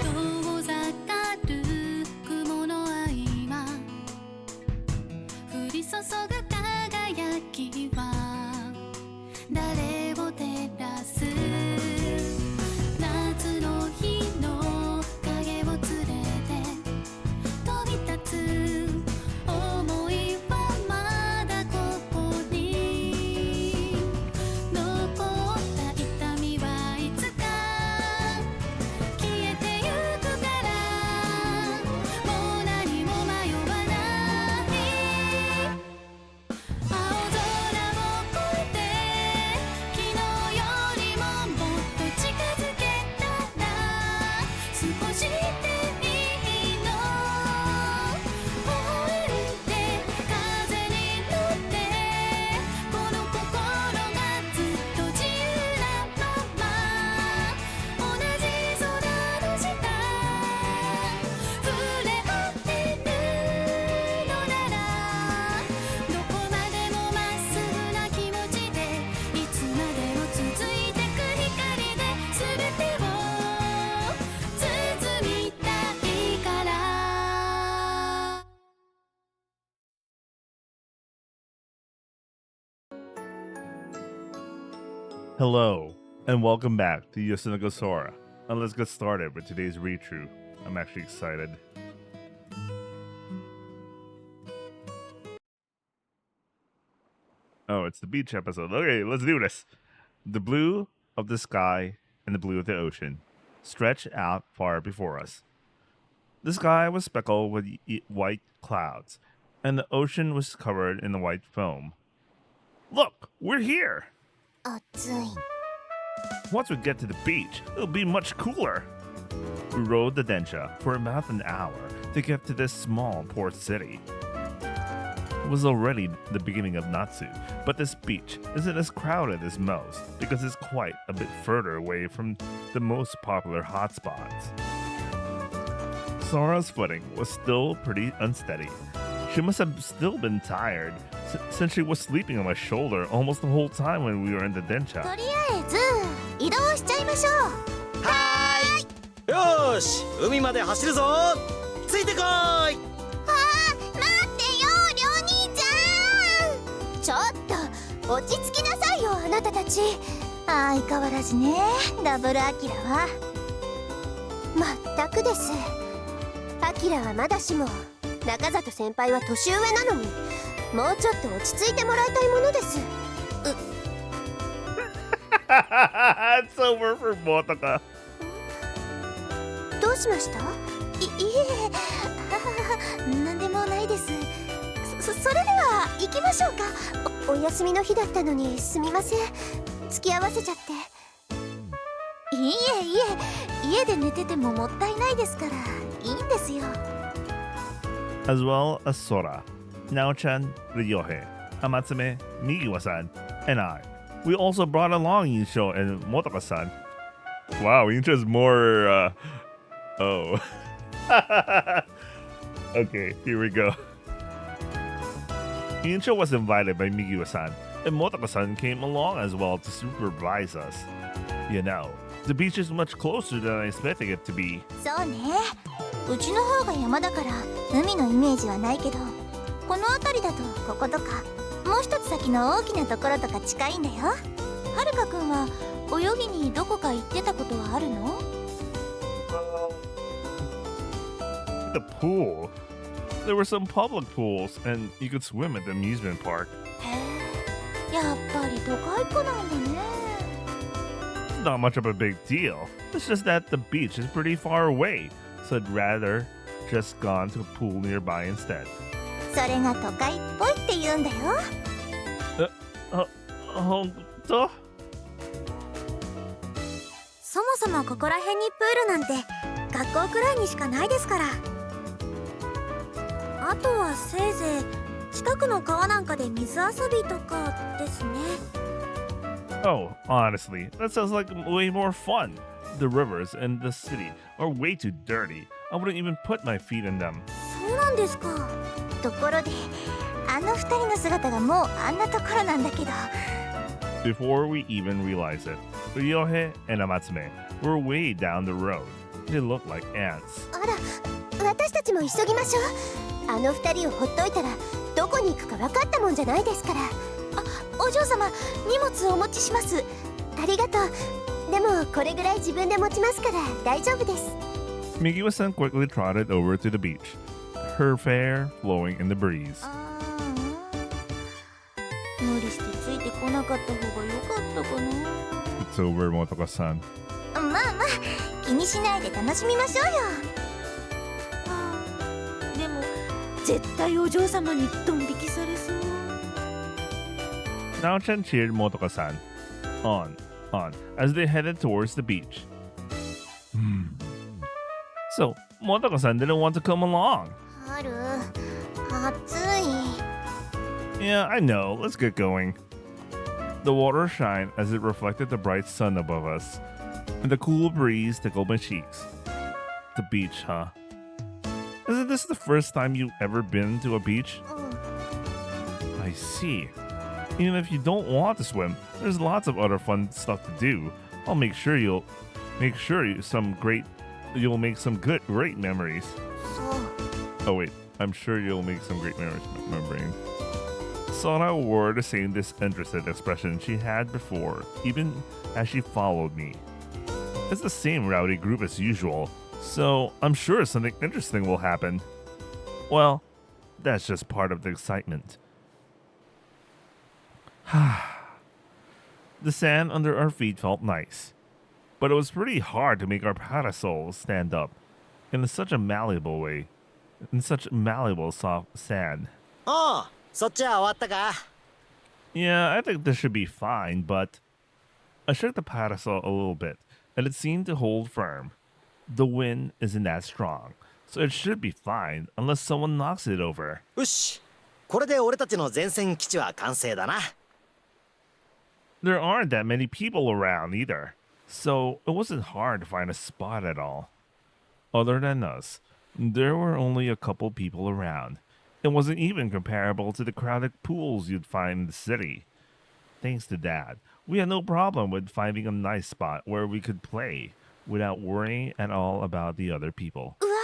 遠ざかる雲の合間降り注ぐ輝きは誰を照らす夏の日の影を連れて飛び立つ想いはまだここに残った痛みはいつか消えてゆくからもう何も迷わない青空を越えて昨日よりももっと近づけたら少しでいいの微笑んで風に乗ってこの心がずっと自由なまま同じ空の下触れ合ってるのならどこまでもまっすぐな気持ちでいつまでも続いてく光で全てを包みたいから。Hello, and welcome back to Yosuga Sora. And let's get started with today's read-through. I'm actually excited. Oh, it's the beach episode. Okay, let's do this. The blue of the sky and the blue of the ocean stretched out far before us. The sky was speckled with white clouds, and the ocean was covered in the white foam. Look, we're here! 暑い。 Once we get to the beach, it'll be much cooler. We rode the Densha for about an hour to get to this small port city. It was already the beginning of Natsu, but this beach isn't as crowded as most because it's quite a bit further away from the most popular hotspots. Sora's footing was still pretty unsteady. She must have still been tired since she was sleeping on my shoulder almost the whole time when we were in the Densha. とりあえず移動しちゃいましょう。はーい。よーし、海まで走るぞ。ついてこーい。あー、待ってよりょう兄ちゃん。ちょっと落ち着きなさいよあなたたち。相変わらずねダブルアキラは。まったくです。アキラはまだしも中里先輩は年上なのにもうちょっと落ち着いてもらいたいものです。It's over for Motaka. どうしました？いえ、なんでもないです。それでは行きましょうか。お休みの日だったのにすみません。付き合わせちゃって。いえ、家で寝ててももったいないですからいいんですよ。As well as Sora, Nao-chan, Ryohei, Amatsume, Migiwa-san, and I. We also brought along Insho and Motaka-san. Wow, Insho's more, oh. Okay, here we go. Insho was invited by Migiwa-san, and Motaka-san came along as well to supervise us. You know, the beach is much closer than I expected it to be. そうね。うちの方が山だから海のイメージはないけど、この辺りだとこことかもう一つ先の大きなところとか近いんだよ。はるかくんは泳ぎにどこか行ってたことはあるの？ The pool. There were some public pools, and you could swim at the amusement park. へえ、やっぱり都会っ子なんだね。 It's not much of a big deal. It's just that the beach is pretty far away, so I'd rather just gone to a pool nearby instead. それが都会っぽいって言うんだよ。本当？そもそもここら辺にプールなんて学校くらいにしかないですから。あとはせいぜい近くの川なんかで水遊びとかですね。 Oh, honestly, that sounds like way more fun. The rivers in the city are way too dirty. I wouldn't even put my feet in them. そんなんですか。ところであの二人の姿がもうあんなところなんだけど。 Before we even realized it, Ryohei and Amatsume were way down the road. They looked like ants. あら、私たちも急ぎましょう。あの二人をほっといたらどこに行くか分かったもんじゃないですから。あ、お嬢様、荷物をお持ちします。ありがとう。でもこれぐらい自分で持ちますから大丈夫です。 Mikiwa-san quickly trotted over to the beach, her hair flowing in the breeze. 無理してついてこなかった方が良かったかな。 It's over, Motoko-san. まあまあ気にしないで楽しみましょうよ。でも絶対お嬢様にドン引きされそう。 Nao-chan cheered Motoko-san on as they headed towards the beach. So, Motoko-san didn't want to come along. 春、暑い。 Yeah, I know. Let's get going. The water shined as it reflected the bright sun above us, and the cool breeze tickled my cheeks. The beach, huh? Isn't this the first time you've ever been to a beach? I see. Even if you don't want to swim, there's lots of other fun stuff to do. I'll make sure you'll make some great memories. そう。 Oh wait, I'm sure you'll make some great memories. Remembering. Sora wore the same disinterested expression she had before, even as she followed me. It's the same rowdy group as usual, so I'm sure something interesting will happen. Well, that's just part of the excitement. The sand under our feet felt nice, but it was pretty hard to make our parasols stand up in such a malleable way, in such malleable soft sand. おう、そっちは終わったか。 Yeah, I think this should be fine, but I shook the parasol a little bit, and it seemed to hold firm. The wind isn't that strong, so it should be fine unless someone knocks it over. よし、これで俺たちの前線基地は完成だな。 There aren't that many people around either, so it wasn't hard to find a spot at all. Other than us, there were only a couple people around. It wasn't even comparable to the crowded pools you'd find in the city. Thanks to Dad, we had no problem with finding a nice spot where we could play without worrying at all about the other people. うわー、は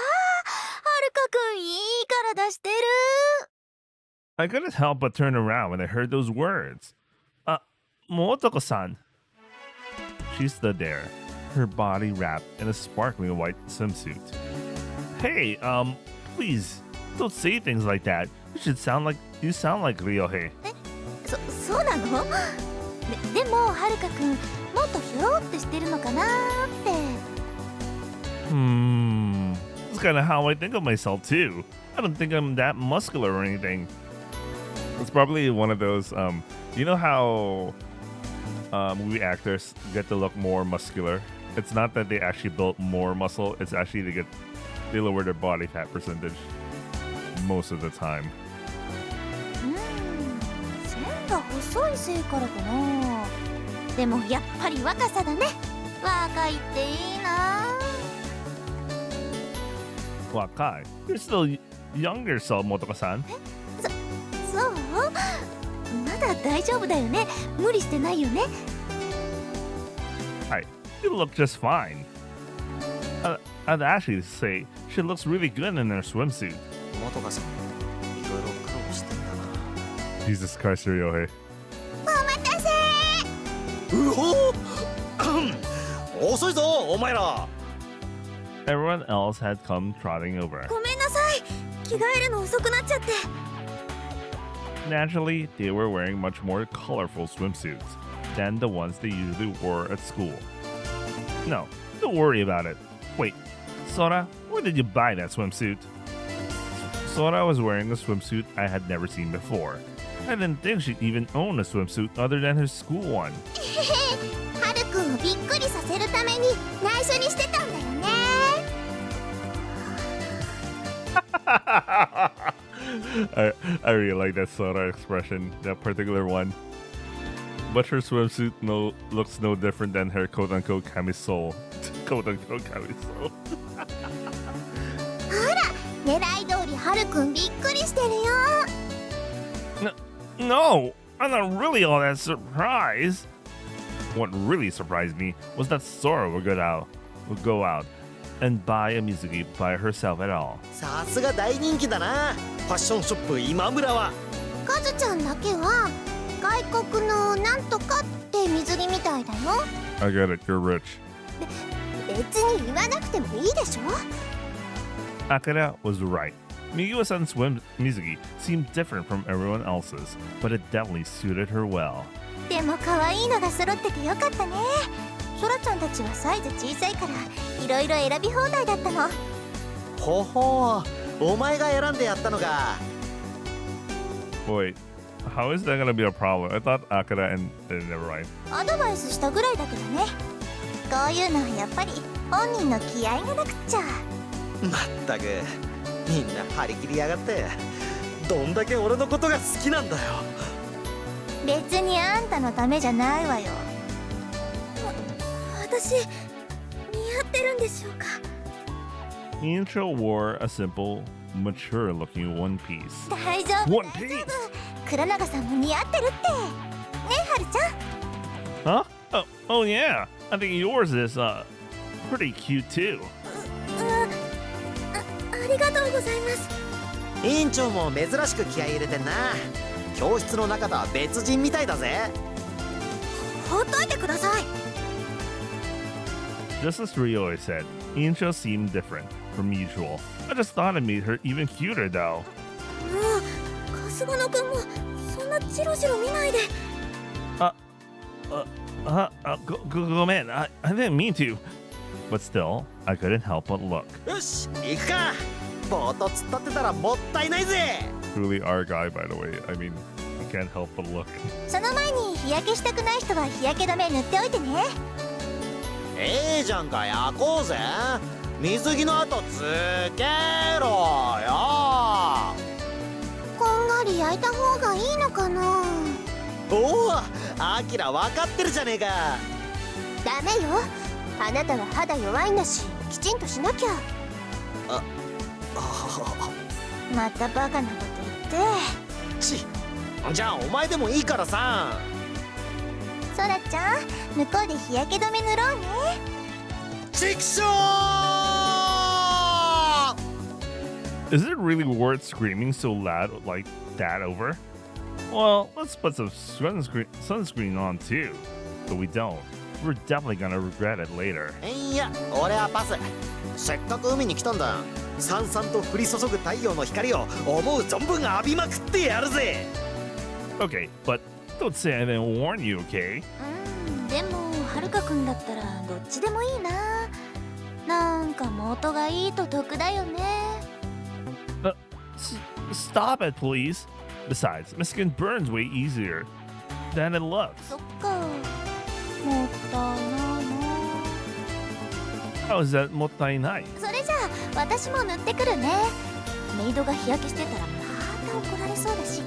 るかくんいい体してる。 I couldn't help but turn around when I heard those words. Motoko-san. She stood there, her body wrapped in a sparkling white swimsuit. Hey, please, don't say things like that. You sound like Ryohei. そうなの？でもはるかくんもっとひょろってしてるのかなーって。 It's kind of how I think of myself too. I don't think I'm that muscular or anything. It's probably one of those, you know how movie actors get to look more muscular? It's not that they actually built more muscle, it's actually they lower their body fat percentage most of the time. 線が細いせいからかな。でもやっぱり若さだね。若いっていいな。 Wakai, you're still young yourself, Motoko-san. そう？まだ大丈夫だよね。無理してないよね。 Hi, you look just fine. I'd actually say she looks really good in her swimsuit. 元がさん、いろいろ苦労してんだな。 Jesus Christ, Ryohei. お待たせ。うお遅いぞ、お前ら。 Everyone else had come trotting over. ごめんなさい。着替えるの遅くなっちゃって。 Naturally, they were wearing much more colorful swimsuits than the ones they usually wore at school. No, don't worry about it. Wait, Sora, where did you buy that swimsuit? Sora was wearing a swimsuit I had never seen before. I didn't think she'd even own a swimsuit other than her school one. はるくんをびっくりさせるために内緒にしてたんだよね。 I really like that Sora expression, that particular one. But her swimsuit looks no different than her quote-unquote camisole. Quote-unquote camisole. ほら、狙い通りはるくんびっくりしてるよ。 No, I'm not really all that surprised. What really surprised me was that Sora would go out and buy a Mizuki by herself at all. さすが大人気だな、ファッションショップ今村は。カズちゃんだけは外国のなんとかって水着みたいだよ。 I get it, you're rich. 別に言わなくてもいいでしょ。 Akira was right. Miyu-san's swim Mizuki seemed different from everyone else's, but it definitely suited her well. でも可愛いのが揃っててよかったね。ソラちゃんたちはサイズ小さいからいろいろ選び放題だったの。ほほう、お前が選んでやったのか。Wait, how is that gonna be a problem? I thought Akira and never mind. アドバイスしたぐらいだけどね。こういうのはやっぱり本人の気合がなくっちゃ。まったくみんな張り切りやがって。どんだけ俺のことが好きなんだよ。別にあんたのためじゃないわよ。私似合ってるんでしょうか。 Incho wore a simple, mature-looking one piece. 大丈夫 One 大丈 piece? 夫。倉永さんも似合ってるって。ねえはるちゃん。 Huh? Oh yeah. I think yours is pretty cute too. ありがとうございます。委員長も珍しく気合い入れてんな。教室の中とは別人みたいだぜ。ほっといてください。 Just as Ryoi said, Incho seemed different from usual. I just thought it made her even cuter though. 春日野くんもそんなチロチロ見ないで。Go man, I didn't mean to. But still, I couldn't help but look. よし行くか。ぼーっと突っ立ってたらもったいないぜ。 Truly our guy, by the way. I mean, you can't help but look. その前に日焼けしたくない人は日焼け止め塗っておいてね。じゃんか焼こうぜ。水着の後つけろよ。こんがり焼いた方がいいのかな。おお、アキラ分かってるじゃねえか。ダメよ、あなたは肌弱いんだしきちんとしなきゃ。またバカなこと言って。ち、じゃあお前でもいいからさ。ソラちゃん、向こうで日焼け止め塗ろうね。チクショー！ Is it really worth screaming so loud like that over? Well, let's put some sunscreen on too. But we don't. We're definitely gonna regret it later. いや、俺はパス。せっかく海に来たんだ。さんさんと降り注ぐ太陽の光を思う存分浴びまくってやるぜ。 Okay, but don't say I didn't warn you, okay? でもはるかくんだったらどっちでもいいな。なんか元がいいと得だよね。Stop it, please. Besides, my skin burns way easier than it looks. そっか、もったいないな。 How is that もったいない? それじゃあ私も塗ってくるね。メイドが日焼けしてたらまた怒られそうだし。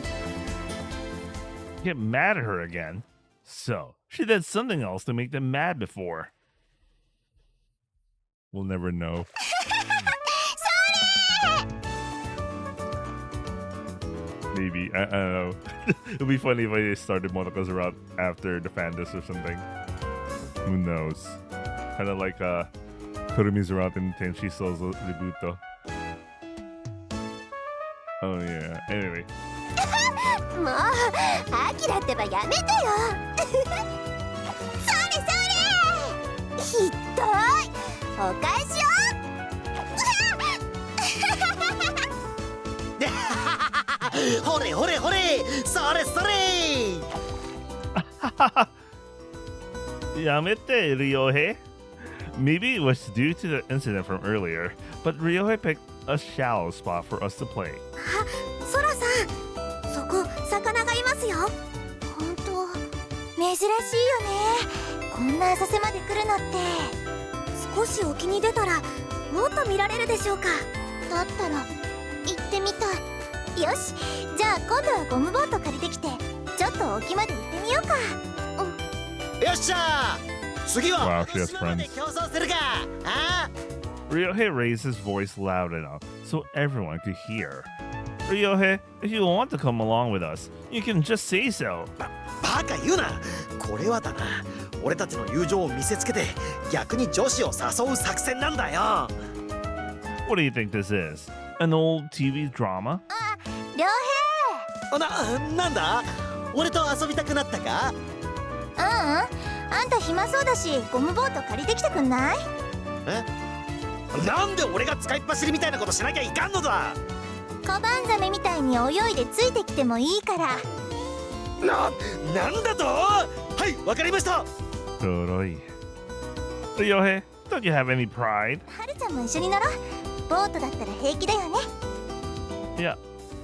Get mad at her again? So, she did something else to make them mad before. We'll never know. Maybe. I don't know. It'd be funny if I started Monaco's route after the Fandas or something. Who knows? Kind of like Kurumi's route in Tenshi Souls Rebuto. Oh yeah. Anyway. もうアキラってばやめてよ。それそれ、ひどい。お返しよ。ほれほれほれ、それそれ。Yamete, Ryohei. Maybe it was due to the incident from earlier, but Ryohei picked a shallow spot for us to play. ソラさん、そこ魚がいますよ。本当珍しいよね。こんな浅瀬まで来るのって。少し沖に出たらもっと見られるでしょうか。だったら行ってみたい。よし、じゃあ今度はゴムボート借りてきてちょっと沖まで行ってみようか。よっしゃー、次は Wow, she has 島まで競争するか。あ？ Ryohei raised his voice loud enough so everyone could hear. Ryohei, if you want to come along with us, you can just say so. バカ言うな。これはだな、俺たちの友情を見せつけて逆に女子を誘う作戦なんだよ。 What do you think this is? An old TV drama? 良なんだ、俺と遊びたくなったか？平、あんた暇そうだしゴムボート借りてきてくんない？なんで俺が使いっ走りみたいなことしなきゃいかんのだ。小判ザメみたいに泳いでついてきてもいいから。なんだと？はい、わかりました。 Ryohei, don't you have any pride? はるちゃんも一緒に乗ろう。ボートだったら平気だよね。いや、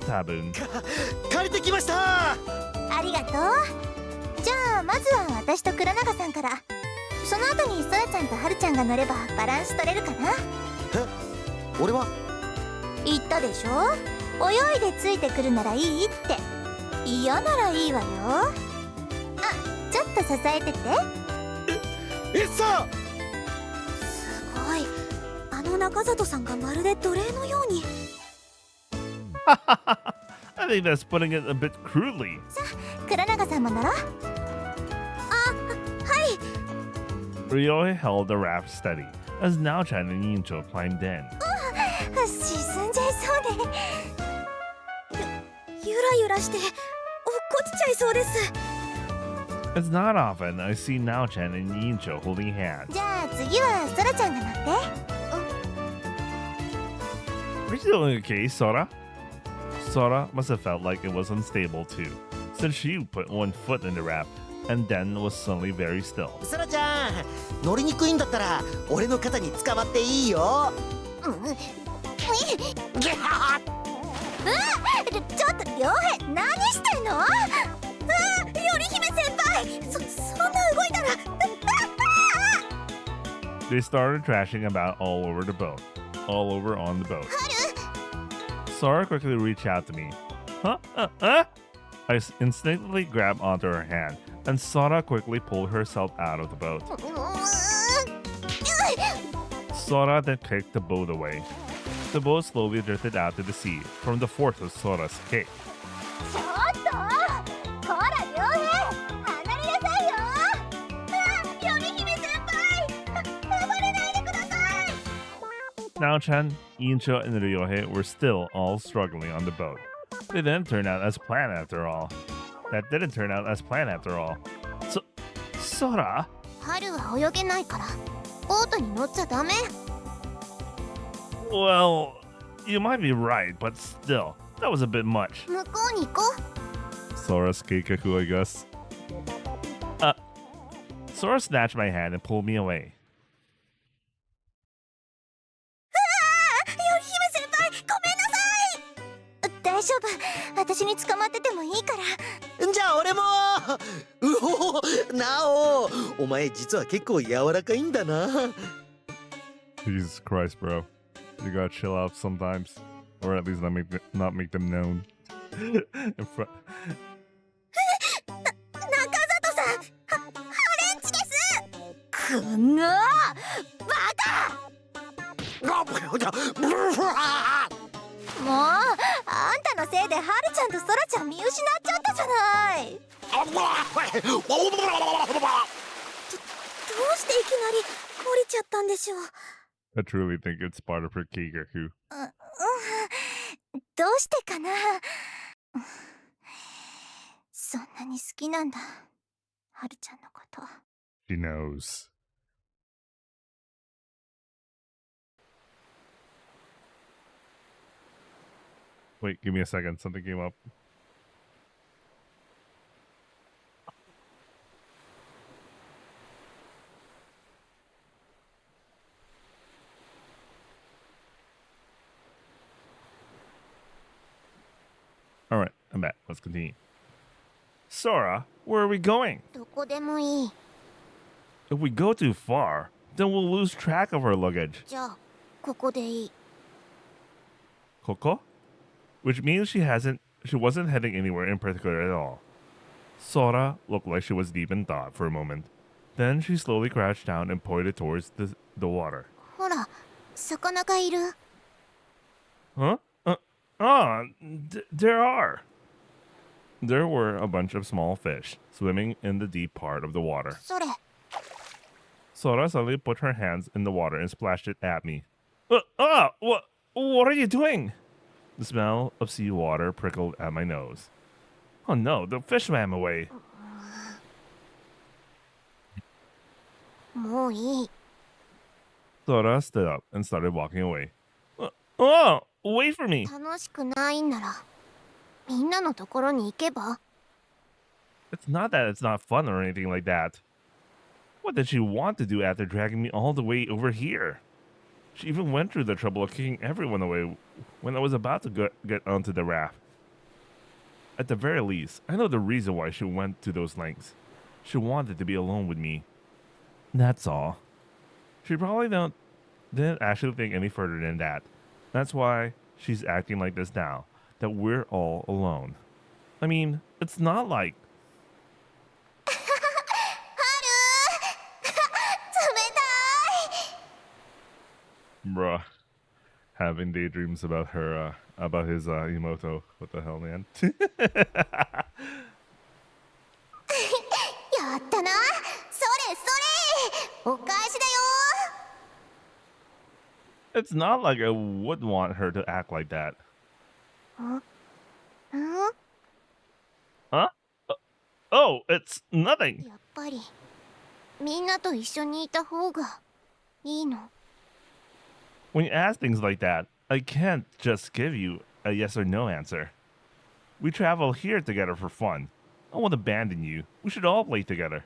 多分。借りてきました。ありがとう。じゃあまずは私と倉永さんから。その後にソラちゃんとはるちゃんが乗ればバランス取れるかな。俺は？言ったでしょ、泳いでついてくるならいいって。嫌ならいいわよ。ちょっと支えてて。さあ、すごい、あの中里さんがまるで奴隷のように。I think that's putting it a bit crudely. 倉永さんも乗ろう。はい。 Ryohei held the raft steady as Nao-chan and Yincho climbed in. 沈んじゃいそうで。ゆらゆらして落っこちちゃいそうです。 It's not often I see Nao-chan and Yincho holding hands. じゃあ次はソラちゃんが乗って。Are you doing okay, Sora? Sora must have felt like it was unstable too, since she put one foot in the raft and then was suddenly very still. ソラちゃん、乗りにくいんだったら俺の肩に捕まっていいよ。ちょっと良平、何してんの？頼姫先輩、そんな動いたら。They started thrashing about all over the boat, all over on the boat. Sora quickly reached out to me. Huh? I instinctively grabbed onto her hand, and Sora quickly pulled herself out of the boat. Sora then kicked the boat away. The boat slowly drifted out to the sea from the force of Sora's kick. ちょっと、こら良平、離れなさいよ。頼姫先輩、暴れないでください。 Nao-chan, Yincho, and Ryohei were still all struggling on the boat. They didn't turn out as planned after all. Sora? 春は泳げないからボートに乗っちゃダメ。 Well, you might be right, but still, that was a bit much. 向こうに行こう。 Sora's keikaku, I guess. Sora snatched my hand and pulled me away. 頼姫先輩、ごめんなさい。大丈夫、私に捕まっててもいいから。じゃあ俺も。うお、なお、お前実は結構柔らかいんだな。 Jesus Christ, bro. You gotta chill out sometimes. Or at least not make them known. In front. 中里さん、ハレンチです。くんがバカ。もうあんたのせいでハルちゃんとソラちゃん見失っちゃったじゃない。どうしていきなり降りちゃったんでしょう。 I truly think it's part of her keikaku. どうしてかな。そんなに好きなんだ、はるちゃんのこと。 She knows. Wait, give me a second. Something came up. All right, I'm back. Let's continue. Sora, where are we going? どこでもいい。 If we go too far, then we'll lose track of our luggage. じゃあここでいい。 Koko? Which means she wasn't heading anywhere in particular at all. Sora looked like she was deep in thought for a moment. Then she slowly crouched down and pointed towards the water. ほら、魚がいる。Huh? Ah, there are. There were a bunch of small fish swimming in the deep part of the water. それ Sora suddenly put her hands in the water and splashed it at me. What are you doing? The smell of seawater prickled at my nose. Oh no, the fish swam away. もういい Sora stood up and started walking away. Wait for me. 楽しくないんならみんなのところに行けば It's not that it's not fun or anything like that. What did she want to do after dragging me all the way over here? She even went through the trouble of kicking everyone away when I was about to get onto the raft. At the very least, I know the reason why she went to those lengths. She wanted to be alone with me. That's all. She probably didn't actually think any further than that. That's why she's acting like this now, that we're all alone. I mean, it's not like... 冷たい Bruh. Having daydreams about her, about his Emoto. What the hell, man? やったなそれそれお返しだよ It's not like I would want her to act like that. ん Huh? Oh, it's nothing. やっぱりみんなと一緒にいた方がいいの When you ask things like that, I can't just give you a yes or no answer. We travel here together for fun. I won't abandon you. We should all play together.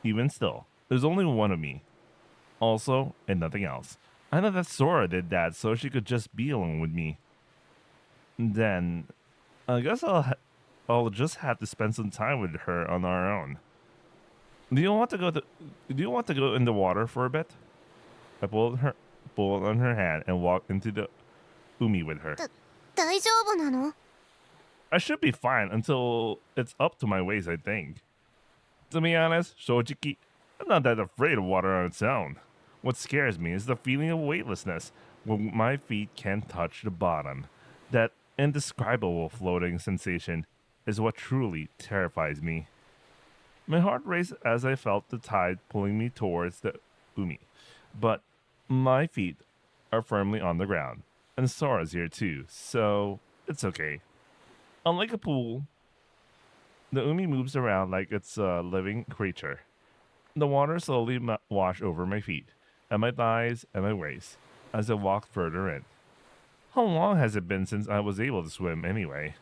Even still, there's only one of me. Also, and nothing else. I know that Sora did that so she could just be alone with me. Then, I guess I'll just have to spend some time with her on our own. Do you want to go in the water for a bit? I pulled on her hand and walked into the umi with her. 大丈夫なの I should be fine until it's up to my waist, I think. To be honest, shojiki, I'm not that afraid of water on its own. What scares me is the feeling of weightlessness when my feet can't touch the bottom. That indescribable floating sensation is what truly terrifies me. My heart raced as I felt the tide pulling me towards the umi, but my feet are firmly on the ground, and Sora's here too, so it's okay. Unlike a pool, the umi moves around like it's a living creature. The water slowly washed over my feet, and my thighs and my waist as I walked further in. How long has it been since I was able to swim anyway?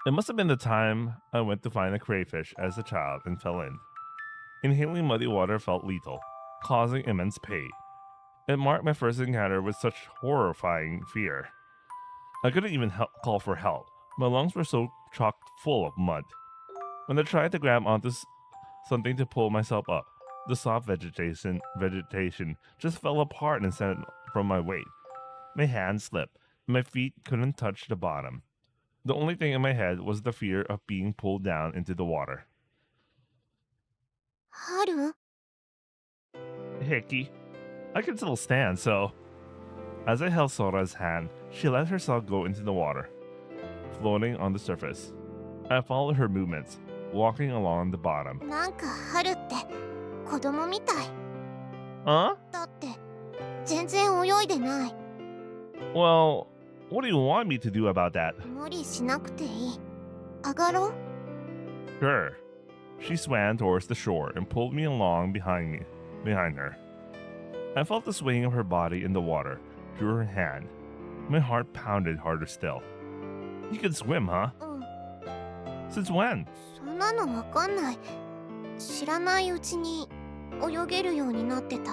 It must have been the time I went to find a crayfish as a child and fell in. Inhaling muddy water felt lethal, causing immense pain. It marked my first encounter with such horrifying fear. I couldn't even call for help. My lungs were so chock full of mud. When I tried to grab onto something to pull myself up, the soft vegetation just fell apart instead from my weight. My hands slipped, and my feet couldn't touch the bottom. The only thing in my head was the fear of being pulled down into the water. 春 Hickey, I can still stand, so... As I held Sora's hand, she let herself go into the water, floating on the surface. I followed her movements, walking along the bottom. なんか春って子供みたい Huh? だって全然泳いでない Well, what do you want me to do about that? 無理しなくていい上がろう Sure. She swam towards the shore and pulled me along behind her. I felt the swaying of her body in the water through her hand. My heart pounded harder still. You can swim, huh? うん Since when? そんなのわかんない知らないうちに泳げるようになってた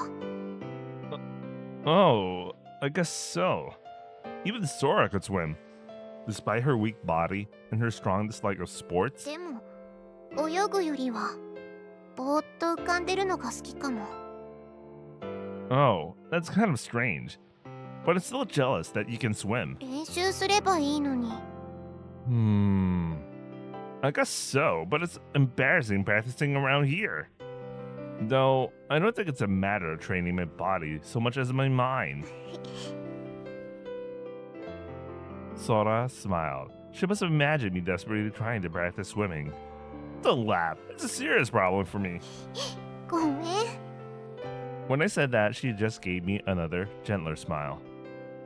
Oh, I guess so. Even Sora could swim. Despite her weak body and her strong dislike of sports, でも泳ぐよりはぼーっと浮かんでるのが好きかも oh, that's kind of strange. But I'm still jealous that you can swim. 練習すればいいのに I guess so, but it's embarrassing practicing around here. Though, I don't think it's a matter of training my body so much as my mind. Sora smiled. She must have imagined me desperately trying to practice swimming. Don't laugh. It's a serious problem for me. ごめん。 When I said that, she just gave me another, gentler smile.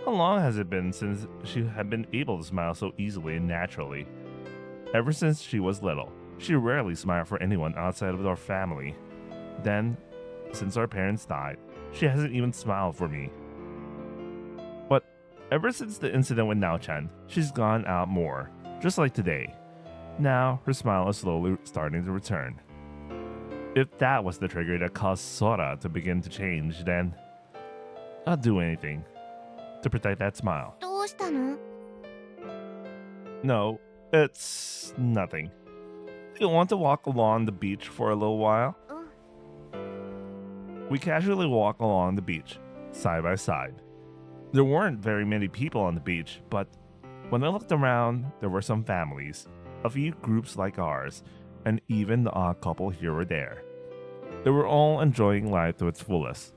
How long has it been since she had been able to smile so easily and naturally? Ever since she was little, she rarely smiled for anyone outside of our family. Then, since our parents died, she hasn't even smiled for me. But ever since the incident with Nao-chan, she's gone out more, just like today. Now, her smile is slowly starting to return. If that was the trigger that caused Sora to begin to change, then I'll do anything to protect that smile. どうしたの？ No, it's nothing. You want to walk along the beach for a little while? We casually walk along the beach, side by side. There weren't very many people on the beach, but when I looked around, there were some families, a few groups like ours, and even the odd couple here or there. They were all enjoying life to its fullest.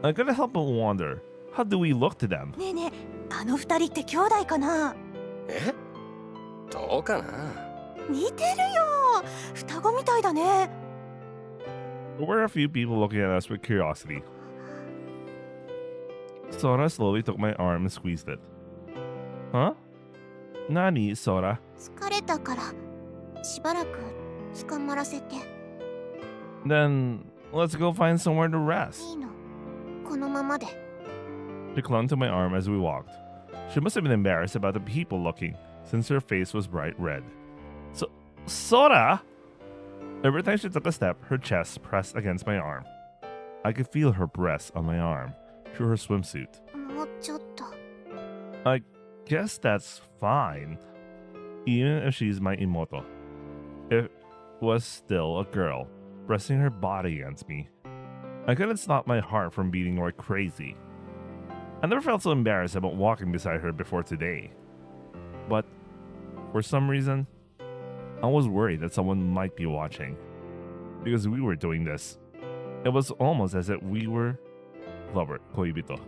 I couldn't help but wonder, how do we look to them? ねえねえ、あの二人って兄弟かな？え？どうかな？似てるよ。双子みたいだね。 There were a few people looking at us with curiosity. Sora slowly took my arm and squeezed it. Huh? Nani, Sora? 疲れたからしばらく捕まらせて。 Then let's go find somewhere to rest. いいの。このままで。 She clung to my arm as we walked. She must have been embarrassed about the people looking, since her face was bright red. Sora! Every time she took a step, her chest pressed against my arm. I could feel her breasts on my arm, through her swimsuit. もうちょっと。 I guess that's fine, even if she's my imoto. It was still a girl, pressing her body against me. I couldn't stop my heart from beating like crazy. I never felt so embarrassed about walking beside her before today. But, for some reason, I was worried that someone might be watching. Because we were doing this. It was almost as if we were lover, koibito.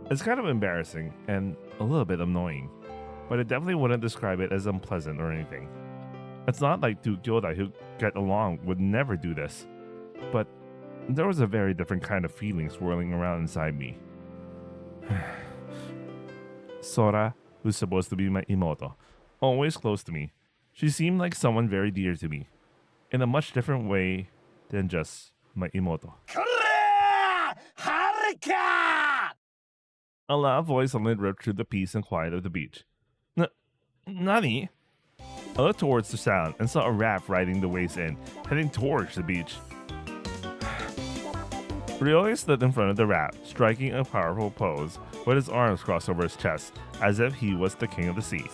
It's kind of embarrassing and a little bit annoying, but I definitely wouldn't describe it as unpleasant or anything. It's not like two kyodai who get along would never do this, but there was a very different kind of feeling swirling around inside me. Sora, who's supposed to be my imoto, always close to me. She seemed like someone very dear to me, in a much different way than just my imoto. A loud voice suddenly ripped through the peace and quiet of the beach. Nani? I looked towards the sound and saw a raft riding the waves in, heading towards the beach. Ryohei stood in front of the raft, striking a powerful pose, with his arms crossed over his chest, as if he was the king of the sea.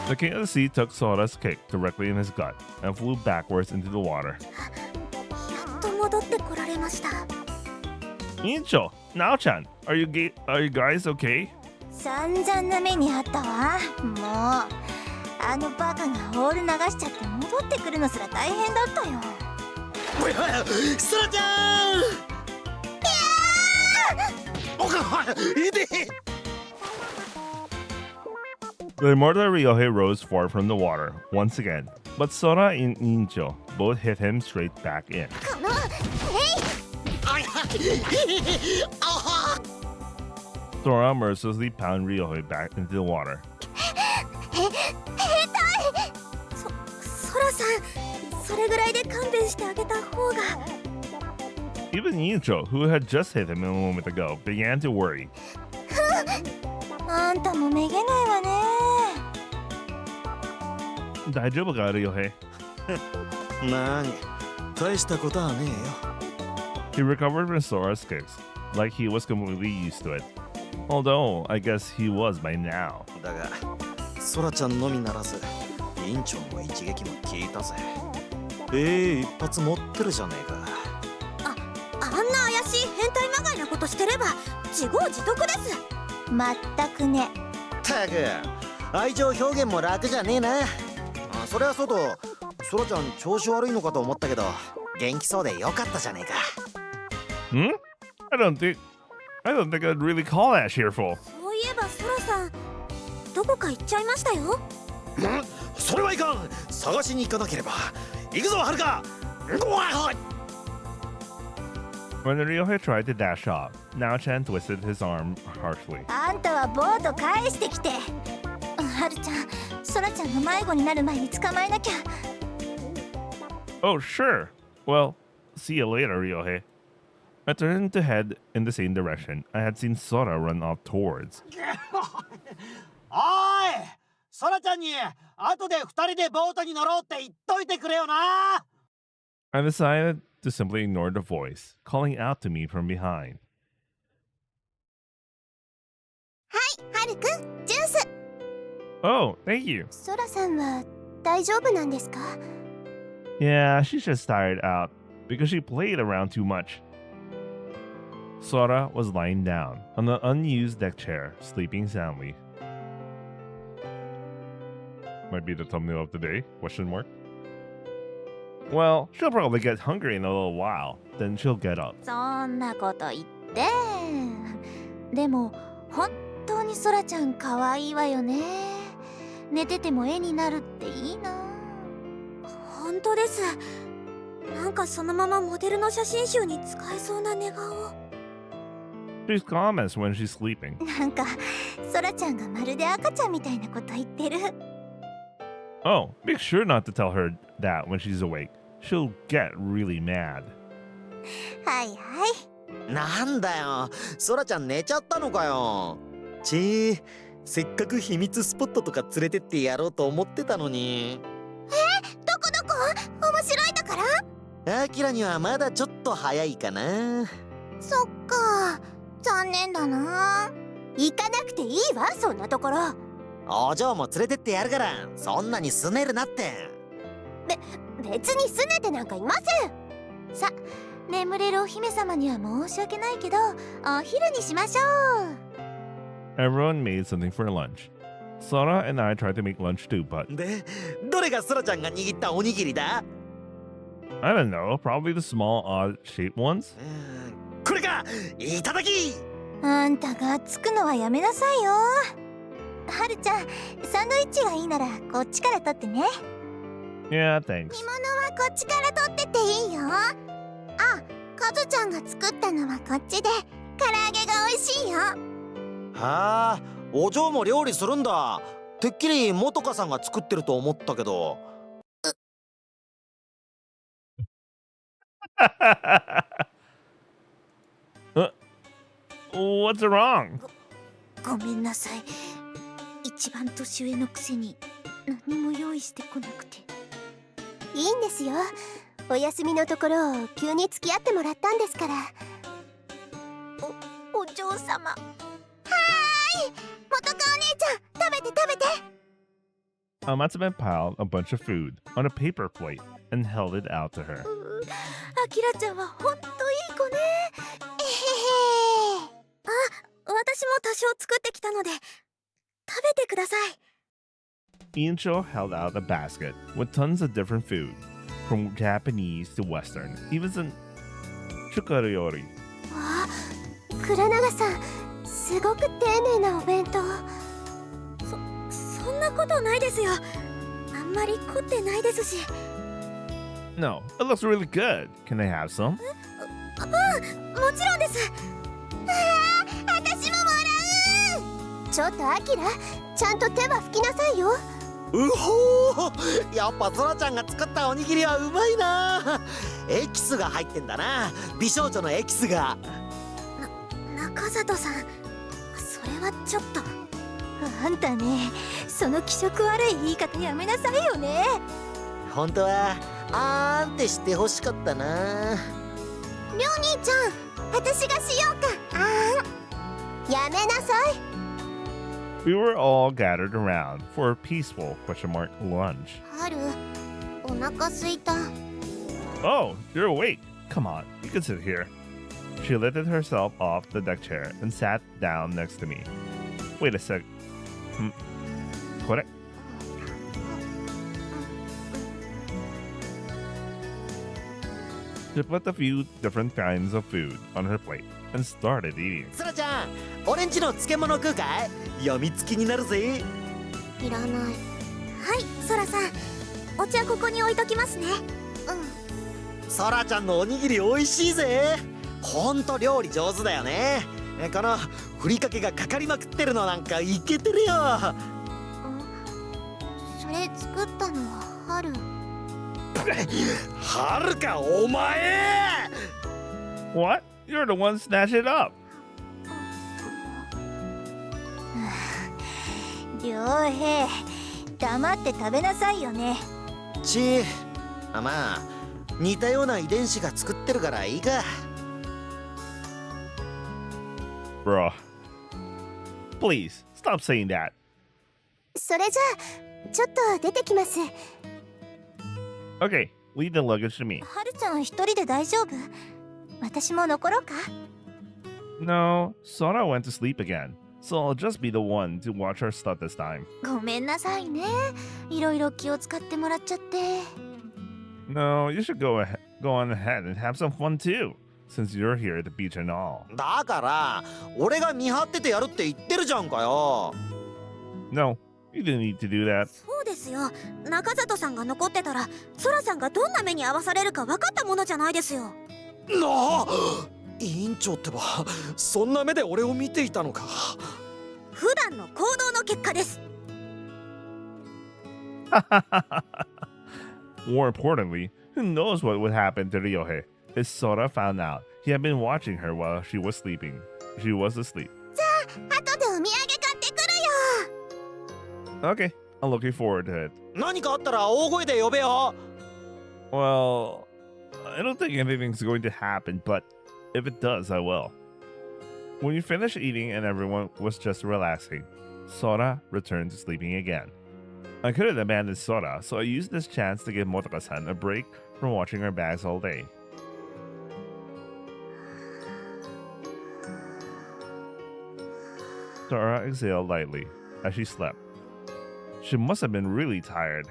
The king of the sea took Sora's kick directly in his gut and flew backwards into the water. やっと戻ってこられました。 Incho, Nao-chan, are you guys okay? 散々な目にあったわ。もうあのバカがオール流しちゃって戻ってくるのすら大変だったよ。ソラちゃん。おかいで。 The immortal Ryohei rose far from the water, once again, but Sora and Incho both hit him straight back in. このSora mercilessly pounded Ryohei back into the water. ソラさん、それぐらいで勘弁してあげた方が。 Even Incho, who had just hit him a moment ago, began to worry. あんたもめげないわね。 Daijoubu ka, Ryohei? なに、大したことはねえよ。 He recovered from Sora's kicks, like he was completely used to it. Although, I guess he was by now. だが、ソラちゃんのみならず、委員長の一撃も効いたぜ。一発持ってるじゃねえか。あんな怪しい変態まがいなことしてれば自業自得です。まったくね。たく、愛情表現も楽じゃねえな。そりゃそうとソラちゃん調子悪いのかと思ったけど元気そうでよかったじゃねえか。 Hmm? I don't think I'd really call that cheerful. そういえばソラさんどこか行っちゃいましたよ。それはいかん。探しに行かなければ。行くぞはるか。ごわい。 When Ryohei tried to dash off, Nao-chan twisted his arm harshly. あんたはボート返してきて。はるちゃんソラちゃんの迷子になる前に捕まえなきゃ。 Oh, sure. Well, see you later, Ryohei. I turned to head in the same direction I had seen Sora run off towards. おいソラちゃんに後で二人でボートに乗ろうって言っといてくれよな。 I decided to simply ignore the voice, calling out to me from behind. はるくんジュース。 Oh, thank you. ソラさんは大丈夫なんですか？ Yeah, she's just tired out because she played around too much. Sora was lying down on the unused deck chair, sleeping soundly. Might be the thumbnail of the day? Question mark. Well, she'll probably get hungry in a little while. Then she'll get up. そんなこと言って。でも本当にソラちゃん可愛いわよね。寝てても絵になるっていいな。本当です。なんかそのままモデルの写真集に使えそうな寝顔。 She's calmest when she's sleeping. なんかソラちゃんがまるで赤ちゃんみたいなこと言ってる。 Oh, make sure not to tell her that when she's awake. She'll get really mad. はいはい。なんだよソラちゃん寝ちゃったのかよ。せっかく秘密スポットとか連れてってやろうと思ってたのに。どこどこ？面白いところ？アキラにはまだちょっと早いかな。そっか、残念だな。行かなくていいわ、そんなところ。お嬢も連れてってやるからそんなにすねるなって。別に拗ねてなんかいません。さ、眠れるお姫様には申し訳ないけどお昼にしましょう。 Everyone made something for lunch. Sora and I tried to make lunch too, but でどれがソラちゃんが握ったおにぎりだ？ I don't know, probably the small, odd-shaped ones? これかいただき。あんたがつくのはやめなさいよ。はるちゃん、サンドイッチがいいならこっちから取ってね。 Yeah, thanks. 煮物はこっちから取ってていいよ。あ、カズちゃんが作ったのはこっちで唐揚げが美味しいよ。はあ、お嬢も料理するんだ。てっきり元香さんが作ってると思ったけど。What's wrong? ごめんなさい。一番年上のくせに何も用意してこなくて。いいんですよ。お休みのところを急に付き合ってもらったんですから。お嬢様。はーい、元カお姉ちゃん、食べて食べて。Matsume piled a bunch of food on a paper plate and held it out to her. あきらちゃんはほんといい子ね。えへへ。あ、私も多少作ってきたので食べてください。 Incho held out a basket with tons of different food, from Japanese to Western, even some chukaruyori. わあ、倉永さん、すごく丁寧なお弁当。そんなことないですよ。あんまり凝ってないですし。No, it looks really good. Can I have some? もちろんです。私ももらう。ちょっとアキラ、ちゃんと手は拭きなさいよ。うほー、やっぱソラちゃんが作ったおにぎりはうまいな。エキスが入ってんだな。美少女のエキスが。中里さん、それはちょっと。あんたね、その気色悪い言い方やめなさいよね。本当はあーんってしてほしかったな。りょう兄ちゃん、私がしようか。あーん、やめなさい。 We were all gathered around for a peaceful lunch. 春、お腹すいた。 Oh, you're awake. Come on, you can sit here. She lifted herself off the deck chair and sat down next to me. Wait a sec. What? She put a few different kinds of food on her plate and started eating. ソラちゃん、オレンジの漬物食うかい？やみつきになるぜ。いらない。はい、ソラさん、お茶ここに置いときますね。ソラちゃんのおにぎりおいしいぜ。ほんと料理上手だよね。このふりかけがかかりまくってるのなんかイケてるよ。それ作ったのは春。春かお前。 What? You're the one snatch it up. 良平、黙って食べなさいよね。まあ似たような遺伝子が作ってるからいいか。Bruh. Please, stop saying that. それじゃあちょっと出てきます。 Okay, leave the luggage to me. はるちゃん一人で大丈夫？私も残ろうか？ No, Sora went to sleep again, so I'll just be the one to watch her stuff this time. ごめんなさいね。いろいろ気を使ってもらっちゃって。No, you should go on ahead and have some fun too, since you're here at the beach and all. だから俺が見張っててやるって言ってるじゃんかよ。 No, you didn't need to do that. そうですよ。中里さんが残ってたら、ソラさんがどんな目に遭わされるか分かったものじゃないですよ。なあ、委員長ってばそんな目で俺を見ていたのか。普段の行動の結果です。More importantly, who knows what would happen to Ryohei if Sora found out he had been watching her while she was sleeping. She was asleep. 後でお土産買ってくるよ。 Okay, I'm looking forward to it. 何かあったら大声で呼べよ。 Well, I don't think anything's going to happen, but if it does, I will. When we finished eating and everyone was just relaxing, Sora returned to sleeping again. I couldn't abandon Sora, so I used this chance to give Motoko-san a break from watching her bags all day. Sora exhaled lightly as she slept. She must have been really tired.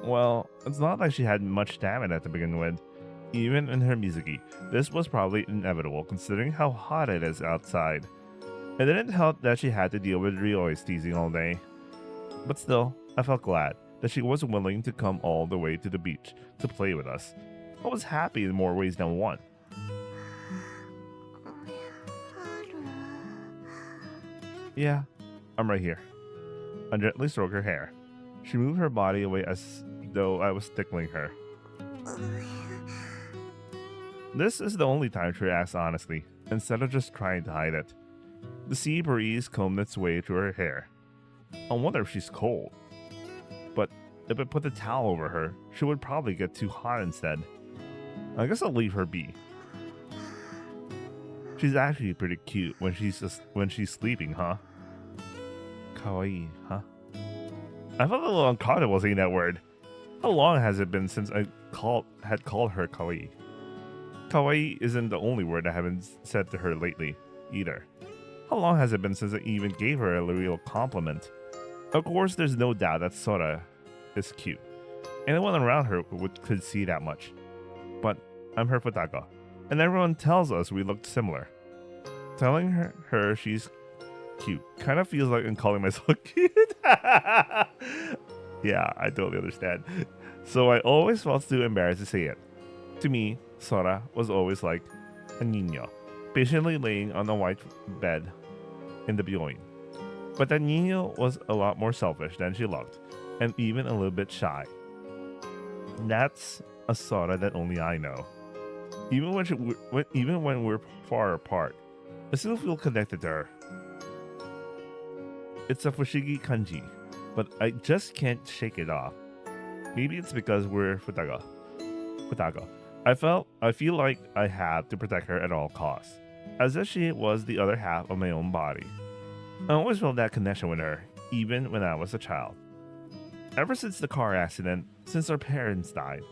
Well, it's not like she had much stamina to begin with. Even in her Mizuki, this was probably inevitable considering how hot it is outside. It didn't help that she had to deal with Ryoi's teasing all day. But still, I felt glad that she was willing to come all the way to the beach to play with us. I was happy in more ways than one. Yeah, I'm right here. I gently stroked her hair. She moved her body away as though I was tickling her. This is the only time she reacts honestly, instead of just trying to hide it. The sea breeze combed its way through her hair. I wonder if she's cold. But if I put the towel over her, she would probably get too hot instead. I guess I'll leave her be. She's actually pretty cute when she's sleeping, huh? Kawaii, huh? I felt a little uncomfortable saying that word. How long has it been since I had called her kawaii? Kawaii isn't the only word I haven't said to her lately, either. How long has it been since I even gave her a real compliment? Of course, there's no doubt that Sora is cute. Anyone around her could see that much. But I'm her Futaka, and everyone tells us we look similar. Telling her she's cute kind of feels like I'm calling myself cute. Yeah, I totally understand. So I always felt too embarrassed to say it. To me, Sora was always like a niño, patiently laying on a white bed in the byoin. But that niño was a lot more selfish than she looked, and even a little bit shy. That's a Sora that only I know. Even when we're far apart, I still feel connected to her. It's a fushigi kanji, but I just can't shake it off. Maybe it's because we're Futaka. I feel like I have to protect her at all costs, as if she was the other half of my own body. I always felt that connection with her, even when I was a child. Ever since the car accident, since our parents died,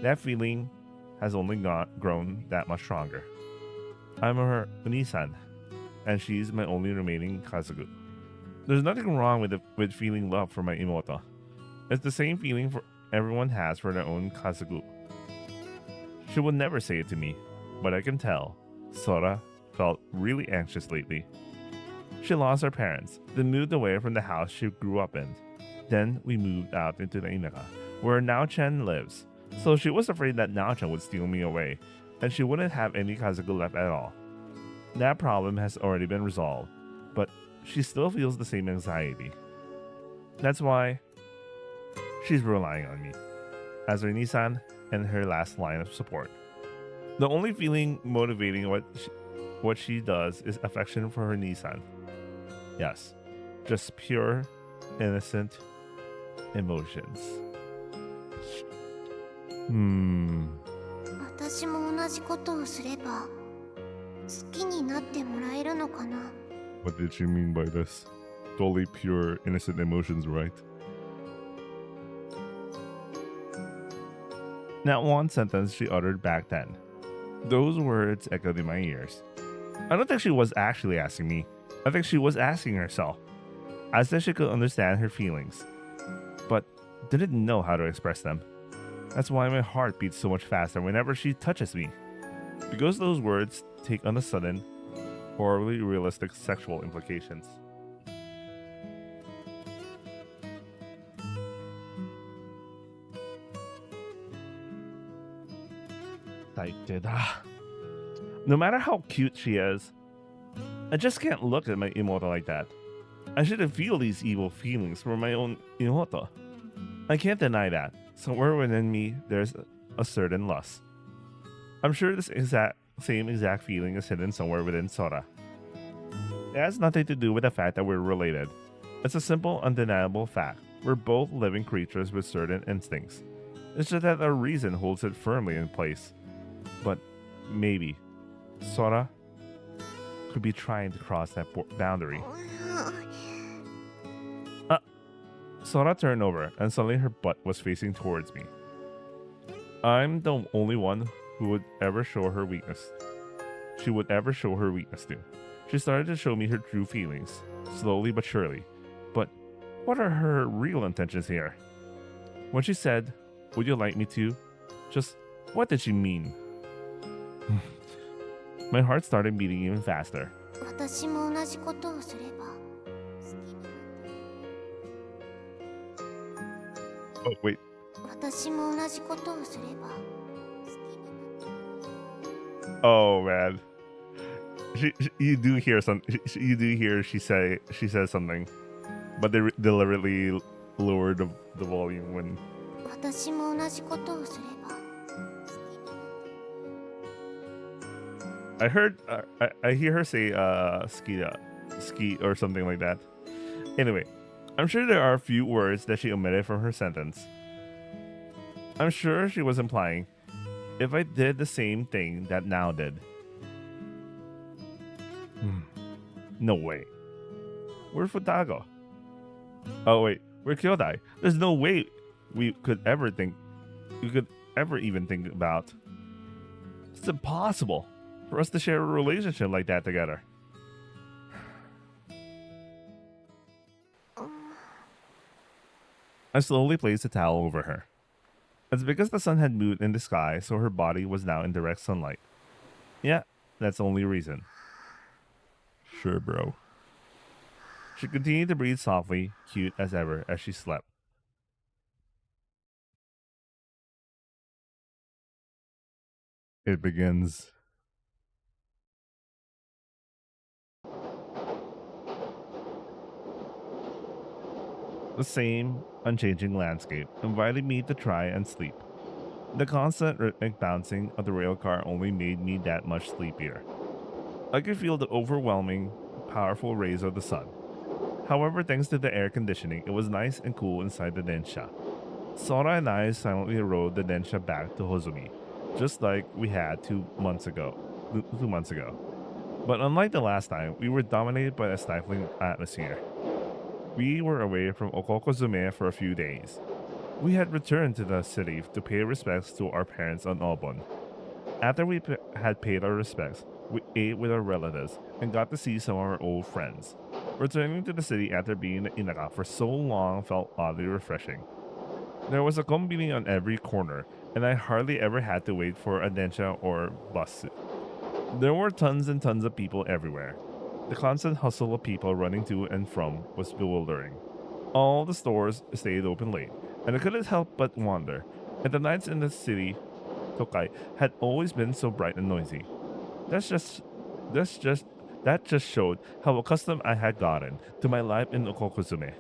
that feeling has only grown that much stronger. I'm her Uni-san, and she's my only remaining Kazugu. There's nothing wrong with feeling love for my Imoto. It's the same feeling everyone has for their own Kazugu. She would never say it to me, but I can tell Sora felt really anxious lately. She lost her parents, then moved away from the house she grew up in. Then we moved out into the Inaka, where Nao-chan lives, so she was afraid that Nao-chan would steal me away, and she wouldn't have any Kazuku left at all. That problem has already been resolved, but she still feels the same anxiety. That's why she's relying on me as her Nissan and her last line of support. The only feeling motivating what she does is affection for her Nissan. Yes, just pure, innocent emotions. 私も同じことをすれば好きになってもらえるのかな。 What did she mean by this? Totally pure, innocent emotions, right? Not one sentence she uttered back then. Those words echoed in my ears. I don't think she was actually asking me. I think she was asking herself, as if she could understand her feelings, but didn't know how to express them. That's why my heart beats so much faster whenever she touches me, because those words take on a sudden, horribly realistic sexual implications. No matter how cute she is, I just can't look at my Imoto like that. I shouldn't feel these evil feelings for my own Imoto. I can't deny that. Somewhere within me, there's a certain lust. I'm sure this same exact feeling is hidden somewhere within Sora. It has nothing to do with the fact that we're related. It's a simple, undeniable fact. We're both living creatures with certain instincts. It's just that our reason holds it firmly in place. But maybe Sora could be trying to cross that boundary. Sora turned over, and suddenly her butt was facing towards me. I'm the only one who would ever show her weakness. She would ever show her weakness to. She started to show me her true feelings, slowly but surely. But what are her real intentions here? When she said, "Would you like me to?" Just what did she mean? My heart started beating even faster. 私も同じことをすれば Oh, wait. 私も同じことをすれば Oh, man. You do hear you do hear she says something, but they deliberately lowered the volume when. 私も同じことをすれば I heard I hear her say ski or something like that. Anyway, I'm sure there are a few words that she omitted from her sentence. I'm sure she was implying, if I did the same thing that Now did. No way. We're Futago. Oh wait, we're Kyodai. There's no way we could ever even think about. It's impossible for us to share a relationship like that together. I slowly placed a towel over her. It's because the sun had moved in the sky, so her body was now in direct sunlight. Yeah, that's the only reason. Sure, bro. She continued to breathe softly, cute as ever, as she slept. It begins. The same unchanging landscape invited me to try and sleep. The constant rhythmic bouncing of the rail car only made me that much sleepier. I could feel the overwhelming, powerful rays of the sun. However, thanks to the air conditioning, it was nice and cool inside the densha. Sora and I silently rode the densha back to Hozumi, just like we had 2 months ago. But unlike the last time, we were dominated by a stifling atmosphere. We were away from Okokozume for a few days. We had returned to the city to pay respects to our parents on Obon. After we had paid our respects, we ate with our relatives and got to see some of our old friends. Returning to the city after being in the Inaka for so long felt oddly refreshing. There was a kombini on every corner, and I hardly ever had to wait for a densha or bus. There were tons and tons of people everywhere. The constant hustle of people running to and from was bewildering. All the stores stayed open late, and I couldn't help but wonder. And the nights in the city, Tokai, had always been so bright and noisy. That's just, that's just, that just showed how accustomed I had gotten to my life in Okokuzume.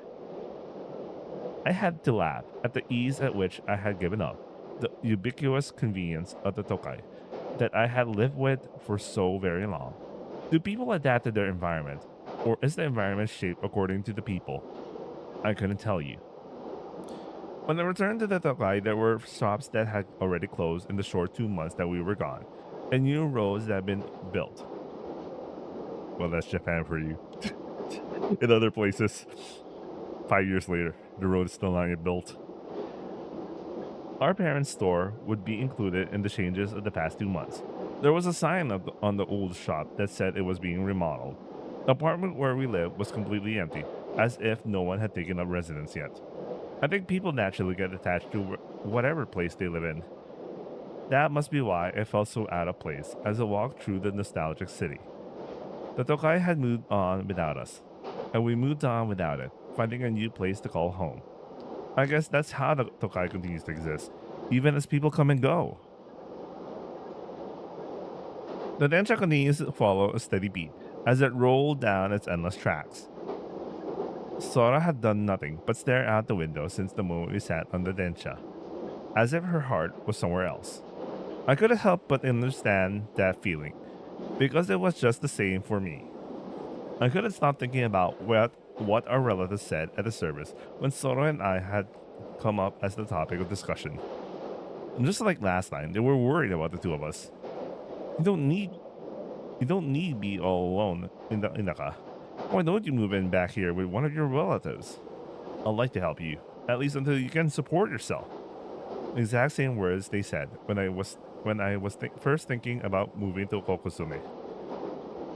I had to laugh at the ease at which I had given up the ubiquitous convenience of the Tokai that I had lived with for so very long. Do people adapt to their environment, or is the environment shaped according to the people? I couldn't tell you. When I returned to the Tokai, there were shops that had already closed in the short 2 months that we were gone, and new roads that had been built. Well, that's Japan for you. In other places, 5 years later, the road is still not yet built. Our parents' store would be included in the changes of the past 2 months. There was a sign on the old shop that said it was being remodeled. The apartment where we lived was completely empty, as if no one had taken up residence yet. I think people naturally get attached to whatever place they live in. That must be why I felt so out of place as I walked through the nostalgic city. The Tokai had moved on without us, and we moved on without it, finding a new place to call home. I guess that's how the Tokai continues to exist, even as people come and go. The densha continues to follow a steady beat as it rolled down its endless tracks. Sora had done nothing but stare out the window since the moment we sat on the densha, as if her heart was somewhere else. I couldn't help but understand that feeling, because it was just the same for me. I couldn't stop thinking about what our relatives said at the service when Sora and I had come up as the topic of discussion. And just like last time, they were worried about the two of us. You don't need to be all alone in the Inaka. Why don't you move in back here with one of your relatives? I'd like to help you, at least until you can support yourself. The exact same words they said when I was first thinking about moving to Kokosume.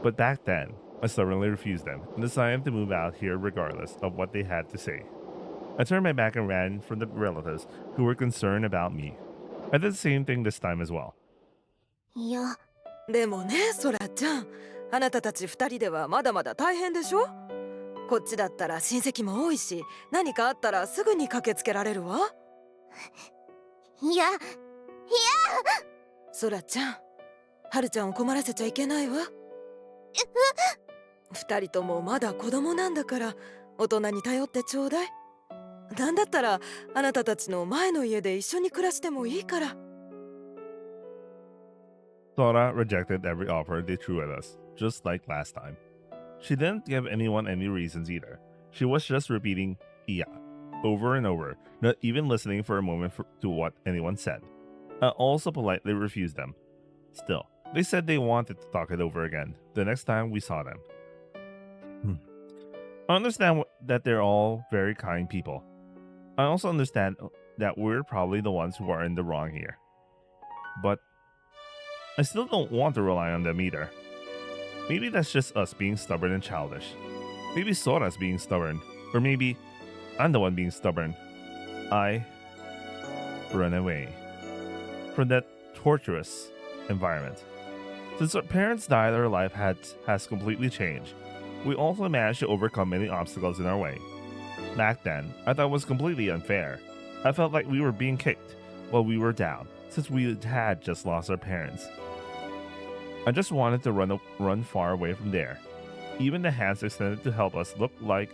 But back then, I stubbornly refused them and decided to move out here regardless of what they had to say. I turned my back and ran from the relatives who were concerned about me. I did the same thing this time as well. いや、でもね、ソラちゃん、あなたたち2人ではまだまだ大変でしょ？こっちだったら親戚も多いし、何かあったらすぐに駆けつけられるわ。いや、ソラちゃん、はるちゃんを困らせちゃいけないわ。2人ともまだ子供なんだから、大人に頼ってちょうだい。なんだったら、あなたたちの前の家で一緒に暮らしてもいいから。Sora rejected every offer they threw at us, just like last time. She didn't give anyone any reasons either. She was just repeating "iya" over and over, not even listening for a moment to what anyone said. I also politely refused them. Still, they said they wanted to talk it over again the next time we saw them. I understand that they're all very kind people. I also understand that we're probably the ones who are in the wrong here. But I still don't want to rely on them either. Maybe that's just us being stubborn and childish. Maybe Sora's being stubborn. Or maybe I'm the one being stubborn. I run away from that torturous environment. Since our parents died, our life has completely changed. We also managed to overcome many obstacles in our way. Back then, I thought it was completely unfair. I felt like we were being kicked while we were down, since we had just lost our parents. I just wanted to run far away from there. Even the hands extended to help us looked like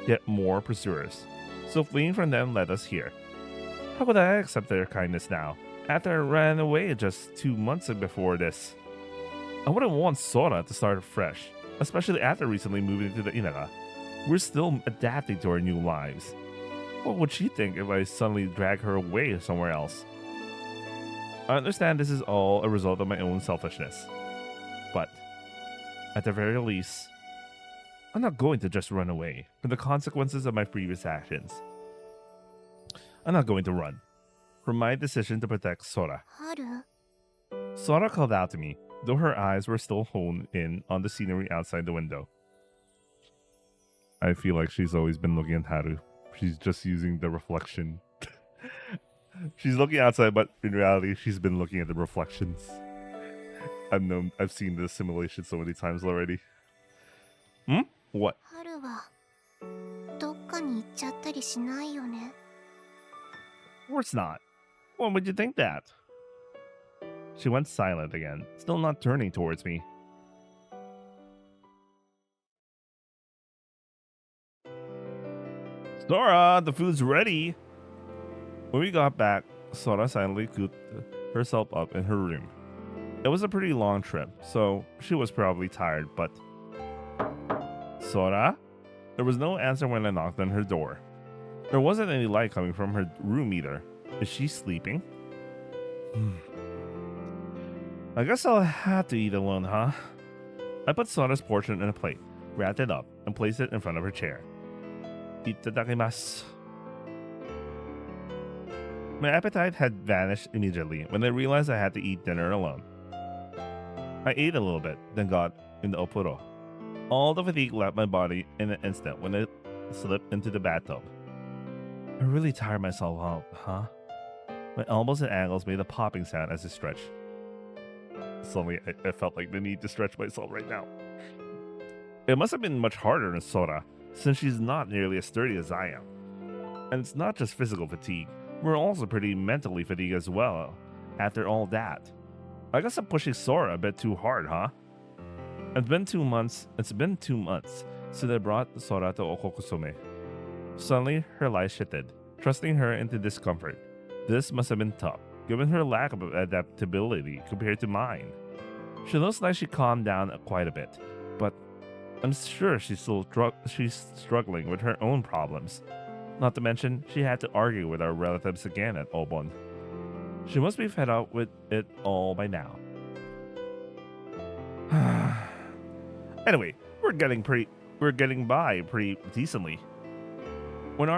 yet more pursuers. So fleeing from them led us here. How could I accept their kindness now, after I ran away just 2 months before this? I wouldn't want Sora to start fresh, especially after recently moving to the Inaka. We're still adapting to our new lives. What would she think if I suddenly drag her away somewhere else? I understand this is all a result of my own selfishness. But, at the very least, I'm not going to just run away from the consequences of my previous actions. I'm not going to run from my decision to protect Sora. はる、 Sora called out to me, though her eyes were still honed in on the scenery outside the window. I feel like she's always been looking at Haru. She's just using the reflection. She's looking outside, but in reality, she's been looking at the reflections. I've seen this simulation so many times already. Hmm? What? 春はどっかに行っちゃったりしないよね。 Of course not. Why would you think that? She went silent again, still not turning towards me. Sora, the food's ready. When we got back, Sora silently cooped herself up in her room. It was a pretty long trip, so she was probably tired, but... Sora? There was no answer when I knocked on her door. There wasn't any light coming from her room either. Is she sleeping? I guess I'll have to eat alone, huh? I put Sora's portion in a plate, wrapped it up, and placed it in front of her chair. Itadakimasu. My appetite had vanished immediately when I realized I had to eat dinner alone. I ate a little bit, then got in the opuro. All the fatigue left my body in an instant when I slipped into the bathtub. I really tired myself out, huh? My elbows and ankles made a popping sound as I stretched. Suddenly, I felt like the need to stretch myself right now. It must have been much harder than Sora, since she's not nearly as sturdy as I am. And it's not just physical fatigue, we're also pretty mentally fatigued as well, after all that. I guess I'm pushing Sora a bit too hard, huh? It's been 2 months since I brought Sora to Okokusume. Suddenly, her life shifted, trusting her into discomfort. This must have been tough, given her lack of adaptability compared to mine. She looks like she calmed down quite a bit, but I'm sure she's struggling with her own problems. Not to mention, she had to argue with our relatives again at Obon. She must be fed up with it all by now. Anyway, we're getting by pretty decently. We have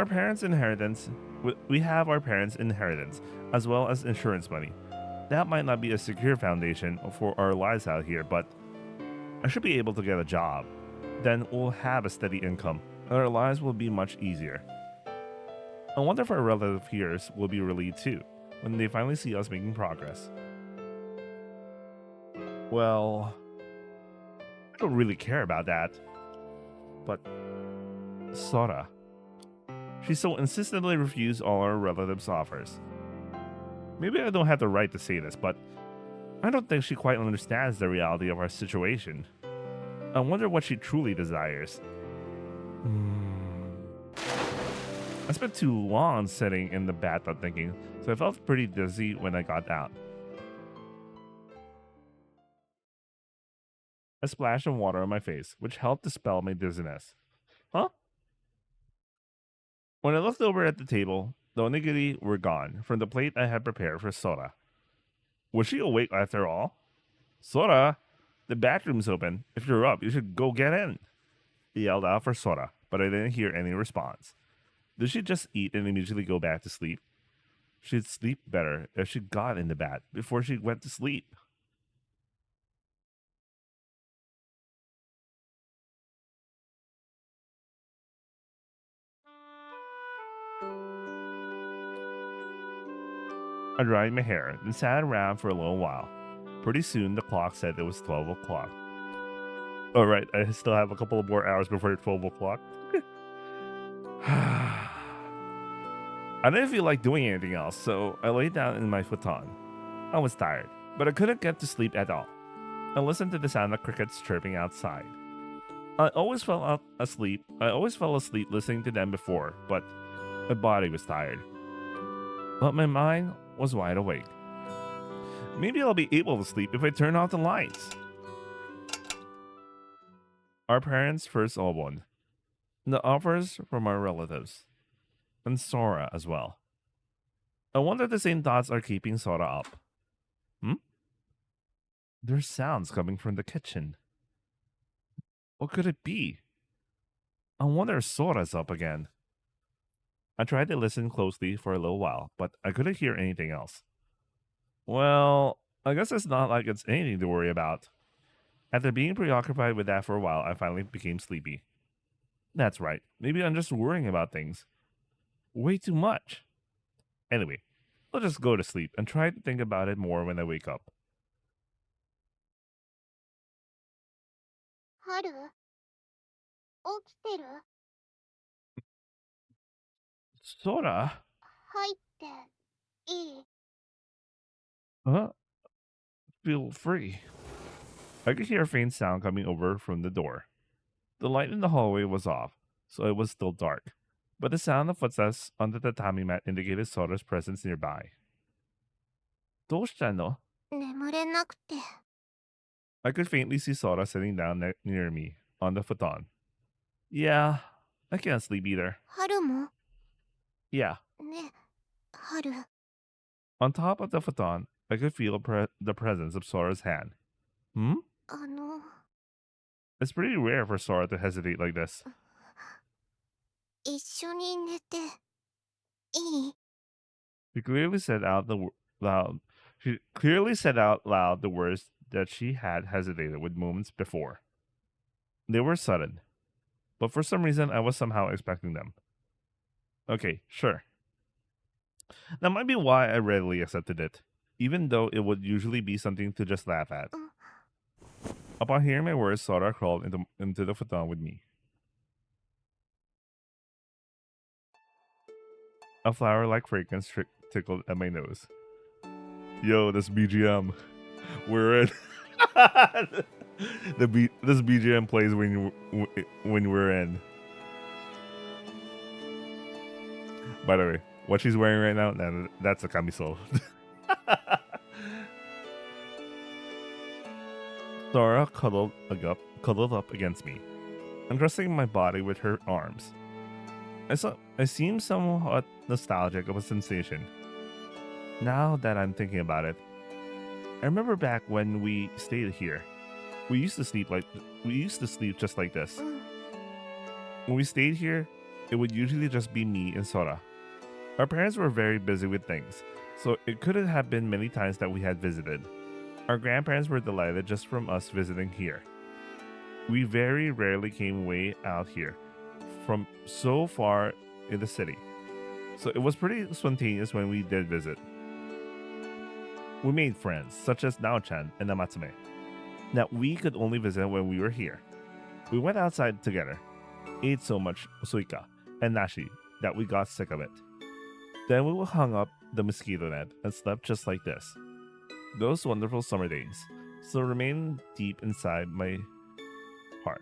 our parents' inheritance, as well as insurance money. That might not be a secure foundation for our lives out here, but I should be able to get a job. Then we'll have a steady income, and our lives will be much easier. I wonder if our relative peers will be relieved too, when they finally see us making progress. Well, I don't really care about that. But Sora, she so insistently refused all our relatives' offers. Maybe I don't have the right to say this, but I don't think she quite understands the reality of our situation. I wonder what she truly desires. I spent too long sitting in the bathtub thinking, so I felt pretty dizzy when I got out. A splash of water on my face, which helped dispel my dizziness. Huh? When I looked over at the table, the onigiri were gone from the plate I had prepared for Sora. Was she awake after all? Sora, the bathroom's open. If you're up, you should go get in. I yelled out for Sora, but I didn't hear any response. Did she just eat and immediately go back to sleep? She'd sleep better if she got in the bath before she went to sleep. I dried my hair, then sat around for a little while. Pretty soon, the clock said it was 12 o'clock. Alright, I still have a couple of more hours before 12 o'clock. I didn't feel like doing anything else, so I laid down in my futon. I was tired, but I couldn't get to sleep at all. I listened to the sound of crickets chirping outside. I always fell asleep listening to them before, but my body was tired. But my mind was wide awake. Maybe I'll be able to sleep if I turn off the lights. Our parents' first album. The offers from our relatives. And Sora as well. I wonder if the same thoughts are keeping Sora up. There's sounds coming from the kitchen. What could it be? I wonder if Sora's up again. I tried to listen closely for a little while, but I couldn't hear anything else. Well, I guess it's not like it's anything to worry about. After being preoccupied with that for a while, I finally became sleepy. That's right. Maybe I'm just worrying about things. Way too much. Anyway, I'll just go to sleep and try to think about it more when I wake up. 春起きてる？ Sora? 入っていい？ Huh? Feel free. I could hear a faint sound coming over from the door. The light in the hallway was off, so it was still dark, but the sound of footsteps on the tatami mat indicated Sora's presence nearby. どうしたの? 眠れなくて。 I could faintly see Sora sitting down near me, on the futon. Yeah, I can't sleep either. 春も？ Yeah. ね、春。 On top of the futon, I could feel the presence of Sora's hand. Hmm? あの、 It's pretty rare for Sora to hesitate like this. 一緒に寝ていい？ She clearly said out loud the words that she had hesitated with moments before. They were sudden, but for some reason I was somehow expecting them. Okay, sure. That might be why I readily accepted it, even though it would usually be something to just laugh at. Upon hearing my words, Sora crawled into the futon with me. A flower-like fragrance tickled at my nose. Yo, this BGM. We're in. This BGM plays when we're in. By the way, what she's wearing right now, that's a camisole. Sora cuddled up against me, undressing my body with her arms. I seem somewhat nostalgic of a sensation. Now that I'm thinking about it, I remember back when we stayed here. We used to sleep just like this. When we stayed here, it would usually just be me and Sora. Our parents were very busy with things, so it couldn't have been many times that we had visited. Our grandparents were delighted just from us visiting here. We very rarely came way out here from so far in the city, so it was pretty spontaneous when we did visit. We made friends, such as Nao-chan and Namatsume, that we could only visit when we were here. We went outside together, ate so much suika and nashi that we got sick of it. Then we hung up the mosquito net and slept just like this. Those wonderful summer days still remain deep inside my heart.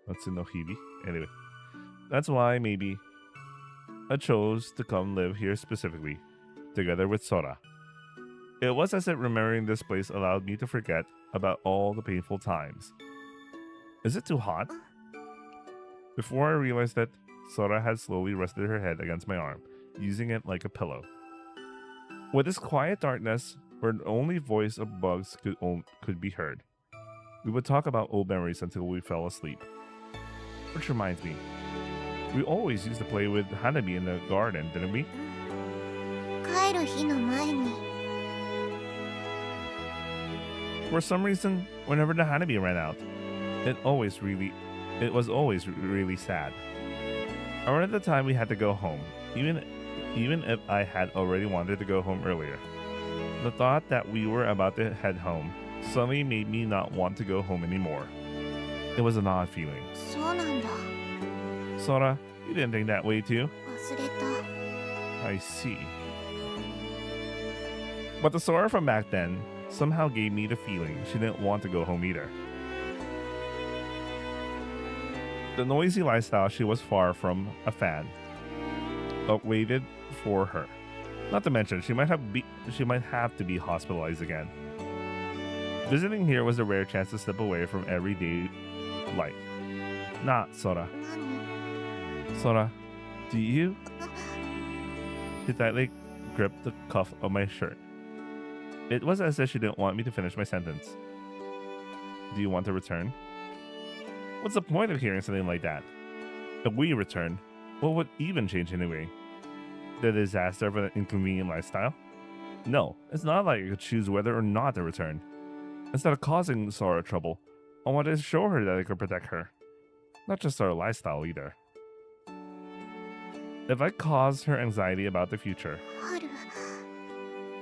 Natsuno Hibi. Anyway, that's why maybe I chose to come live here specifically, together with Sora. It was as if remembering this place allowed me to forget about all the painful times. Is it too hot? Before I realized that, Sora had slowly rested her head against my arm, using it like a pillow. With this quiet darkness, where the only voice of bugs could be heard, we would talk about old memories until we fell asleep. Which reminds me, we always used to play with Hanabi in the garden, didn't we? 帰る日の前に。 For some reason, whenever the Hanabi ran out, it was always really sad. Around the time we had to go home, even if I had already wanted to go home earlier. The thought that we were about to head home suddenly made me not want to go home anymore. It was an odd feeling. そうなんだ。 Sora, you didn't think that way too? 忘れた。 I see. But the Sora from back then somehow gave me the feeling she didn't want to go home either. The noisy lifestyle she was far from a fan waited for her. Not to mention, she might have to be hospitalized again. Visiting here was a rare chance to step away from everyday life. Not Sora. 何？ Sora, do you? She tightly gripped the cuff of my shirt. It was as if she didn't want me to finish my sentence. Do you want to return? What's the point of hearing something like that? If we return, what would even change anyway? The disaster of an inconvenient lifestyle? No, it's not like I could choose whether or not to return. Instead of causing Sora trouble, I wanted to show her that I could protect her. Not just our lifestyle either. if I caused her anxiety about the future. 春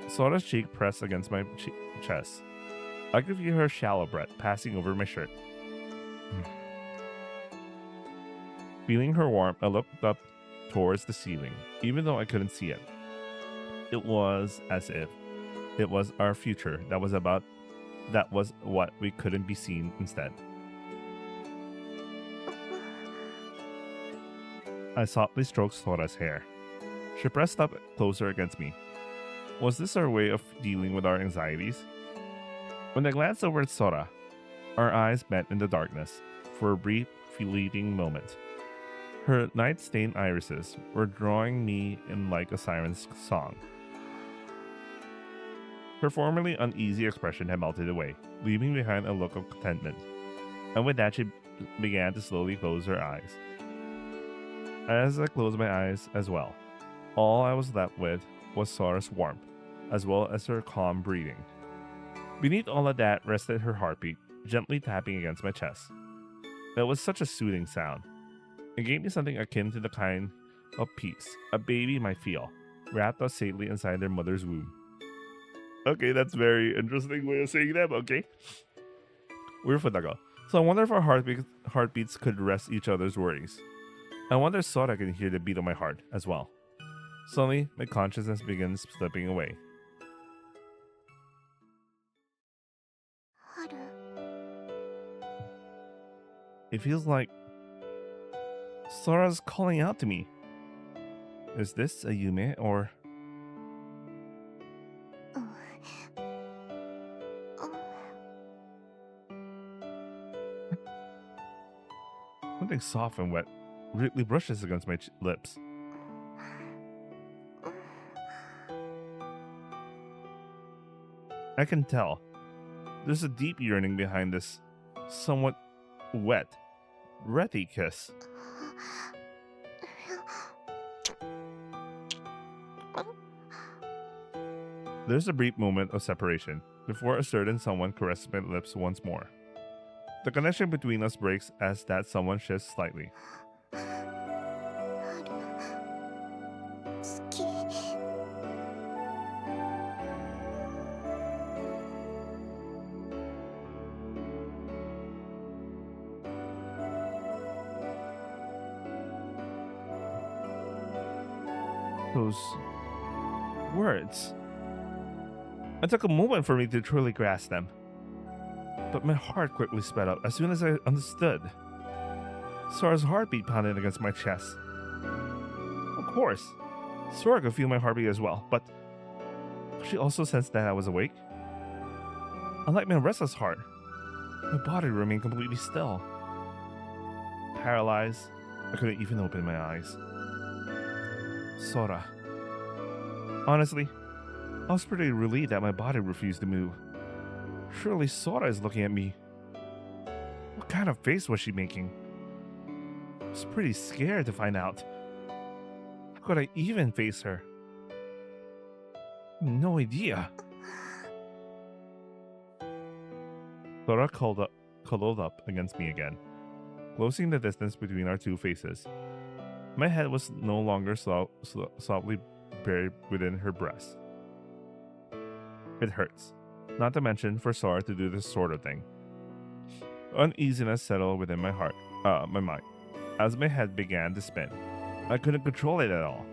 Sora's cheek pressed against my chest. I could feel her shallow breath passing over my shirt. Feeling her warmth, I looked up towards the ceiling, even though I couldn't see it. It was as if it was our future that was what we couldn't be seen instead. I softly stroked Sora's hair. She pressed up closer against me. Was this our way of dealing with our anxieties? When I glanced over at Sora, our eyes met in the darkness for a brief, fleeting moment. Her night-stained irises were drawing me in like a siren's song. Her formerly uneasy expression had melted away, leaving behind a look of contentment. And with that, she began to slowly close her eyes. As I closed my eyes as well, all I was left with was Sora's warmth, as well as her calm breathing. Beneath all of that rested her heartbeat, gently tapping against my chest. It was such a soothing sound. It gave me something akin to the kind of peace a baby might feel, wrapped up safely inside their mother's womb. Okay, that's a very interesting way of saying that, but okay. Weird for Dago. So I wonder if our heartbeats could rest each other's worries. I wonder if Sora can hear the beat of my heart as well. Suddenly, my consciousness begins slipping away. 春 It feels like Sora's calling out to me. Is this a Yume or... Something soft and wet really brushes against my lips. I can tell. There's a deep yearning behind this somewhat wet, breathy kiss. There's a brief moment of separation before a certain someone caresses my lips once more. The connection between us breaks as that someone shifts slightly. 好き Those words. It took a moment for me to truly grasp them. But my heart quickly sped up as soon as I understood. Sora's heartbeat pounded against my chest. Of course, Sora could feel my heartbeat as well, but she also sensed that I was awake. Unlike my restless heart, my body remained completely still. Paralyzed, I couldn't even open my eyes. Sora. Honestly, I was pretty relieved that my body refused to move. Surely Sora is looking at me. What kind of face was she making? I was pretty scared to find out. How could I even face her? No idea. Sora cuddled up against me again, closing the distance between our two faces. My head was no longer softly buried within her breast. It hurts, not to mention for Sora to do this sort of thing. Uneasiness settled within my mind. As my head began to spin, I couldn't control it at all.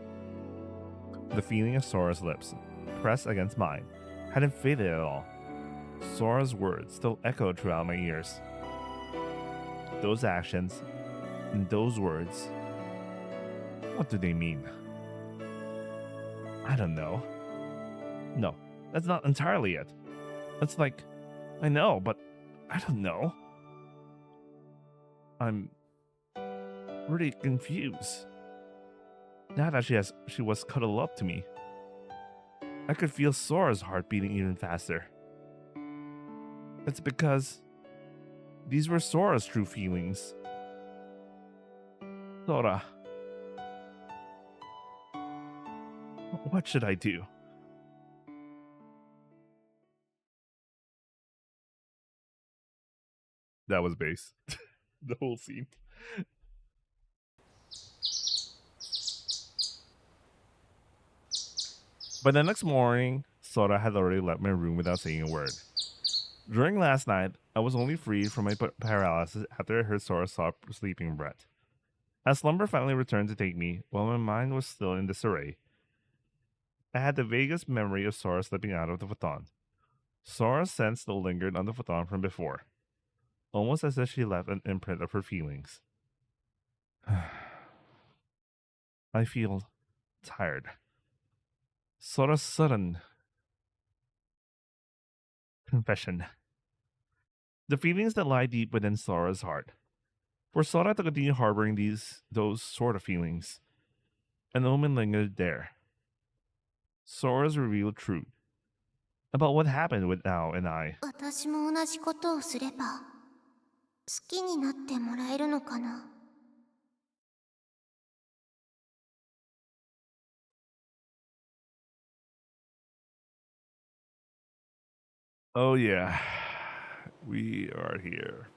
The feeling of Sora's lips, pressed against mine, hadn't faded at all. Sora's words still echoed throughout my ears. Those actions and those words, what do they mean? I don't know. No, that's not entirely it. It's like, I know, but I don't know. I'm really confused. Now that she was cuddled up to me, I could feel Sora's heart beating even faster. It's because these were Sora's true feelings. Sora, what should I do? That was bass. The whole scene. By the next morning, Sora had already left my room without saying a word. During last night, I was only freed from my paralysis after I heard Sora's soft sleeping breath. As slumber finally returned to take me, while my mind was still in disarray, I had the vaguest memory of Sora slipping out of the futon. Sora's scent still lingered on the futon from before, almost as if she left an imprint of her feelings. I feel tired. Sora's sudden confession. The feelings that lie deep within Sora's heart. For Sora to continue harboring those sort of feelings, an omen lingered there. Sora's revealed truth about what happened with Ao and I. 私も同じことをすれば好きになってもらえるのかな。 Oh yeah, we are here.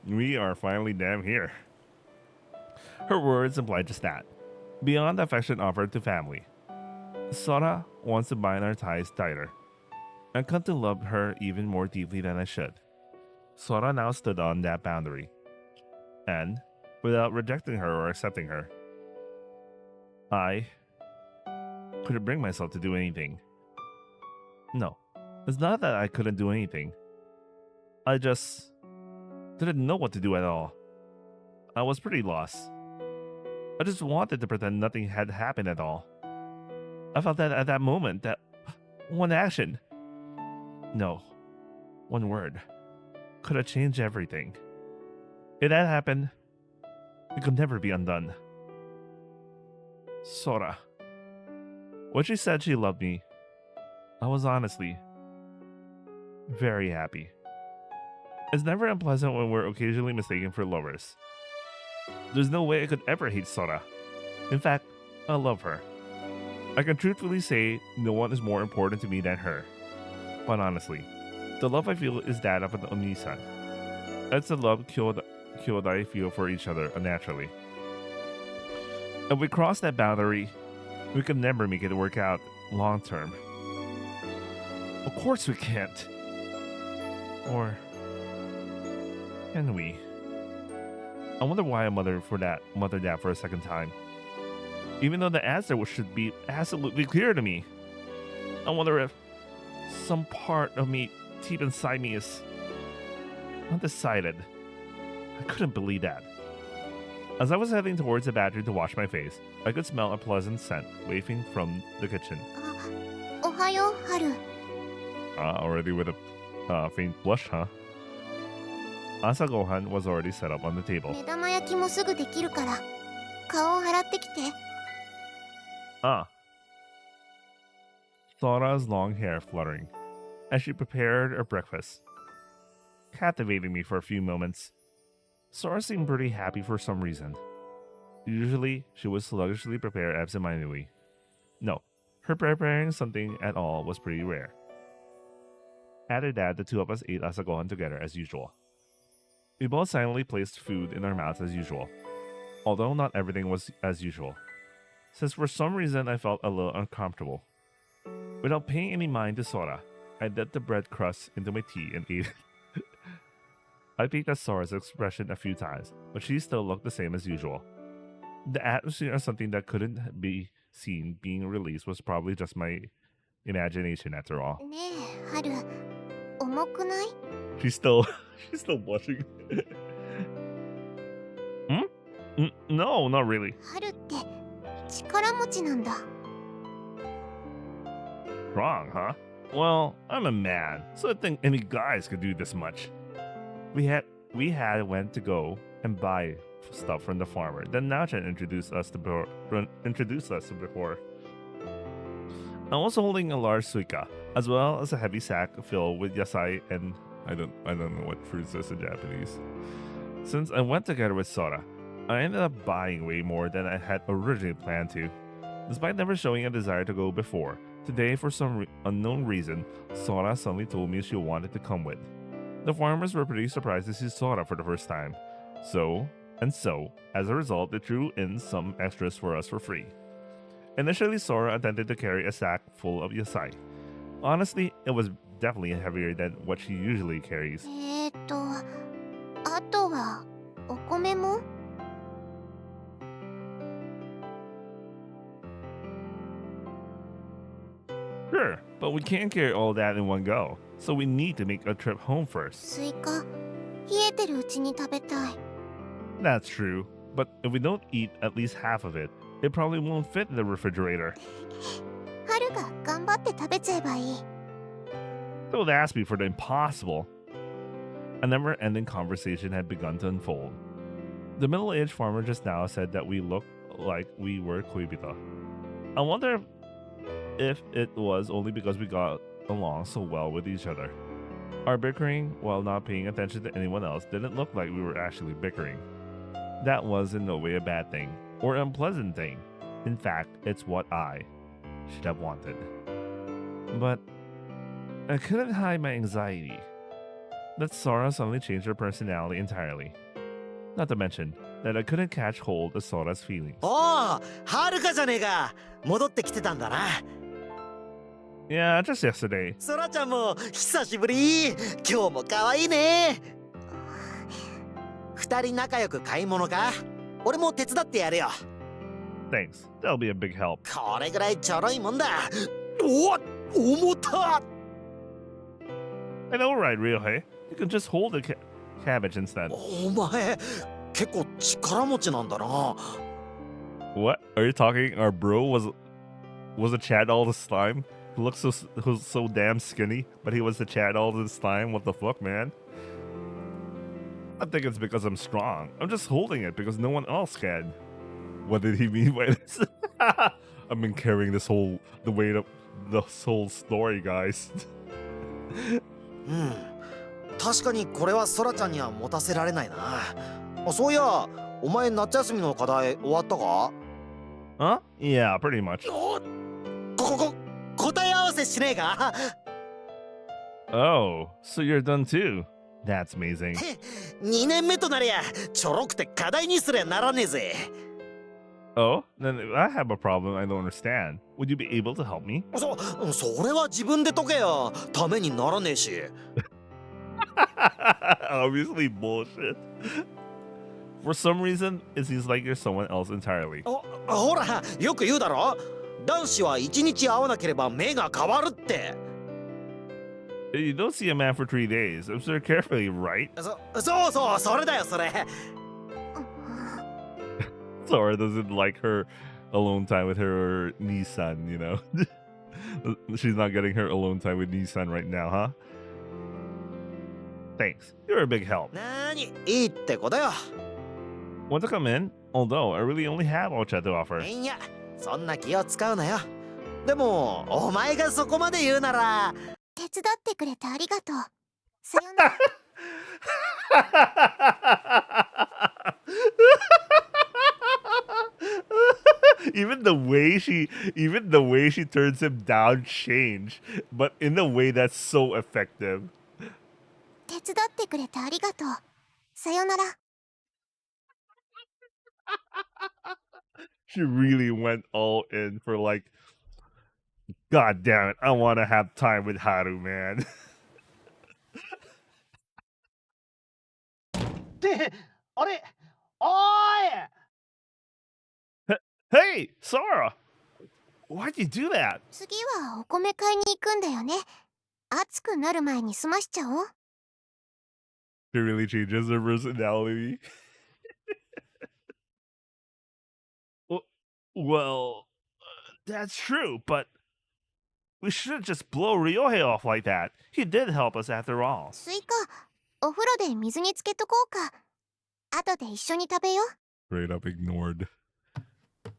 We are finally damn here. Her words implied just that. Beyond the affection offered to family, Sora wants to bind our ties tighter, and come to love her even more deeply than I should. Sora now stood on that boundary, and, without rejecting her or accepting her, I couldn't bring myself to do anything. No, it's not that I couldn't do anything. I just didn't know what to do at all. I was pretty lost. I just wanted to pretend nothing had happened at all. I felt that at that moment, that one action, no, one word, could have changed everything. If that happened, it could never be undone. Sora. When she said she loved me, I was honestly very happy. It's never unpleasant when we're occasionally mistaken for lovers. There's no way I could ever hate Sora. In fact, I love her. I can truthfully say no one is more important to me than her. But honestly, the love I feel is that of an Onisan. It's the love Kyodai feel for each other naturally. If we cross that boundary, we could never make it work out long term. Of course we can't. Or can we? I wonder why I muttered that for a second time. Even though the answer should be absolutely clear to me. I wonder if some part of me deep inside me is undecided. I couldn't believe that. As I was heading towards the bathroom to wash my face, I could smell a pleasant scent wafting from the kitchen. おはよう、春。 Already with a faint blush, huh? Asa Gohan was already set up on the table. 目玉焼きもすぐできるから顔を洗ってきて。 Sora's long hair fluttering as she prepared her breakfast, captivating me for a few moments. Sora seemed pretty happy for some reason. Usually, she would sluggishly prepare absentmindedly. No, her preparing something at all was pretty rare. After that, the two of us ate asagohan together as usual. We both silently placed food in our mouths as usual, although not everything was as usual, since for some reason I felt a little uncomfortable. Without paying any mind to Sora, I dipped the bread crust into my tea and ate it. I peeked at Sora's expression a few times, but she still looked the same as usual. The atmosphere of something that couldn't be seen being released was probably just my imagination after all. ねえ、春、重くない？ She's still blushing. No, not really. 春って力持ちなんだ。 Wrong, huh? Well, I'm a man, so I think any guys could do this much. We went to go and buy stuff from the farmer. Then Nao-chan introduced us to before. I'm also holding a large suika, as well as a heavy sack filled with yasai and I don't know what fruits is in Japanese. Since I went together with Sora, I ended up buying way more than I had originally planned to. Despite never showing a desire to go before, today for some unknown reason, Sora suddenly told me she wanted to come with. The farmers were pretty surprised to see Sora for the first time. So, as a result, they threw in some extras for us for free. Initially, Sora attempted to carry a sack full of yasai. Honestly, it was definitely heavier than what she usually carries. あとはお米も Sure, but we can't carry all that in one go, so we need to make a trip home first. スイカ冷えてるうちに食べたい That's true, but if we don't eat at least half of it, it probably won't fit in the refrigerator. 春が頑張って食べちゃえばいい Don't ask me for the impossible. A never-ending conversation had begun to unfold. The middle-aged farmer just now said that we looked like we were Kuibita. I wonder if it was only because we got along so well with each other. Our bickering, while not paying attention to anyone else, didn't look like we were actually bickering. That was in no way a bad thing, or unpleasant thing. In fact, it's what I should have wanted. But I couldn't hide my anxiety that Sora suddenly changed her personality entirely. Not to mention that I couldn't catch hold of Sora's feelings. おお、はるかじゃねえか。戻ってきてたんだな。 Yeah, just yesterday. ソラちゃんも久しぶり。今日も可愛いね。二人仲良く買い物か。俺も手伝ってやるよ。 Thanks. That'll be a big help. これぐらいちょろいもんだ。おお、重た。 I know, right, Ryohei? You can just hold the cabbage instead. お前、結構力持ちなんだな。 What? Are you talking? Our bro was a Chad all this time? He looked so damn skinny, but he was a Chad all this time. What the fuck, man? I think it's because I'm strong. I'm just holding it because no one else can. What did he mean by this? I've been carrying the weight of this whole story, guys. うん確かにこれはソラちゃんには持たせられないな。そういや、お前夏休みの課題終わったか？ Huh? Yeah, pretty much. 答え合わせしねえか？ Oh, so you're done too. That's amazing. 2年目となりゃちょろくて課題にすりゃならねえぜ。 Oh, then I have a problem I don't understand. Would you be able to help me? それは自分で解けよ。ためにならねえし。Obviously bullshit. For some reason, it seems like you're someone else entirely. ほら、よく言うだろ。男子は1日会わなければ目が変わるって。 You don't see a man for 3 days. Observe carefully, right? そう、それだよ、それ。 Sora doesn't like her alone time with her Nissan, you know? She's not getting her alone time with Nissan right now, huh? Thanks. You're a big help. なに、いいってことよ。 Want to come in? Although, I really only have Ocha to offer. いや、そんな気を使うなよ。でも、お前がそこまで言うなら。手伝ってくれてありがとうさよなら Even the way she turns him down change, but in a way that's so effective. 手伝ってくれてありがとうさよなら She really went all in for like, God damn it, I want to have time with Haru, man. ってあれおーい Hey, Sora! Why'd you do that? 次はお米買いに行くんだよね暑くなる前に済ましちゃおう She really changes her personality. Well, that's true, but we shouldn't just blow Ryohei off like that. He did help us after all. スイカお風呂で水につけとこうか後で一緒に食べよう Straight up ignored.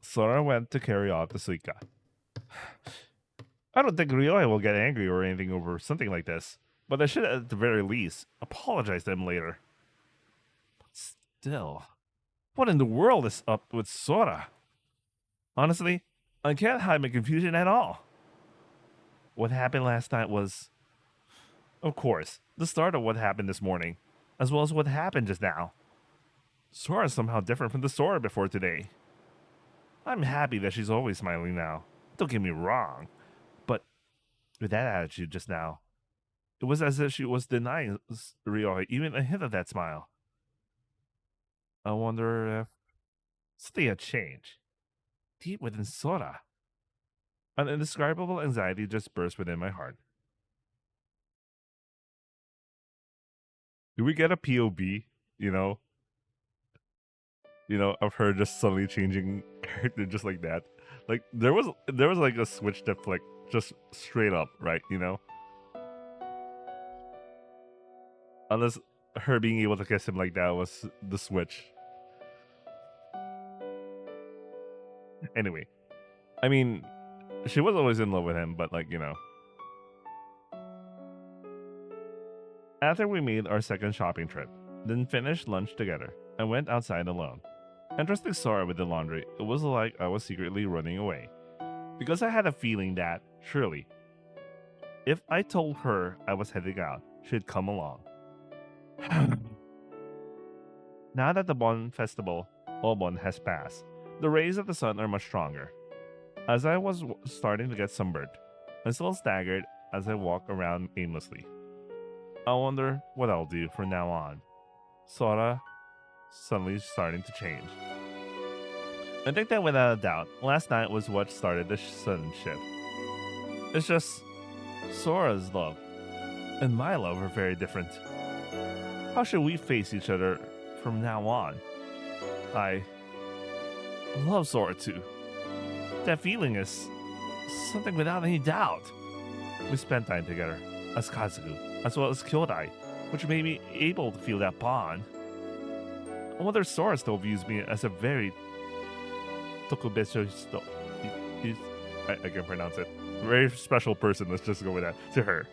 Sora went to carry out the Suika. I don't think Ryohei will get angry or anything over something like this, but I should at the very least apologize to him later. But still, what in the world is up with Sora? Honestly, I can't hide my confusion at all. What happened last night was, of course, the start of what happened this morning, as well as what happened just now. Sora is somehow different from the Sora before today. I'm happy that she's always smiling now. Don't get me wrong. But with that attitude just now, it was as if she was denying Ryo even a hint of that smile. I wonder if something had changed. Deep within Sora. An indescribable anxiety just burst within my heart. Do we get a POV, of her just suddenly changing character just like that? Like there was like a switch that flicked just straight up, right? Unless her being able to kiss him like that was the switch. Anyway, I mean, she was always in love with him, but After we made our second shopping trip, then finished lunch together, I went outside alone. Entrusting Sora with the laundry, it was like I was secretly running away. Because I had a feeling that, surely, if I told her I was heading out, she'd come along. Now that the Bon Festival, Obon, has passed, the rays of the sun are much stronger. As I was starting to get sunburned, I still staggered as I walk around aimlessly. I wonder what I'll do from now on. Sora suddenly starting to change. I think that without a doubt, last night was what started the sudden shift. It's just Sora's love and my love are very different. How should we face each other from now on? I love Sora too. That feeling is something without any doubt. We spent time together as Kazuku, as well as Kyodai, which made me able to feel that bond. I wonder if Sora still views me as a very Tokubetsu, I can pronounce it, very special person, let's just go with that, to her,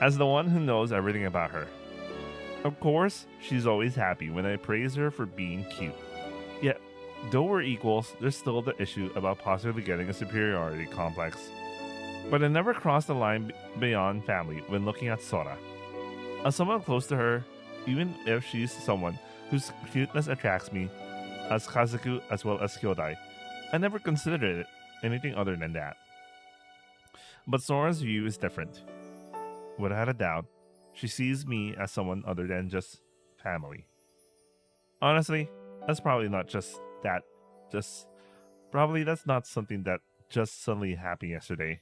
as the one who knows everything about her. Of course, she's always happy when I praise her for being cute. Yet, though we're equals, there's still the issue about possibly getting a superiority complex. But I never crossed the line beyond family when looking at Sora. As someone close to her, even if she's someone whose cuteness attracts me, as Kazuku as well as Kyodai, I never considered it anything other than that. But Sora's view is different. Without a doubt, she sees me as someone other than just family. Honestly, that's probably not just that. Probably that's not something that just suddenly happened yesterday.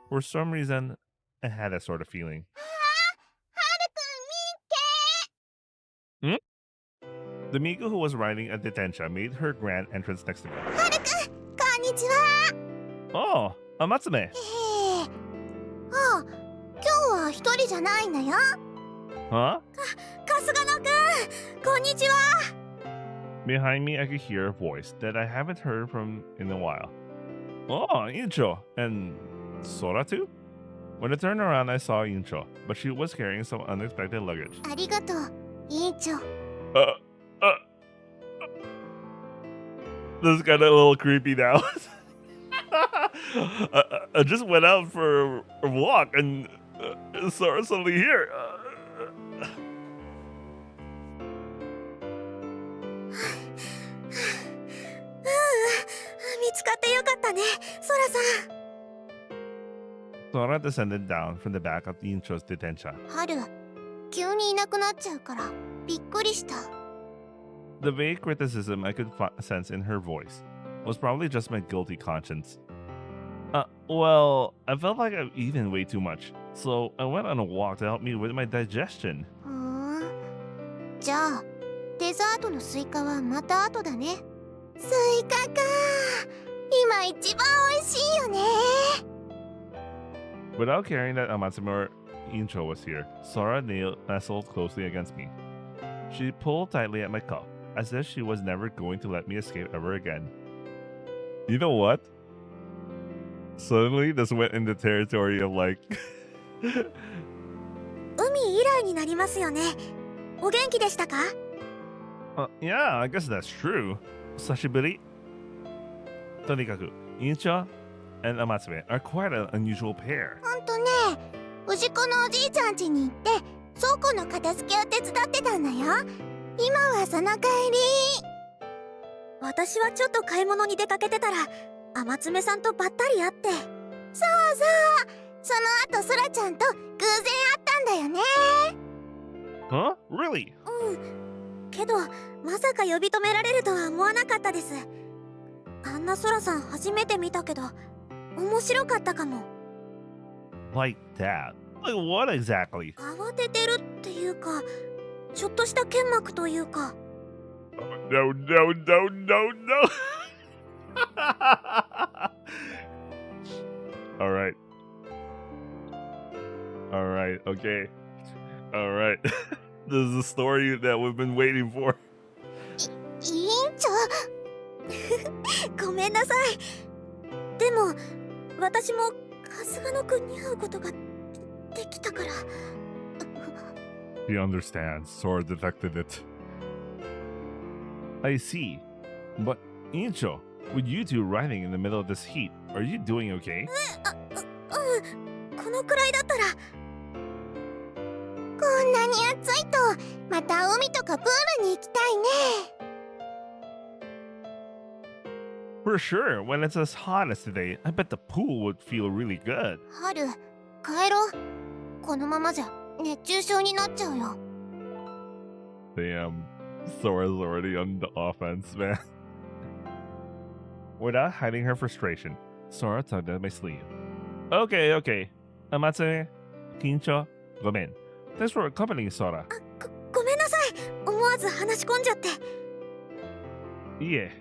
For some reason, I had that sort of feeling. The Miku who was riding a detentia made her grand entrance next to me. Haru-kun, konnichiwa. Oh, Amatsume. ああ、今日は一人じゃないんだよ。 Huh? 春日野くん、こんにちは。 Behind me, I could hear a voice that I haven't heard from in a while. Oh, Incho. And Sora too? When I turned around, I saw Incho, but she was carrying some unexpected luggage. ありがとう、委員長。 This is kind of a little creepy now. I just went out for a walk and Sora suddenly here. 見つかってよかったね、ソラさん。 Sora descended down from the back of Incho's detentia. 春、急にいなくなっちゃうからびっくりした。 The vague criticism I could sense in her voice was probably just my guilty conscience. Well, I felt like I've eaten way too much, so I went on a walk to help me with my digestion. ふーん。じゃあ、デザートのスイカはまた後だね。スイカか。今一番美味しいよね。 Without caring that Amatsume or Incho was here, Sora nestled closely against me. She pulled tightly at my cuff, as if she was never going to let me escape ever again. You know what? Suddenly, this went in the territory of like... 海以来になりますよね。お元気でしたか？ yeah, I guess that's true. Sashiburi? とにかく, Incho and Amatsume are quite an unusual pair. ほんとね、氏子のおじいちゃん家に行って倉庫の片付けを手伝ってたんだよ。今はその帰り。私はちょっと買い物に出かけてたら天爪さんとばったり会って。そうそう、その後ソラちゃんと偶然会ったんだよね。 Huh? Really? けどまさか呼び止められるとは思わなかったです。あんなソラさん初めて見たけど面白かったかも。 Like that? Like what exactly? 慌ててるっていうかちょっとした剣幕というか。 No, no, no, no, no. All right. All right, okay. All right. This is the story that we've been waiting for. 委員長ごめんなさい。でも私も春日野くんに会うことができたから。 He understands. Sora detected it. I see. But, Incho, with you two riding in the middle of this heat, are you doing okay? このくらいだったら。こんなに暑いとまた海とかプールに行きたいね。 For sure. When it's as hot as today, I bet the pool would feel really good. 春、帰ろう。このままじゃ熱中症になっちゃうよ。 Damn. Sora's already on the offense, man. Without hiding her frustration, Sora tugged at my sleeve. Okay, okay. Amatsune, Kincho, gomen. Thanks for accompanying Sora. ごめんなさい。思わず話し込んじゃって。 Yeah.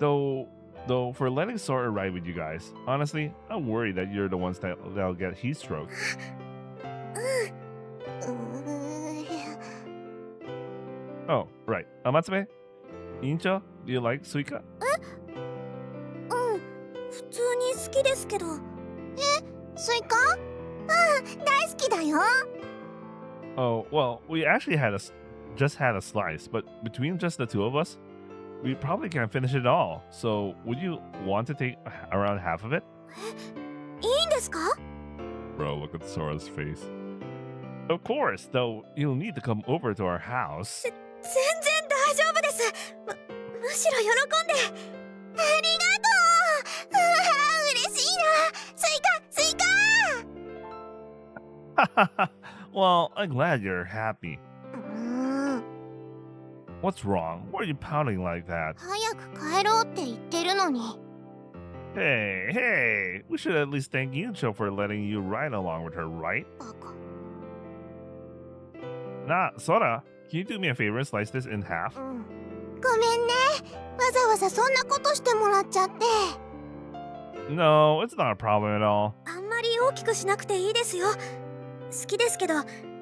Though for letting Sora ride with you guys, honestly, I'm worried that you're the ones that'll get heat stroke. Oh, right. Amatsube? Incho, do you like Suika? 普通に好きですけど。スイカ？大好きだよ。 Oh, well, we actually just had a slice, but between just the two of us, we probably can't finish it all. So, would you want to take around half of it? いいんですか？ Bro, look at Sora's face. Of course, though you'll need to come over to our house. 全然大丈夫です。むしろ喜んで。ありがとう。嬉しいな。スイカ。 Well, I'm glad you're happy. うーん、 What's wrong? Why are you pouting like that? 早く帰ろうって言ってるのに。 Hey, we should at least thank Yuncho for letting you ride along with her, right? バカ。 Nah, Sora, can you do me a favor and slice this in half? うん。ごめんね。わざわざそんなことしてもらっちゃって。 No, it's not a problem at all. あんまり大きくしなくていいですよ。好きですけど、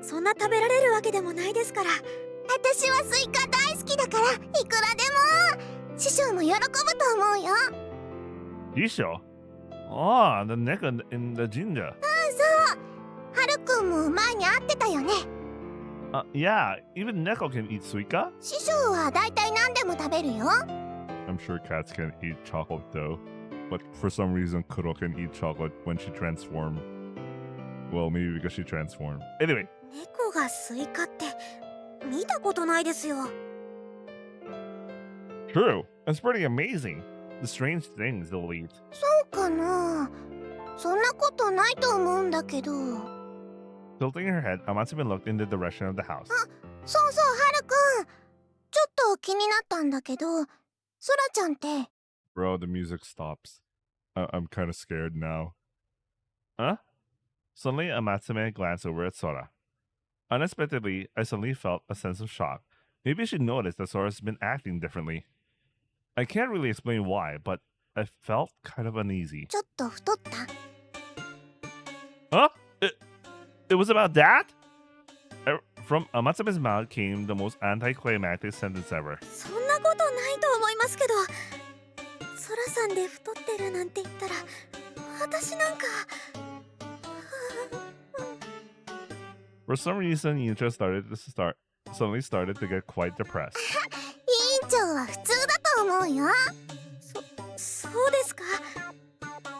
そんな食べられるわけでもないですから。私はスイカ大好きだからいくらでも。師匠も喜ぶと思うよ。 Yisho? Ah, the neko in the ginger. そう。はるくんも前に会ってたよね。 Yeah, even Neko can eat suika? 師匠はだいたい何でも食べるよ。 I'm sure cats can eat chocolate though. But for some reason, Kuro can eat chocolate when she transformed. Well, maybe because she transformed. Anyway. 猫がスイカって見たことないですよ。 True. It's pretty amazing. The strange things they'll eat. そうかな。そんなことないと思うんだけど。 Tilting her head, Amatsube looked in the direction of the house. そうそう、はるくん。ちょっと気になったんだけど、ソラちゃんって。 Bro, the music stops. I'm kind of scared now. Huh? Suddenly, Amatsube glanced over at Sora. Unexpectedly, I suddenly felt a sense of shock. Maybe she noticed that Sora's been acting differently. I can't really explain why, but I felt kind of uneasy. ちょっと太った。 Huh? It was about that? From Amatsube's mouth came the most anticlimactic sentence ever. そんなことないと思いますけど、ソラさんで太ってるなんて言ったら、私なんか。For some reason, Yuncho suddenly started to get quite depressed. 委員長は普通だと思うよ。そうですか。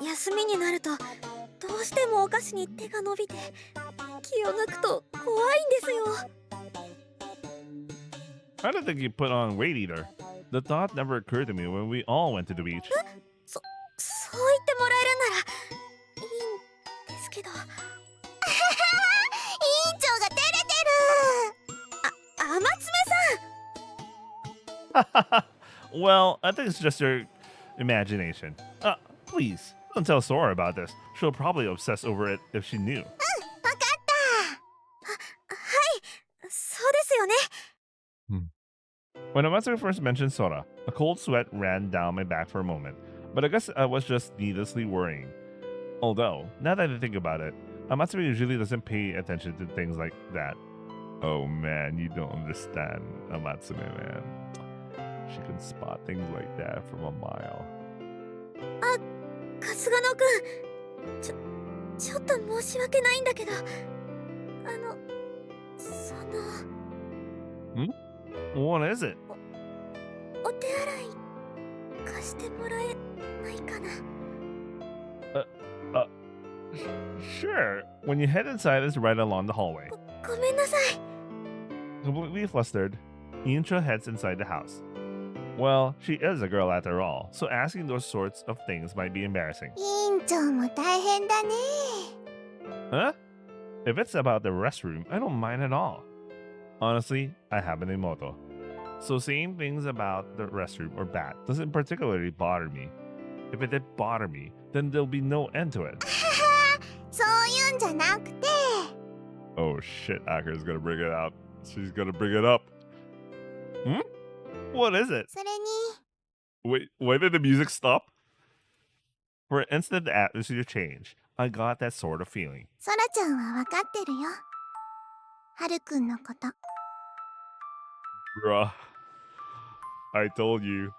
休みになるとどうしてもお菓子に手が伸びて気を抜くと怖いんですよ。 I don't think you put on weight either. The thought never occurred to me when we all went to the beach. そう言ってもらえるならいいんですけど委員長が照れてる天爪さん Well, I think it's just your imagination. Please, don't tell Sora about this. She'll probably obsess over it if she knew. わかったはいそうですよね When Amatsume first mentioned Sora, a cold sweat ran down my back for a moment, but I guess I was just needlessly worrying. Although, now that I think about it, Amatsume usually doesn't pay attention to things like that. Oh man, you don't understand, Amatsume, man. She can spot things like that from a mile. 春日野くんちょっと申し訳ないんだけどWhat is it? お手洗い貸してもらえないかな Sure. When you head inside, it's right along the hallway. ごめんなさい Completely flustered, Incho heads inside the house. Well, she is a girl after all, so asking those sorts of things might be embarrassing. 委員長も大変だね Huh? If it's about the restroom, I don't mind at all. Honestly, I have an emoto. So saying things about the restroom or bat doesn't particularly bother me. If it did bother me, then there'll be no end to it. そういうんじゃなくて Oh shit, Akira's gonna bring it out. She's gonna bring it up. What is it? それに Wait, why did the music stop? For an instant, the atmosphere changed. I got that sort of feeling. ソラちゃんは分かってるよハルくんのこと Bruh. I told you.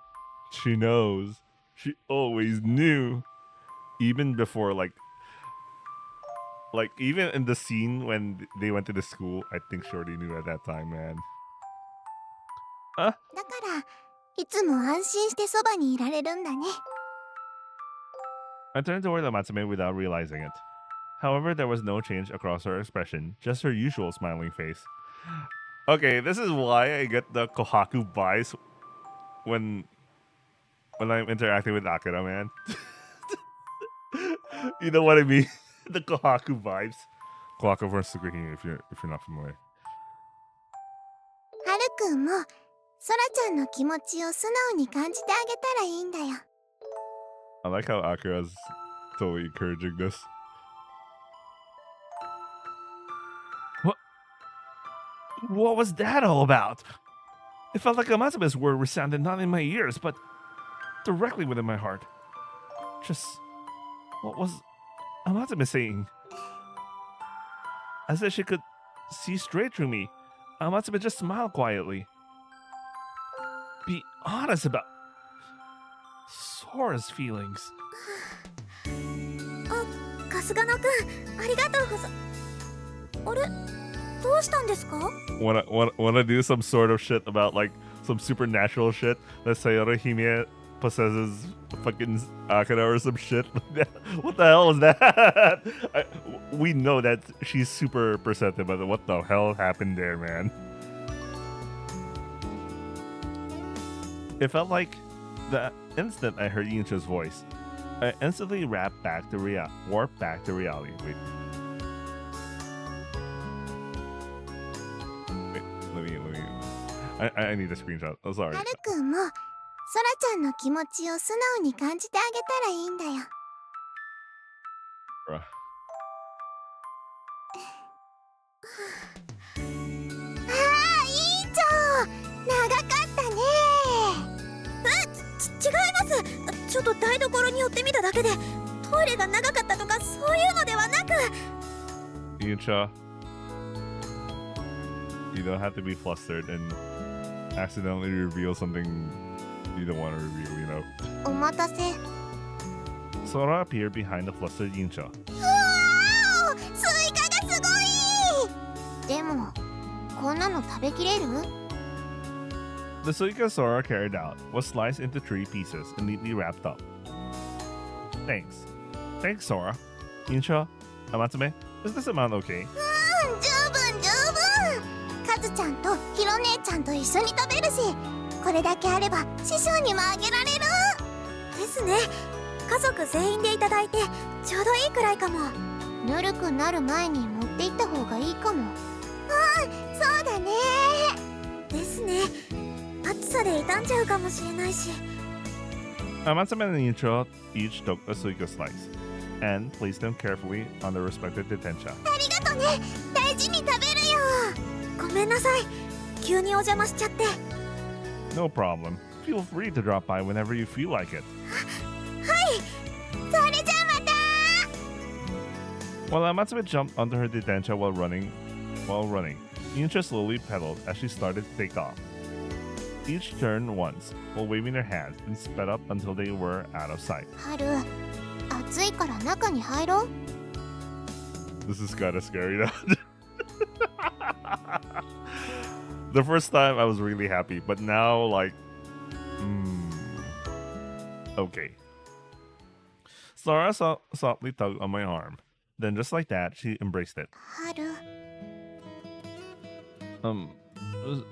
She knows. She always knew. Even before, like even in the scene when they went to the school, I think she already knew at that time, man. だからいつも安心してそばにいられるんだね I turned toward Amatsume without realizing it. However, there was no change across her expression, just her usual smiling face. Okay, this is why I get the Kohaku vibes when I'm interacting with Akira, man. You know what I mean? The Kohaku vibes. Kohaku from Tsukuhime, if you're not familiar. ハルくんもソラちゃんの気持ちを素直に感じてあげたらいいんだよ I like how Akira's totally encouraging this. What was that all about? It felt like Amatsume's word resounded not in my ears, but directly within my heart. Just, what was Amatsume saying? As if she could see straight through me, Amatsume just smiled quietly. Be honest about Sora's feelings. 春日野くんありがとうござあれどうしたんですか Wanna do some sort of shit about like some supernatural shit that Sayori Hime possesses fucking Akira or some shit? What the hell is that? We know that she's super perceptive, but what the hell happened there, man? It felt like the instant I heard Incho's voice, I instantly warped back to reality. Wait, let me. I need a screenshot. Oh, sorry. ハルくんもソラちゃんの気持ちを素直に感じてあげたらいいんだよ Bruh. 委員長長かったね違いますちょっと台所に寄ってみただけでトイレが長かったとかそういうのではなく Incha, you don't have to be flustered and accidentally reveal something you don't want to reveal, you know. お待たせ Sora appeared behind the flustered Incha. うわースイカがすごいでもこんなの食べきれる The suika Sora carried out was sliced into 3 pieces and neatly wrapped up. Thanks. Thanks, Sora. Incha, Amatsume, is this amount okay? 十分カズちゃんとヒロ姉ちゃんと一緒に食べるしこれだけあれば師匠にもあげられるですね。家族全員でいただいてちょうどいいくらいかも。ぬるくなる前に持って行った方がいいかも。そうだね。ですね。暑さで傷んじゃうかもしれないし。Amatsuma and Nichiro each took a suika slice and placed them carefully on their respective detentia. ありがとね。大事に食べるよ。ごめんなさい。急にお邪魔しちゃって。No problem. Feel free to drop by whenever you feel like it. それじゃあまた。 While Amatsuma jumped onto her detentia while running, Nichiro slowly pedaled as she started to take off. Each turned once while waving their hands and sped up until they were out of sight. 春、暑いから中に入ろう。 This is kind of scary though. The first time I was really happy, but now like, okay. Sora softly tugged on my arm. Then just like that, she embraced it. 春、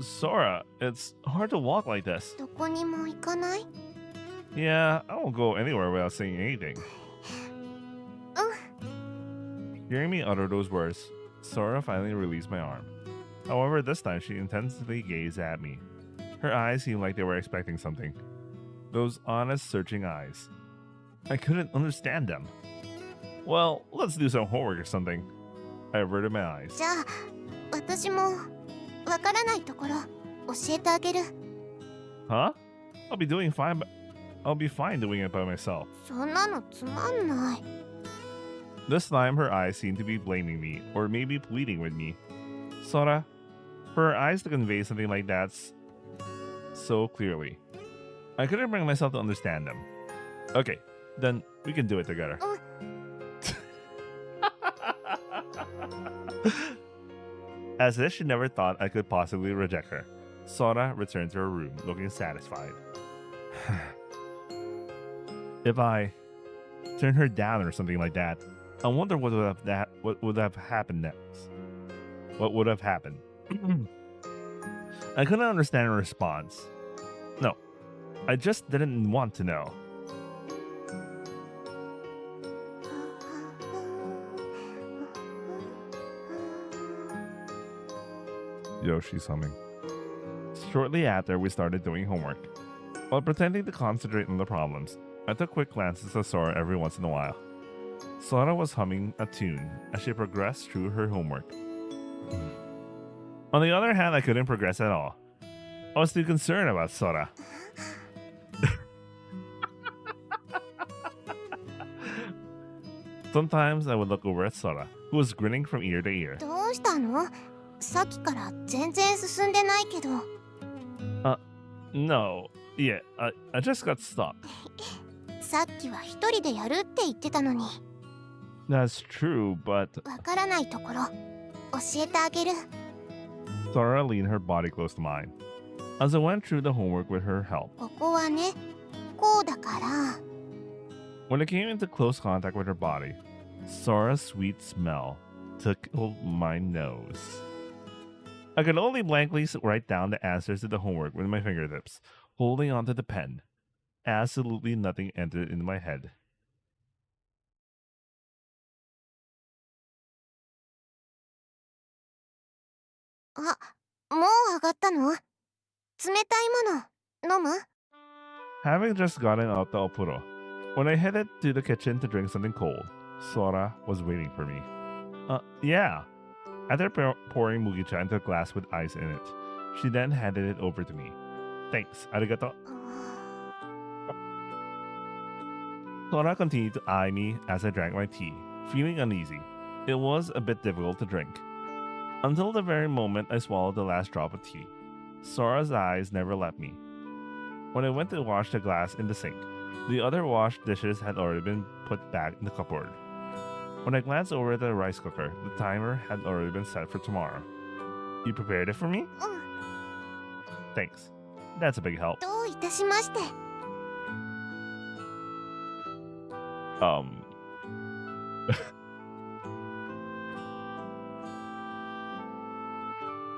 Sora, it's hard to walk like this. どこにも行かない？ Yeah, I won't go anywhere without saying anything. Hearing me utter those words, Sora finally released my arm. However, this time she intensely gazed at me. Her eyes seemed like they were expecting something. Those honest, searching eyes. I couldn't understand them. Well, let's do some homework or something. I averted my eyes. じゃあ私もわからないところ教えてあげる。 Huh? I'll be fine doing it by myself. そんなのつまんない。 This time, her eyes seemed to be blaming me, or maybe pleading with me. Sora, for her eyes to convey something like that so clearly, I couldn't bring myself to understand them. Okay, then we can do it together. As if she never thought I could possibly reject her, Sora returned to her room, looking satisfied. If I turned her down or something like that, I wonder what would have happened next. What would have happened? I couldn't understand her response. No, I just didn't want to know. Yoshi's humming. Shortly after, we started doing homework. While pretending to concentrate on the problems, I took quick glances at Sora every once in a while. Sora was humming a tune as she progressed through her homework. On the other hand, I couldn't progress at all. I was too concerned about Sora. Sometimes I would look over at Sora, who was grinning from ear to ear. どうしたの？さっきから全然進んでないけど。 No, yeah, I just got stuck. さっきは一人でやるって言ってたのに。 That's true, but わからないところ教えてあげる。 Sora leaned her body close to mine. As I went through the homework with her help, ここはね、こうだから。 when I came into close contact with her body, Sora's sweet smell tickled my nose. I could only blankly write down the answers to the homework with my fingertips, holding onto the pen. Absolutely nothing entered into my head. あ、もう上がったの？冷たいもの飲む？ Having just gotten out the opuro, when I headed to the kitchen to drink something cold, Sora was waiting for me. Yeah. After pouring mugicha into a glass with ice in it, she then handed it over to me. Thanks, arigato. Sora continued to eye me as I drank my tea, feeling uneasy. It was a bit difficult to drink. Until the very moment I swallowed the last drop of tea, Sora's eyes never left me. When I went to wash the glass in the sink, the other washed dishes had already been put back in the cupboard. When I glanced over at the rice cooker, the timer had already been set for tomorrow. You prepared it for me? うん、 Thanks. That's a big help. どういたしまして。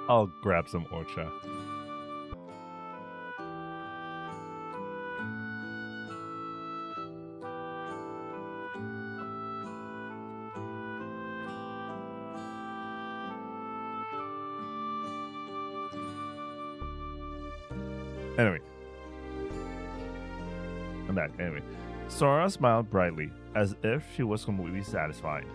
I'll grab some ocha. Anyway. I'm back. Anyway. Sora smiled brightly, as if she was completely satisfied.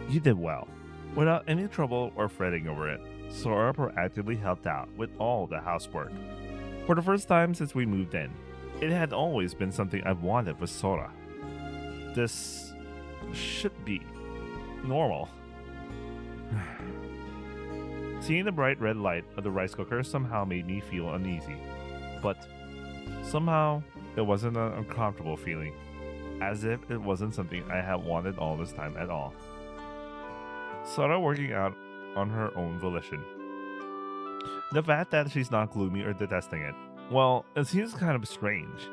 You did well. Without any trouble or fretting over it, Sora proactively helped out with all the housework. For the first time since we moved in, it had always been something I've wanted with Sora. This should be normal. Seeing the bright red light of the rice cooker somehow made me feel uneasy, but somehow it wasn't an uncomfortable feeling, as if it wasn't something I had wanted all this time at all. Sora working out on her own volition. The fact that she's not gloomy or detesting it, well, it seems kind of strange.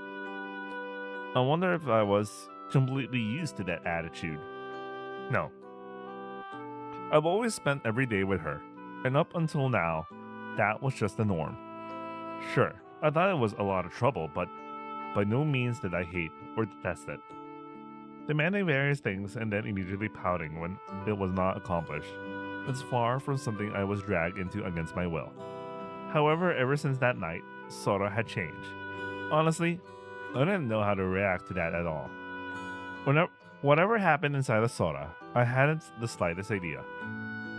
I wonder if I was completely used to that attitude. No. I've always spent every day with her, and up until now, that was just the norm. Sure, I thought it was a lot of trouble, but by no means did I hate or detest it. Demanding various things and then immediately pouting when it was not accomplished is far from something I was dragged into against my will. However, ever since that night, Sora had changed. Honestly, I didn't know how to react to that at all. Whatever happened inside of Sora, I hadn't the slightest idea.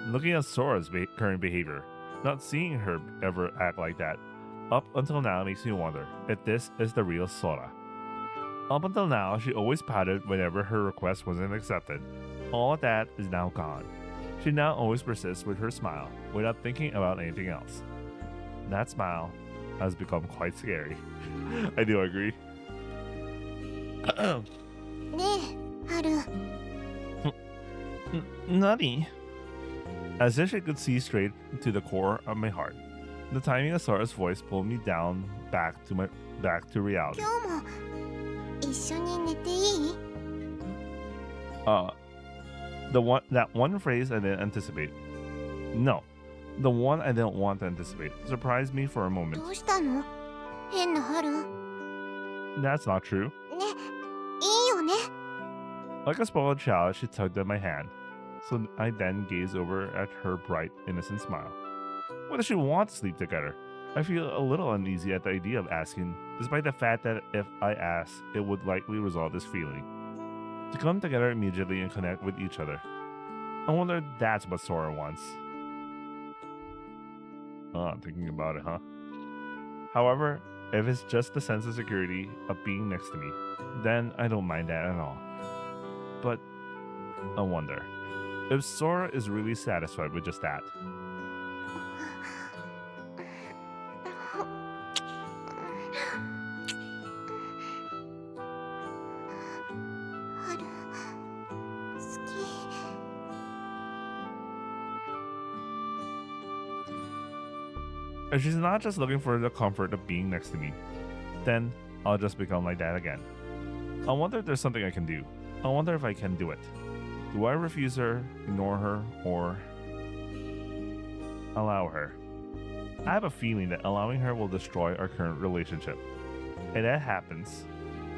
Looking at Sora's current behavior, not seeing her ever act like that, up until now makes me wonder if this is the real Sora. Up until now, she always pouted whenever her request wasn't accepted. All of that is now gone. She now always persists with her smile without thinking about anything else. That smile has become quite scary. I do agree. ねえ、ハル。Nutty. As if she could see straight to the core of my heart. The timing of Sora's voice pulled me down back to reality. 今日も一緒に寝ていい？ That one phrase I didn't anticipate. No, the one I didn't want to anticipate surprised me for a moment. どうしたの？変なハル。ね、That's not true. いいよね。 Like a spoiled child, she tugged at my hand. So I then gazed over at her bright, innocent smile. What does she want to sleep together? I feel a little uneasy at the idea of asking, despite the fact that if I asked, it would likely resolve this feeling. To come together immediately and connect with each other. I wonder if that's what Sora wants. I'm thinking about it, huh? However, if it's just the sense of security of being next to me, then I don't mind that at all. But I wonder if Sora is really satisfied with just that. ハル、好き。 If she's not just looking for the comfort of being next to me, then I'll just become like that again. I wonder if there's something I can do. I wonder if I can do it. Do I refuse her, ignore her, or allow her? I have a feeling that allowing her will destroy our current relationship. If that happens,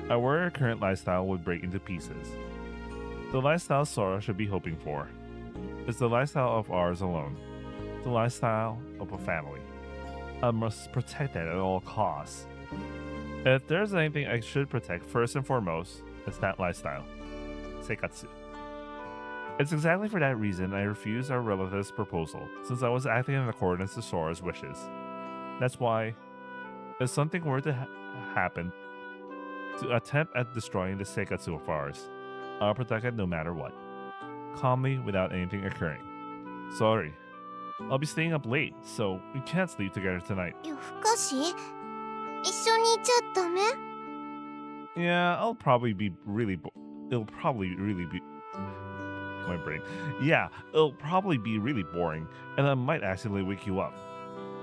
I worry our current lifestyle would break into pieces. The lifestyle Sora should be hoping for is the lifestyle of ours alone, the lifestyle of a family. I must protect that at all costs. If there's anything I should protect first and foremost, it's that lifestyle. Seikatsu. It's exactly for that reason I refused our relative's proposal, since I was acting in accordance to Sora's wishes. That's why, if something were to happen to attempt at destroying the Seikatsu of ours, I'll protect it no matter what. Calmly, without anything occurring. Sorry. I'll be staying up late, so we can't sleep together tonight. 夜更かし？一緒にいちゃダメ？ Yeah, I'll probably be really it'll probably really be my brain. Yeah, it'll probably be really boring, and I might accidentally wake you up.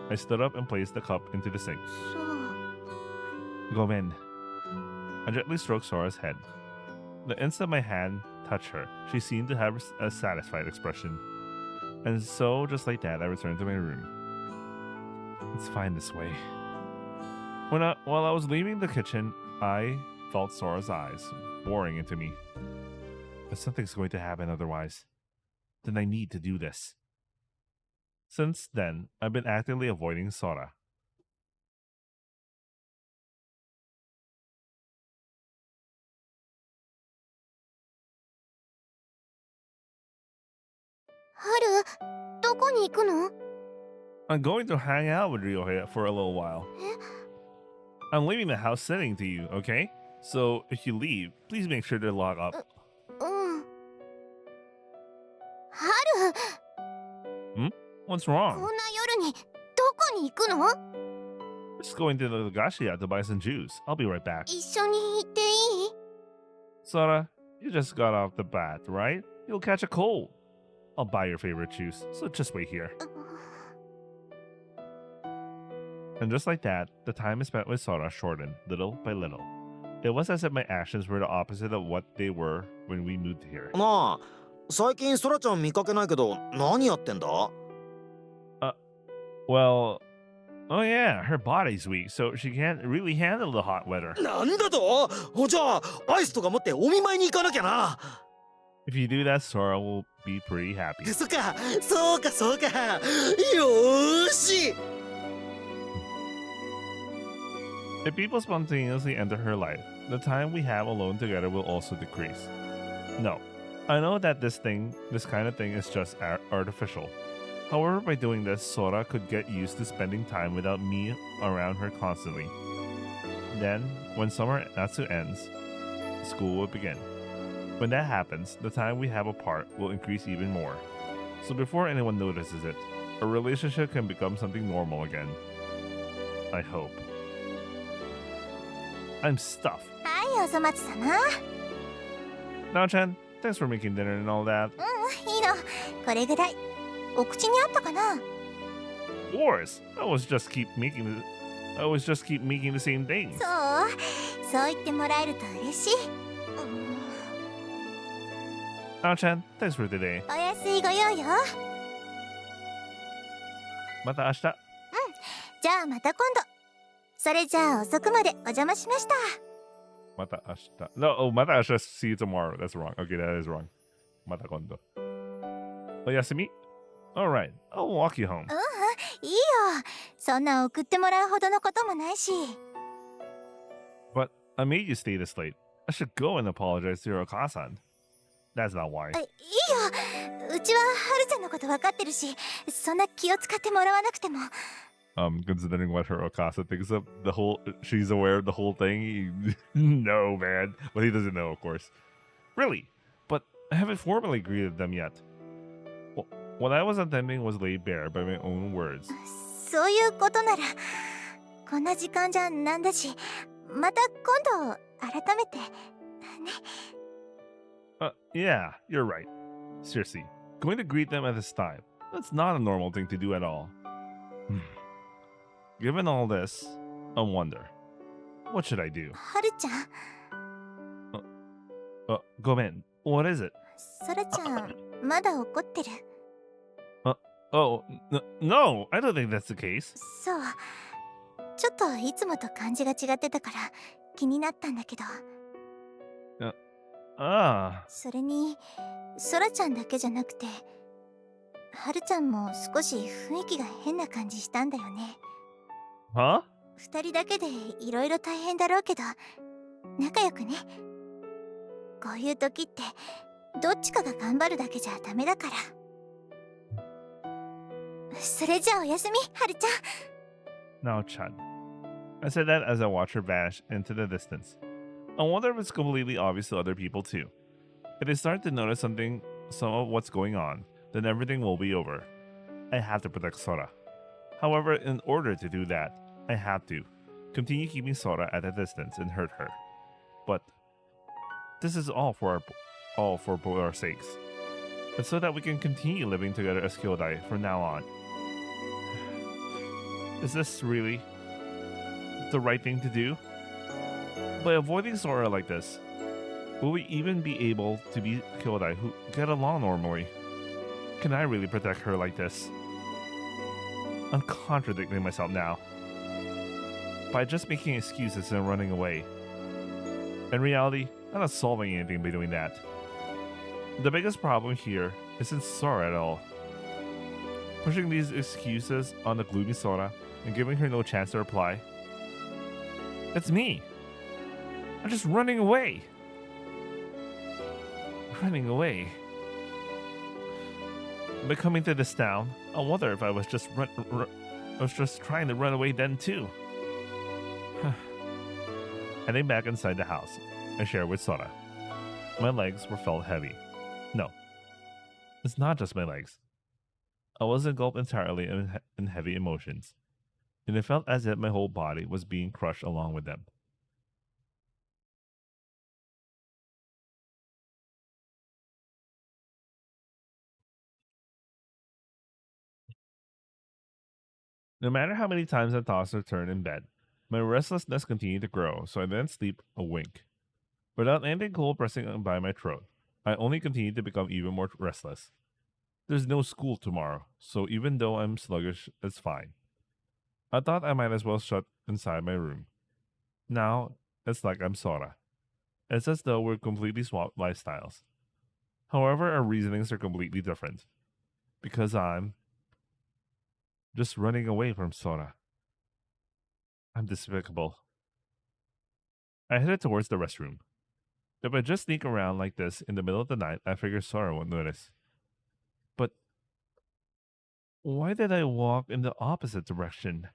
I stood up and placed the cup into the sink. そう。 Gomen. I gently stroked Sora's head. The instant my hand touched her, she seemed to have a satisfied expression. And so, just like that, I returned to my room. It's fine this way. While I was leaving the kitchen, I felt Sora's eyes boring into me. If something's going to happen otherwise, then I need to do this. Since then, I've been actively avoiding Sora. 春、どこに行くの？ I'm going to hang out with Ryohei for a little while. I'm leaving the house sitting to you, okay? So if you leave, please make sure to log up. うん。春、 What's こん wrong? な夜にどこに行くの？ Just going to the Gashiya to buy some juice. I'll be right back. 一緒に行っていい？ Sora, you just got off the bat, right? You'll catch a cold. I'll buy your favorite juice, so just wait here. And just like that, the time I spent with Sora shortened, little by little. It was as if my actions were the opposite of what they were when we moved here. なあ、最近ソラちゃん見かけないけど何やってんだ？ Well, oh yeah, her body's weak, so she can't really handle the hot weather. なんだと？じゃあアイスとか持ってお見舞いに行かなきゃな。 If you do that, Sora will be pretty happy. そっか、そうかそうか。よーし。 If people spontaneously enter her life, the time we have alone together will also decrease. No, I know that this kind of thing is just artificial. However, by doing this, Sora could get used to spending time without me around her constantly. Then, when summer Natsu ends, school will begin. When that happens, the time we have apart will increase even more. So before anyone notices it, a relationship can become something normal again. I hope. I'm stuffed. はい、おそ松様。 Now, Chen, thanks for making dinner and all that. いいの。これぐらい。お口にあったかな？ Of course, I was just keep making the same things. そう言ってもらえると嬉しい。Now, Chen, thanks for today. お安いご用よ。また明日。じゃあまた今度。それじゃあ遅くまでお邪魔しました。また明日。No, oh, また明日 see you tomorrow. That's wrong. Okay, that is wrong. また今度。おやすみ。Alright, I'll walk you home. いいよ。そんな送ってもらうほどのこともないし。But I made you stay this late. I should go and apologize to your Okasan. That's not why. いいよ。うちははるちゃんのこと分かってるし、そんな気を使ってもらわなくても。Considering what her Okasa thinks of she's aware of the whole thing. No, man. But he doesn't know, of course. Really? But I haven't formally greeted them yet. Well, what I was attending was laid bare by my own words. そういうことなら、こんな時間じゃなんだし、また今度改めて。ね。Yeah, you're right. Seriously, going to greet them at this time. That's not a normal thing to do at all. Given all this, I wonder, what should I do? はるちゃん、ごめん, what is it? そらちゃん、まだ怒ってる。Oh, no, I don't think that's the case. そう。ちょっといつもと感じが違ってたから気になったんだけど。それに、そらちゃんだけじゃなくて、はるちゃんも少し雰囲気が変な感じしたんだよね。Huh? 二人だけでいろいろ大変だろうけど、仲良くね。こういう時ってどっちかが頑張るだけじゃダメだから。それじゃあおやすみ、はるちゃん。 Now, Chad. I said that as I watch her vanish into the distance. I wonder if it's completely obvious to other people too. If they start to notice some of what's going on, then everything will be over. I have to protect Sora. However, in order to do that, I have to continue keeping Sora at a distance and hurt her. But this is all for both our sakes. But so that we can continue living together as Kyodai from now on. Is this really the right thing to do? By avoiding Sora like this, will we even be able to be Kyodai who get along normally? Can I really protect her like this? I'm contradicting myself now. By just making excuses and running away. In reality, I'm not solving anything by doing that. The biggest problem here isn't Sora at all. Pushing these excuses on the gloomy Sora and giving her no chance to reply. It's me. I'm just running away. Running away. By coming to this town, I wonder if I was just trying to run away then too. Heading back inside the house, I shared with Sora. My legs felt heavy. No, it's not just my legs. I was engulfed entirely in heavy emotions, and it felt as if my whole body was being crushed along with them. No matter how many times I tossed or turned in bed, my restlessness continued to grow, so I didn't sleep a wink. Without anything cold pressing by my throat, I only continued to become even more restless. There's no school tomorrow, so even though I'm sluggish, it's fine. I thought I might as well shut inside my room. Now, it's like I'm Sora. It's as though we're completely swapped lifestyles. However, our reasonings are completely different. Because I'm just running away from Sora. I'm despicable. I headed towards the restroom. If I just sneak around like this in the middle of the night, I figure Sora won't notice. But why did I walk in the opposite direction?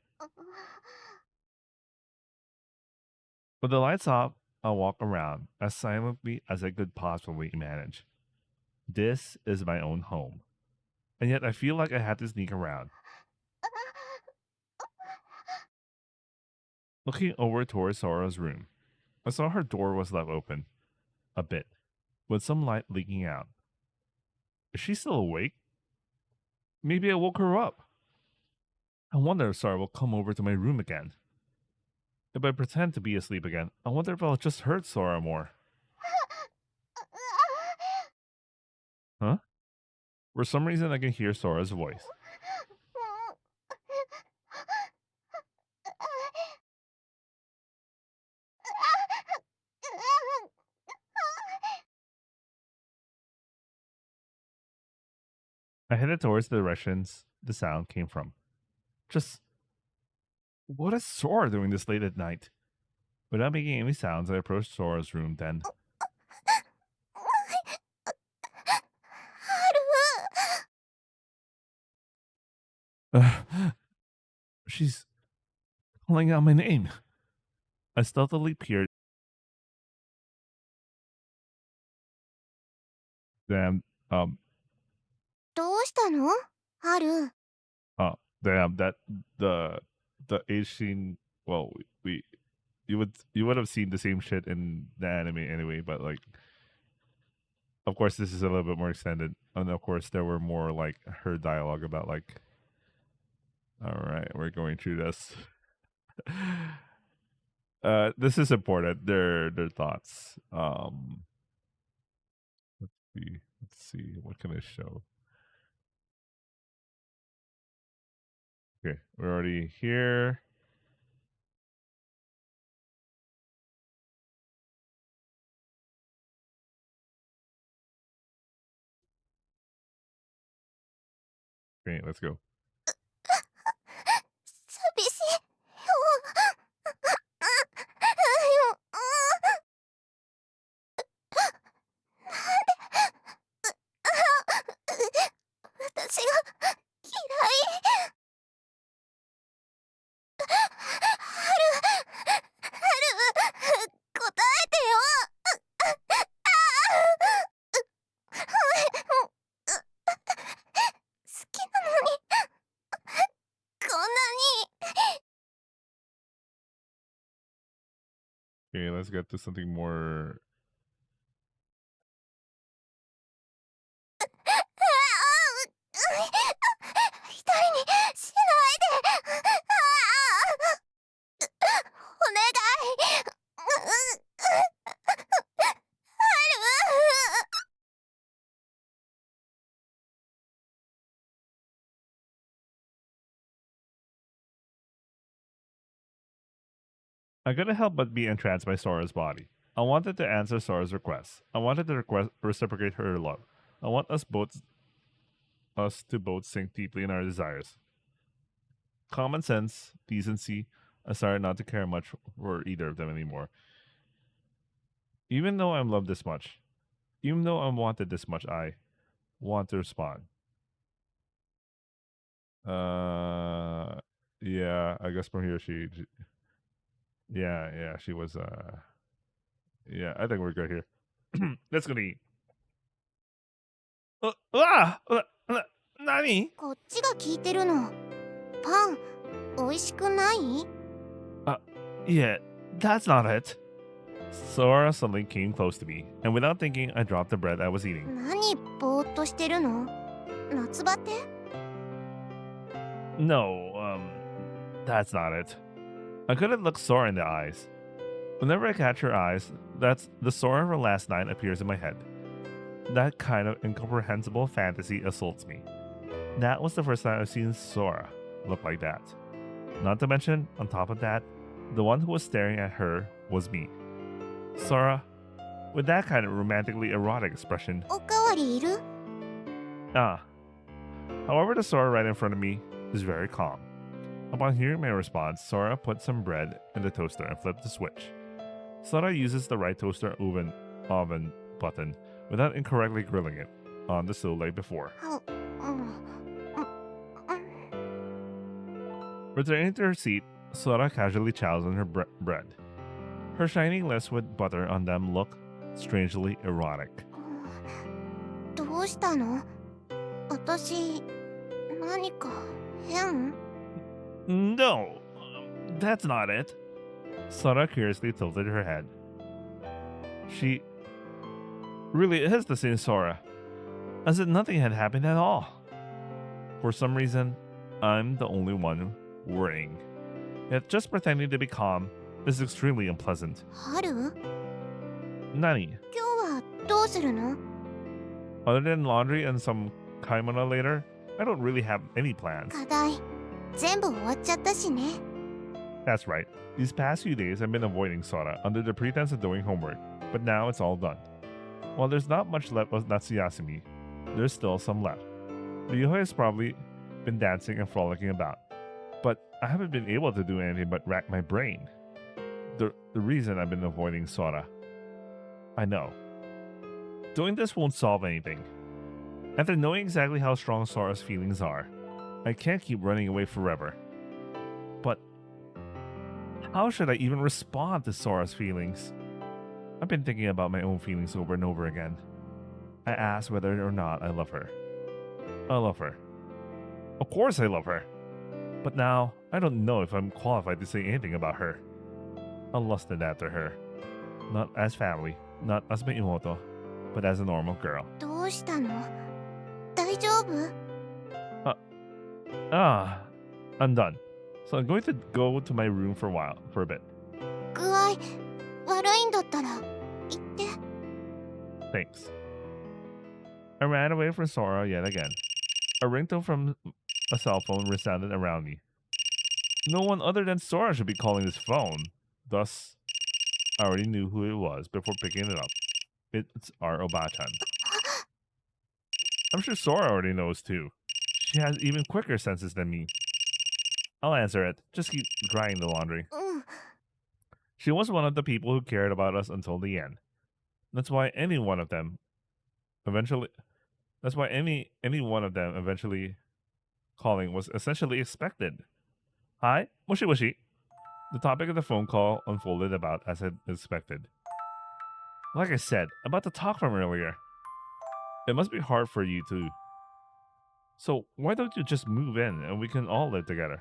With the lights off, I walk around as silently as I could possibly manage. This is my own home. And yet I feel like I had to sneak around. Looking over towards Sora's room, I saw her door was left open. A bit. With some light leaking out. Is she still awake? Maybe I woke her up. I wonder if Sora will come over to my room again. If I pretend to be asleep again, I wonder if I'll just hurt Sora more. Huh? For some reason, I can hear Sora's voice. I headed towards the directions the sound came from. Just, what is Sora doing this late at night? Without making any sounds, I approached Sora's room then. She's calling out my name. I stealthily peered. Damn, どうしたのハル？ damn, that the age scene. Well, you would have seen the same shit in the anime anyway, but like, of course, this is a little bit more extended, and of course, there were more like her dialogue about like, all right, we're going through this. This is important. Their thoughts. Let's see. What can I show? Okay, we're already here. Okay, let's go. 寂しい。私が嫌い。答えてよ。好きなのにこんなに。 Okay, let's get to something more. 一人にしないで。お願い。I couldn't help but be entranced by Sora's body. I wanted to answer Sora's request. I wanted to reciprocate her love. I want us to both sink deeply in our desires. Common sense, decency, I started not to care much for either of them anymore. Even though I'm loved this much, even though I'm wanted this much, I want to respond. Yeah, I guess from here yeah, she was yeah, I think we're good here. Let's go to eat. Nani? こっちが聞いてるの。パン美味しくない？ Yeah, that's not it. Sora suddenly came close to me, and without thinking, I dropped the bread I was eating. 何ぼーっとしてるの？夏バテ？ No, that's not it. I couldn't look Sora in the eyes. Whenever I catch her eyes, that's the Sora of her last night appears in my head. That kind of incomprehensible fantasy assaults me. That was the first time I've seen Sora look like that. Not to mention, on top of that, the one who was staring at her was me. Sora, with that kind of romantically erotic expression. おかわりいる？ However, the Sora right in front of me is very calm. Upon hearing my response, Sora put some bread in the toaster and flipped the switch. Sora uses the right toaster oven button without incorrectly grilling it on the stove like before. Returning to her seat, Sora casually chows on her bread. Her shining lips with butter on them look strangely erotic. どうしたの？私何か変？ No, that's not it. Sora curiously tilted her head. She really is the same Sora, as if nothing had happened at all. For some reason, I'm the only one worrying. Yet just pretending to be calm is extremely unpleasant. 春？ Nani, 今日はどうするの？ other than laundry and some kaimana later, I don't really have any plans. 課題全部終わっちゃったしね。 That's right. These past few days I've been avoiding Sora under the pretense of doing homework, but now it's all done. While there's not much left of Natsuyasumi, there's still some left. Ryuhei has probably been dancing and frolicking about, but I haven't been able to do anything but rack my brain. The reason I've been avoiding Sora. I know. Doing this won't solve anything. After knowing exactly how strong Sora's feelings are, I can't keep running away forever. But how should I even respond to Sora's feelings? I've been thinking about my own feelings over and over again. I ask whether or not I love her. I love her. Of course I love her. But now, I don't know if I'm qualified to say anything about her. I lusted after her. Not as family, not as my imoto, but as a normal girl. どうしたの？大丈夫？ I'm done. So I'm going to go to my room for a bit. 具合悪いんだったら言って。 Thanks. I ran away from Sora yet again. A ringtone from a cell phone resounded around me. No one other than Sora should be calling this phone. Thus, I already knew who it was before picking it up. It's our Obachan. I'm sure Sora already knows too. She has even quicker senses than me. I'll answer it. Just keep drying the laundry. うん。 She was one of the people who cared about us until the end. That's why any one of them eventually calling was essentially expected. Hi, Moshi Moshi. The topic of the phone call unfolded about as I'd expected. Like I said, about the talk from earlier. It must be hard for you too. So why don't you just move in and we can all live together?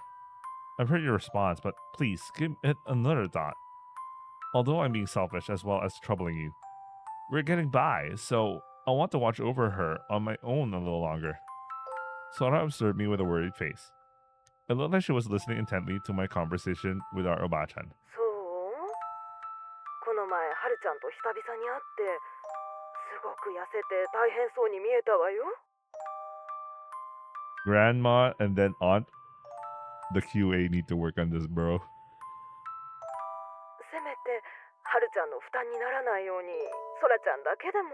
I've heard your response, but please give it another thought. Although I'm being selfish as well as troubling you, we're getting by, so I want to watch over her on my own a little longer. Sora observed me with a worried face. It looked like she was listening intently to my conversation with our Obachan. そうこの前はるちゃんと久々に会ってすごく痩せて大変そうに見えたわよ。 Grandma and then aunt, the QA need to work on this, bro. せめてはるちゃんの負担にならないようにそらちゃんだけでも。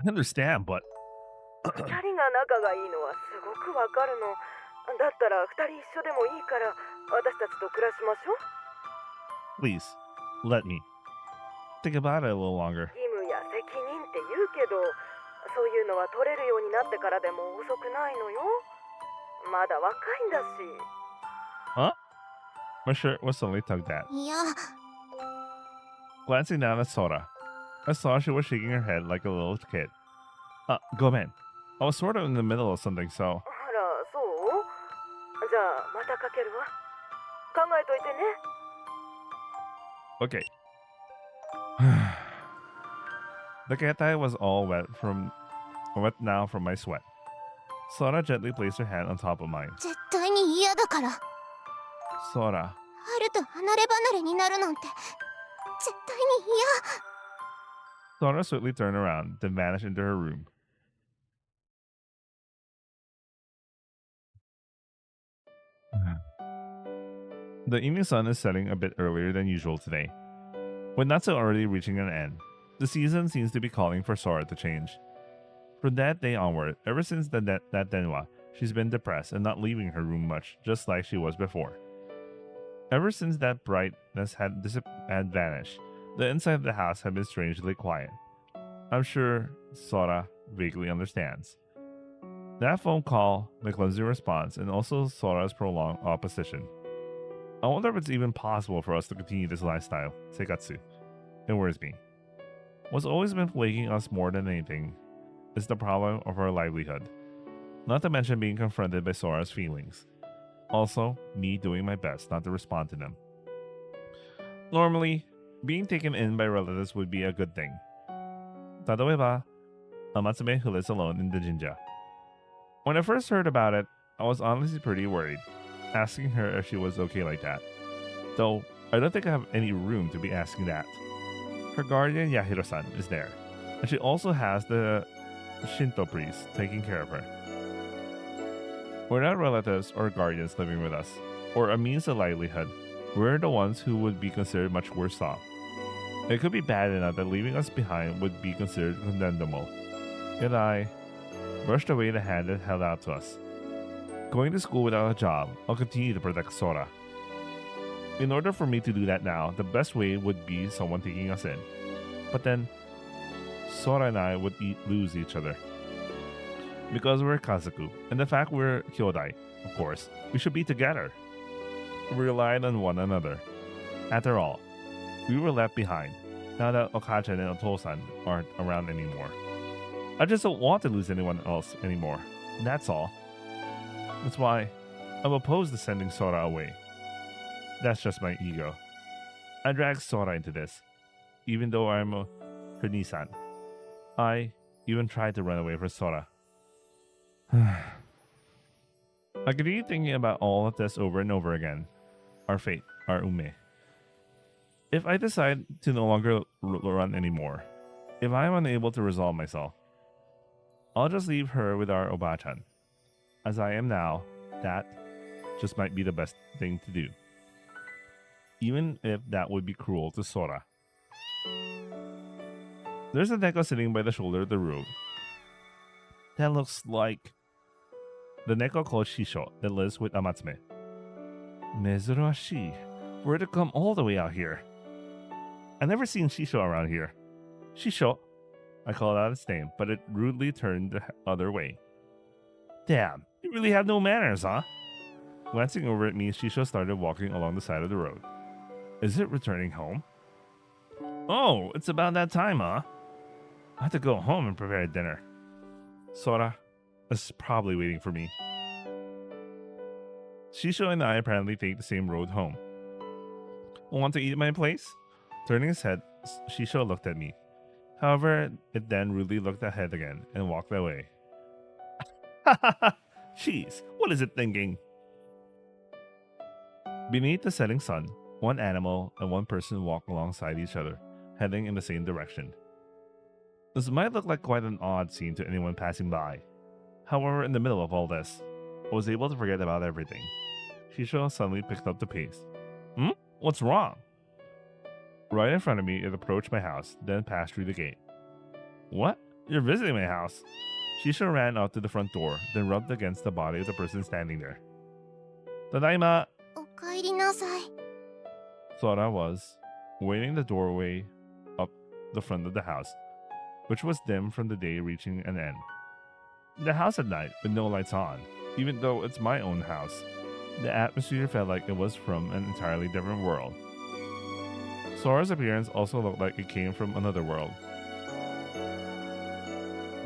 I understand, but 二人が仲がいいのはすごくわかるの。だったら二人一緒でもいいから私たちと暮らしましょう。 please, let me think about it a little longer. 義務や責任って言うけどそういうのは取れるようになってからでも遅くないのよ。まだ若いんだし。 Huh? My shirt was suddenly tugged at. いや Glancing down at Sora, I saw she was shaking her head like a little kid. Go man. I was sort of in the middle of something, so. あら、そう？じゃあまたかけるわ。考えといてね。 Okay. The cat was all wet now from my sweat. Sora gently placed her hand on top of mine. 絶対に嫌だから。 Sora. 春と離れ離れになるなんて絶対に嫌。 Sora swiftly turned around, then vanished into her room. The evening sun is setting a bit earlier than usual today, with Natsu already reaching an end. The season seems to be calling for Sora to change. From that day onward, ever since that denwa, she's been depressed and not leaving her room much, just like she was before. Ever since that brightness had vanished, the inside of the house had been strangely quiet. I'm sure Sora vaguely understands. That phone call, the clumsy response, and also Sora's prolonged opposition. I wonder if it's even possible for us to continue this lifestyle, Seikatsu. It worries me. What's always been plaguing us more than anything is the problem of our livelihood. Not to mention being confronted by Sora's feelings. Also, me doing my best not to respond to them. Normally, being taken in by relatives would be a good thing. Tadaeba, Amatsume who lives alone in the jinja. When I first heard about it, I was honestly pretty worried, asking her if she was okay like that. Though, I don't think I have any room to be asking that. Her guardian Yahiro-san is there, and she also has the Shinto priest taking care of her. We're not relatives or guardians living with us, or a means of livelihood. We're the ones who would be considered much worse off. It could be bad enough that leaving us behind would be considered condemnable. Yet I brushed away the hand that held out to us. Going to school without a job, I'll continue to protect Sora. In order for me to do that now, the best way would be someone taking us in. But then, Sora and I would lose each other. Because we're Kazoku, and the fact we're Kyodai, of course, we should be together. We relied on one another. After all, we were left behind, now that Okachan and Otosan aren't around anymore. I just don't want to lose anyone else anymore. That's all. That's why I'm opposed to sending Sora away. That's just my ego. I dragged Sora into this, even though I'm her Nisan. I even tried to run away from Sora. I continue thinking about all of this over and over again. Our fate, our ume. If I decide to no longer run anymore, if I am unable to resolve myself, I'll just leave her with our Obachan. As I am now, that just might be the best thing to do. Even if that would be cruel to Sora. There's a neko sitting by the shoulder of the road. That looks like the neko called Shisho that lives with Amatsume. Mezurashi. Where'd it come all the way out here? I've never seen Shisho around here. Shisho. I called out its name, but it rudely turned the other way. Damn, you really have no manners, huh? Glancing over at me, Shisho started walking along the side of the road. Is it returning home? Oh, it's about that time, huh? I have to go home and prepare dinner. Sora is probably waiting for me. Shisho and I apparently take the same road home. Want to eat at my place? Turning his head, Shisho looked at me. However, it then rudely looked ahead again and walked away. Ha ha ha! Jeez, what is it thinking? Beneath the setting sun, one animal and one person walk alongside each other, heading in the same direction. This might look like quite an odd scene to anyone passing by. However, in the middle of all this, I was able to forget about everything. Shisho suddenly picked up the pace. What's wrong? Right in front of me, it approached my house, then passed through the gate. What? You're visiting my house? Shisho ran out to the front door, then rubbed against the body of the person standing there. Tadaima! おかえりなさい。 Sora was waiting in the doorway up the front of the house. which was dim from the day reaching an end. The house at night with no lights on, even though it's my own house, the atmosphere felt like it was from an entirely different world. Sora's appearance also looked like it came from another world.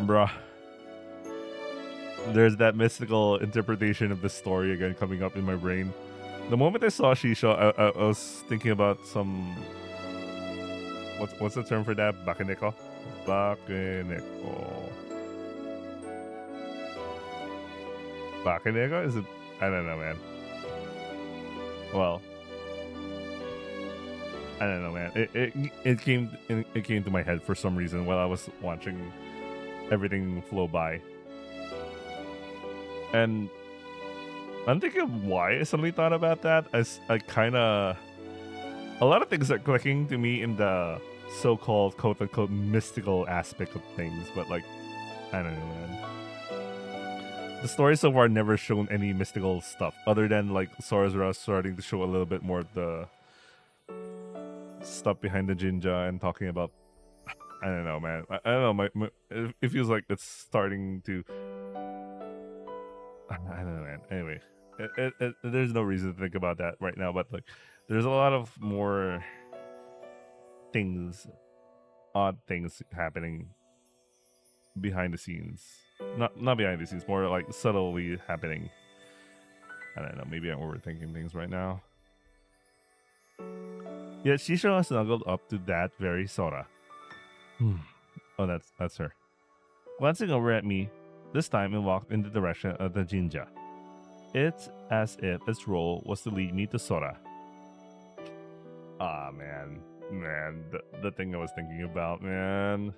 Bruh. There's that mystical interpretation of the story again coming up in my brain. The moment I saw Shisha, I was thinking about some... What's the term for that? Bakaneko? Bakaneko. Bakaneko? Is it? I don't know, man. Well, I don't know, man. It came to my head for some reason while I was watching everything flow by, and I'm thinking of why I suddenly thought about that. I kind of, a lot of things are clicking to me in the so-called quote-unquote mystical aspect of things, but like, I don't know, man. The story so far never shown any mystical stuff other than like Sora's Rush starting to show a little bit more of the stuff behind the Jinja and talking about, I don't know, man. I don't know. It feels like it's starting to. I don't know, man. Anyway, there's no reason to think about that right now. But like, there's a lot of more things, odd things happening behind the scenes. Not behind the scenes, more like subtly happening. I don't know. Maybe I'm overthinking things right now. Yet Shisho snuggled up to that very Sora. Oh, that's her. Glancing over at me, this time it walked in the direction of the Jinja. It's as if its role was to lead me to Sora. Ah, man, the thing I was thinking about, man.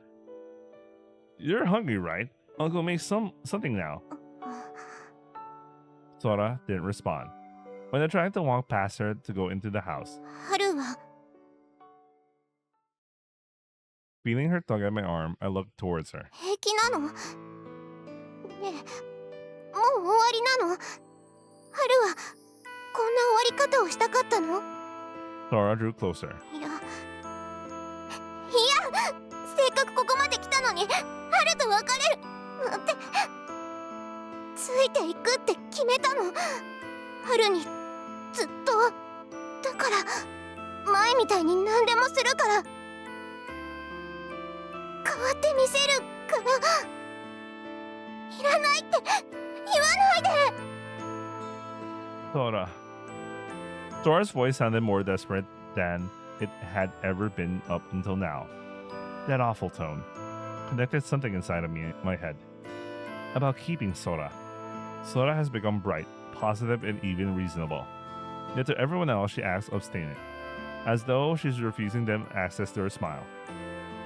You're hungry, right? I'll go make something now. Sora didn't respond. When I tried to walk past her to go into the house, 春は feeling her tug at my arm, I looked towards her. 平気なの？ねえ、もう終わりなの？春はこんな終わり方をしたかったの？ Sora drew closer. いや、せっかくここまで来たのに春と別れるなんて、ついていくって決めたの。春にずっと。だから前みたいに何でもするから、変わってみせるから。いらないって言わないで。 Sora. Sora's voice sounded more desperate than it had ever been up until now. That awful tone connected something inside of me, my head, about keeping Sora. Sora has become bright, positive, and even reasonable. Yet to everyone else, she acts obstinate, as though she's refusing them access to her smile.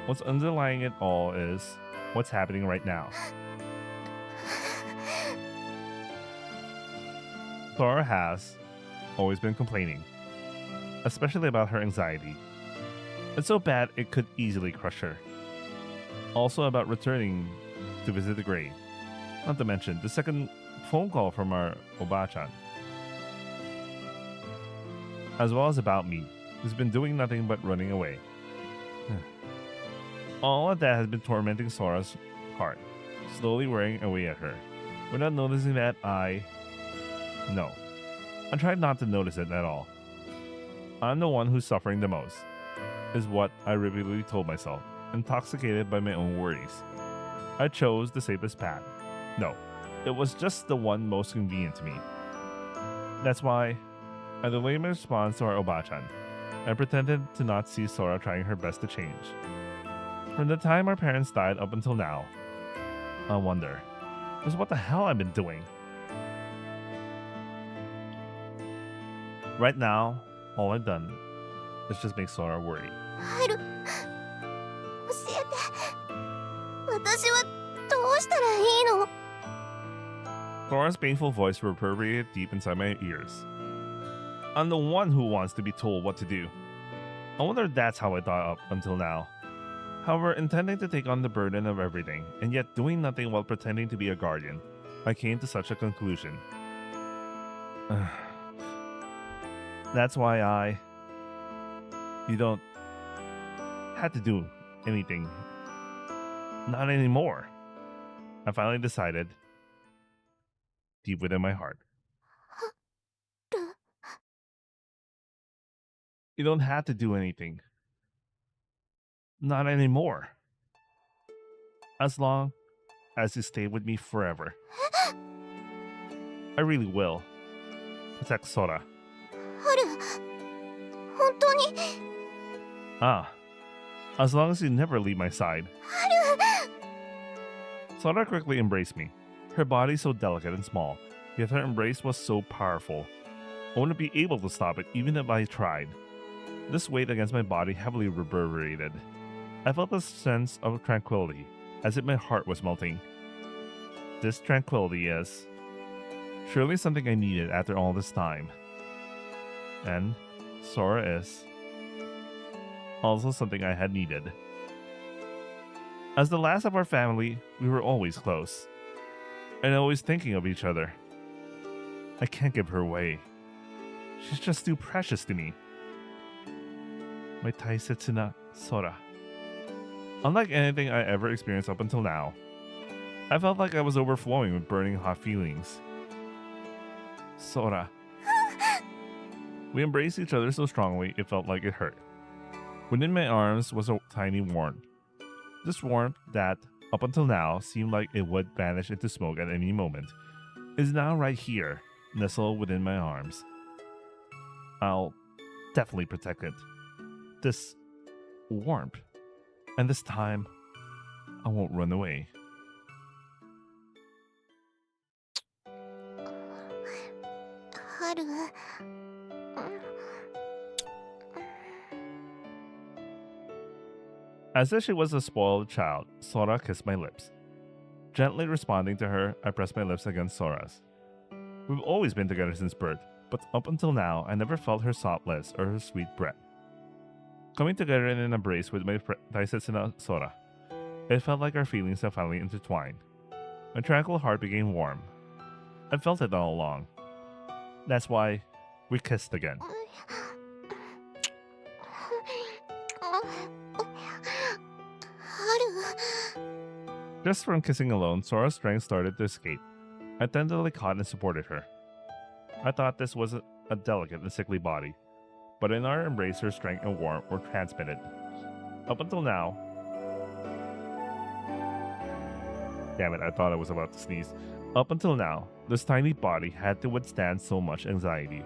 What's underlying it all is what's happening right now. Sora has always been complaining, especially about her anxiety. It's so bad it could easily crush her. Also about returning to visit the grave. Not to mention the second phone call from our Oba-chan. As well as about me, who's been doing nothing but running away. All of that has been tormenting Sora's heart, slowly wearing away at her. Without noticing that, No. I tried not to notice it at all. I'm the one who's suffering the most, is what I repeatedly told myself, intoxicated by my own worries. I chose the safest path. No, it was just the one most convenient to me. That's why I delayed my response to our Oba-chan. I pretended to not see Sora trying her best to change. From the time our parents died up until now, I wonder, just what the hell I've been doing. Right now, all I've done is just make Sora worry. 春、教えて。私はどうしたらいいの？ Sora's painful voice reverberated deep inside my ears. I'm the one who wants to be told what to do. I wonder if that's how I thought up until now. However, intending to take on the burden of everything, and yet doing nothing while pretending to be a guardian, I came to such a conclusion. That's why you don't have to do anything Not anymore. I finally decided, deep within my heart. You don't have to do anything. Not anymore. As long as you stay with me forever. I really will. Protect Sora. ハル、本当に Ah, as long as you never leave my side. Sora quickly embraced me. Her body so delicate and small, yet her embrace was so powerful. I wouldn't be able to stop it even if I tried. This weight against my body heavily reverberated. I felt a sense of tranquility, as if my heart was melting. This tranquility is surely something I needed after all this time. And Sora is also something I had needed. As the last of our family, we were always close, and always thinking of each other. I can't give her away. She's just too precious to me. My taisetsu na Sora. Unlike anything I ever experienced up until now, I felt like I was overflowing with burning hot feelings. Sora. We embraced each other so strongly it felt like it hurt. Within my arms was a tiny warmth. This warmth that, up until now, seemed like it would vanish into smoke at any moment, is now right here, nestled within my arms. I'll definitely protect it. This warmth. And this time, I won't run away. Haru. As if she was a spoiled child, Sora kissed my lips. Gently responding to her, I pressed my lips against Sora's. We've always been together since birth, but up until now, I never felt her soft lips or her sweet breath. Coming together in an embrace with my taisetsu na Sora, it felt like our feelings had finally intertwined. My tranquil heart became warm. I felt it all along. That's why we kissed again. Just from kissing alone, Sora's strength started to escape. I tenderly caught and supported her. I thought this was a delicate and sickly body, but in our embrace her strength and warmth were transmitted. Up until now... Damn it, I thought I was about to sneeze. Up until now, this tiny body had to withstand so much anxiety.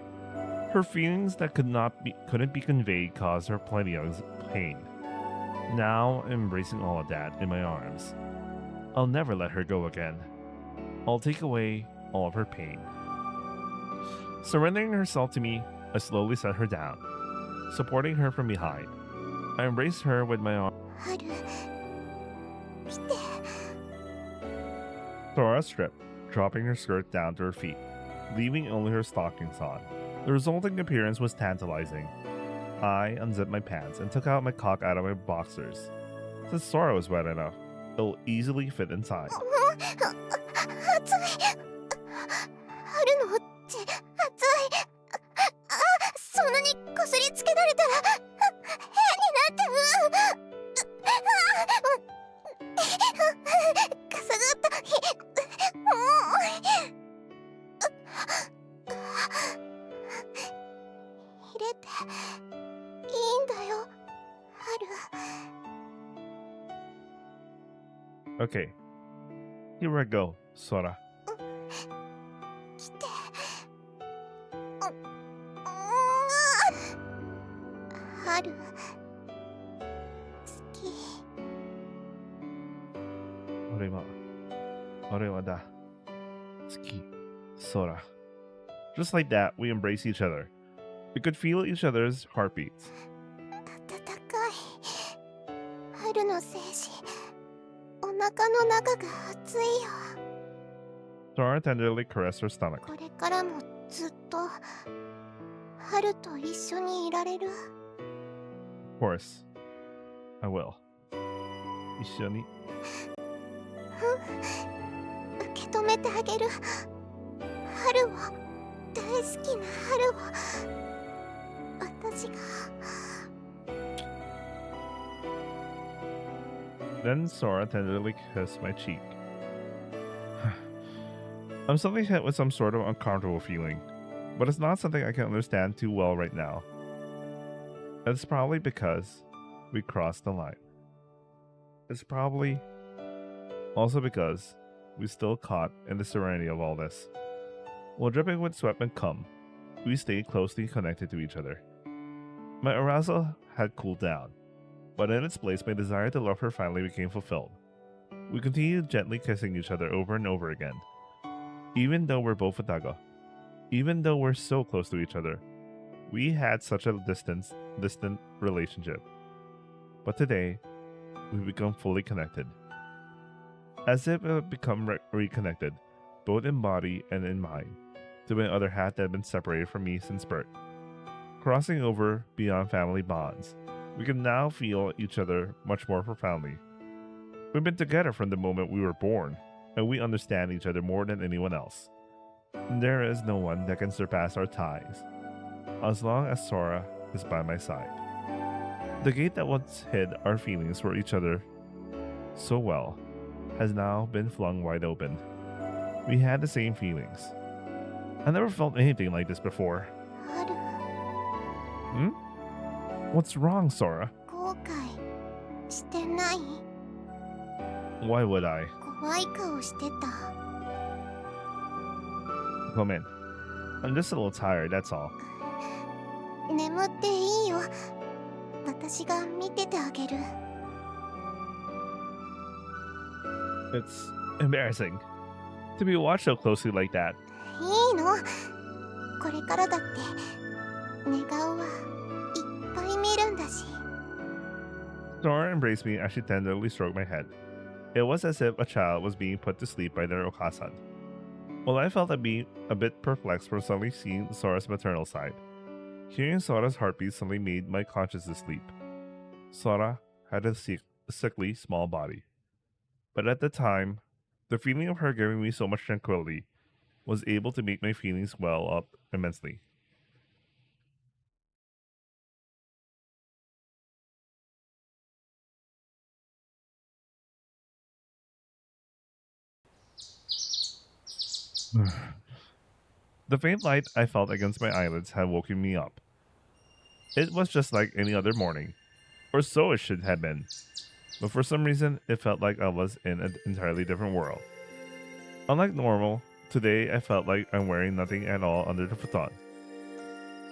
Her feelings that couldn't be conveyed caused her plenty of pain. Now, embracing all of that in my arms, I'll never let her go again. I'll take away all of her pain. Surrendering herself to me, I slowly set her down, supporting her from behind. I embraced her with my arm. Sora stripped, dropping her skirt down to her feet, leaving only her stockings on. The resulting appearance was tantalizing. I unzipped my pants and took out my cock out of my boxers. Since Sora was wet enough, it'll easily fit inside. 熱い。春の血熱い。そんなにこすりつけられたら変になってくすぐった入れていいんだよ春。 Okay, here I go, Sora. 来て。春。好き。俺はだ。好き、Sora. Just like that, we embrace each other. We could feel each other's heartbeats. 暖かい。春の精子。 お腹の中が熱いよ。 Sora tenderly caressed her stomach. これからもずっと春と一緒にいられる。 Of course, I will. 一緒に。受け止めてあげる。春を、大好きな春を。私が。Then Sora tenderly kissed my cheek. I'm suddenly hit with some sort of uncomfortable feeling, but it's not something I can understand too well right now. It's probably because we crossed the line. It's probably also because we still caught in the serenity of all this. While dripping with sweat and cum, we stayed closely connected to each other. My arousal had cooled down, but in its place my desire to love her finally became fulfilled. We continued gently kissing each other over and over again. Even though we're both Fataga, even though we're so close to each other, we had such a distant relationship. But today, we've become fully connected. As if we have become reconnected, both in body and in mind, to my other half that had been separated from me since birth. Crossing over beyond family bonds, we can now feel each other much more profoundly. We've been together from the moment we were born, and we understand each other more than anyone else. There is no one that can surpass our ties, as long as Sora is by my side. The gate that once hid our feelings for each other so well has now been flung wide open. We had the same feelings. I never felt anything like this before. 春 What's wrong, Sora? 後悔してない Why would I? 怖い顔してた Come in. I'm just a little tired, that's all. 眠っていいよ私が見ててあげる It's embarrassing to be watched so closely like that. いいのこれからだって寝顔はいっぱい見るんだし Sora embraced me as she tenderly stroked my head. It was as if a child was being put to sleep by their Okasan. While I felt a bit perplexed for suddenly seeing Sora's maternal side, hearing Sora's heartbeat suddenly made my consciousness leap. Sora had a sickly small body. But at the time, the feeling of her giving me so much tranquility was able to make my feelings well up immensely. The faint light I felt against my eyelids had woken me up. It was just like any other morning, or so it should have been, but for some reason it felt like I was in an entirely different world. Unlike normal, today I felt like I'm wearing nothing at all under the futon.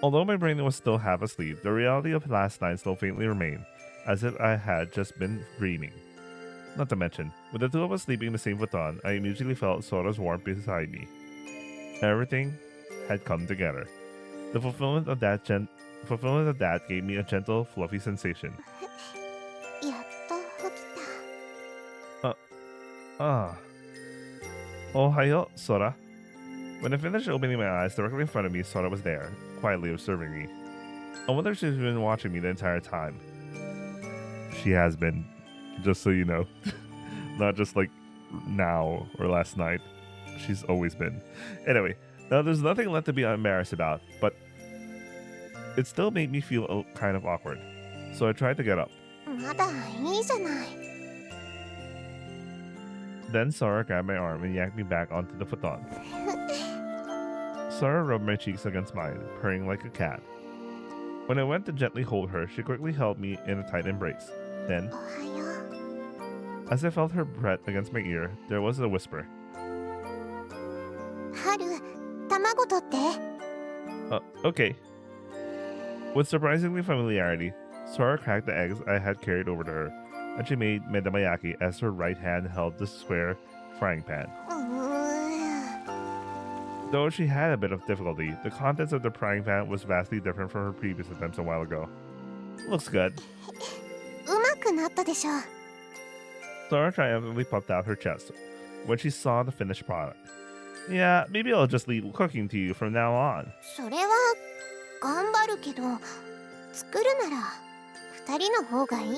Although my brain was still half asleep, the reality of last night still faintly remained, as if I had just been dreaming. Not to mention, with the two of us sleeping in the same futon, I immediately felt Sora's warmth beside me. Everything had come together. The fulfillment of that gave me a gentle, fluffy sensation. やっと起きた Ohayo, Sora. When I finished opening my eyes, directly in front of me, Sora was there, quietly observing me. I wonder if she's been watching me the entire time. She has been, just so you know. Not just like now or last night. She's always been. Anyway, now there's nothing left to be embarrassed about, but it still made me feel kind of awkward. So I tried to get up. まだいいじゃない Then Sora grabbed my arm and yanked me back onto the futon. Sora rubbed my cheeks against mine, purring like a cat. When I went to gently hold her, she quickly held me in a tight embrace. Then, おはよう as I felt her breath against my ear, there was a whisper. 春卵取って Okay. With surprisingly familiarity, Sora cracked the eggs I had carried over to her, and she made medamayaki as her right hand held the square frying pan. うー Though she had a bit of difficulty, the contents of the frying pan was vastly different from her previous attempts a while ago. Looks good. うまくなったでしょ Sora triumphantly puffed out her chest when she saw the finished product. Yeah, maybe I'll just leave cooking to you from now on. それは頑張るけど作るなら二人の方がいい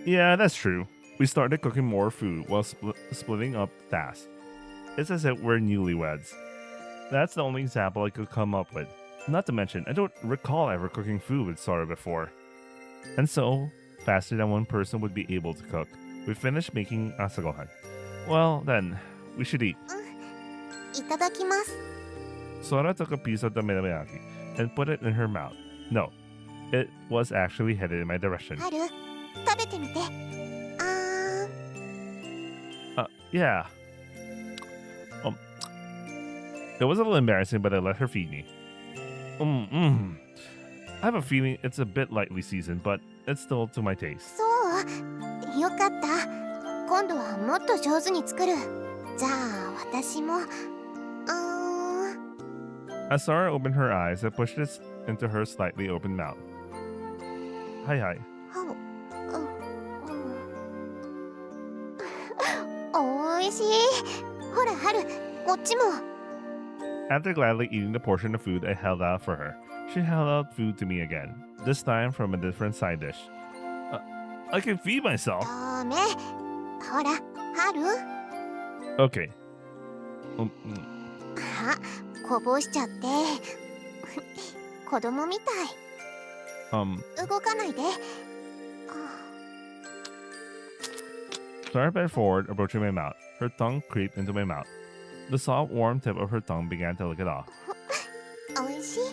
Yeah, that's true. We started cooking more food while splitting up the task. It's as if we're newlyweds. That's the only example I could come up with. Not to mention, I don't recall ever cooking food with Sora before. And so, faster than one person would be able to cook, We finished making asagohan. Well, then, we should eat. いただきます。 Sora took a piece of the merameyaki and put it in her mouth. No, it was actually headed in my direction. ハル、食べてみて。Yeah. It was a little embarrassing, but I let her feed me. I have a feeling it's a bit lightly seasoned, but it's still to my taste. そうよかった。今度はもっと上手に作る。じゃあ私も。As Sora opened her eyes, I pushed it into her slightly open mouth. Hi. おいしい。ほらハル、こっちも。 After gladly eating the portion of food I held out for her, she held out food to me again, this time from a different side dish. I can feed myself. ダメ。ほら、ハル。 Okay. あ、こぼしちゃって。子供みたい。動かないで。Sora bent forward, approaching my mouth. Her tongue creeped into my mouth. The soft, warm tip of her tongue began to lick it off. おいしい。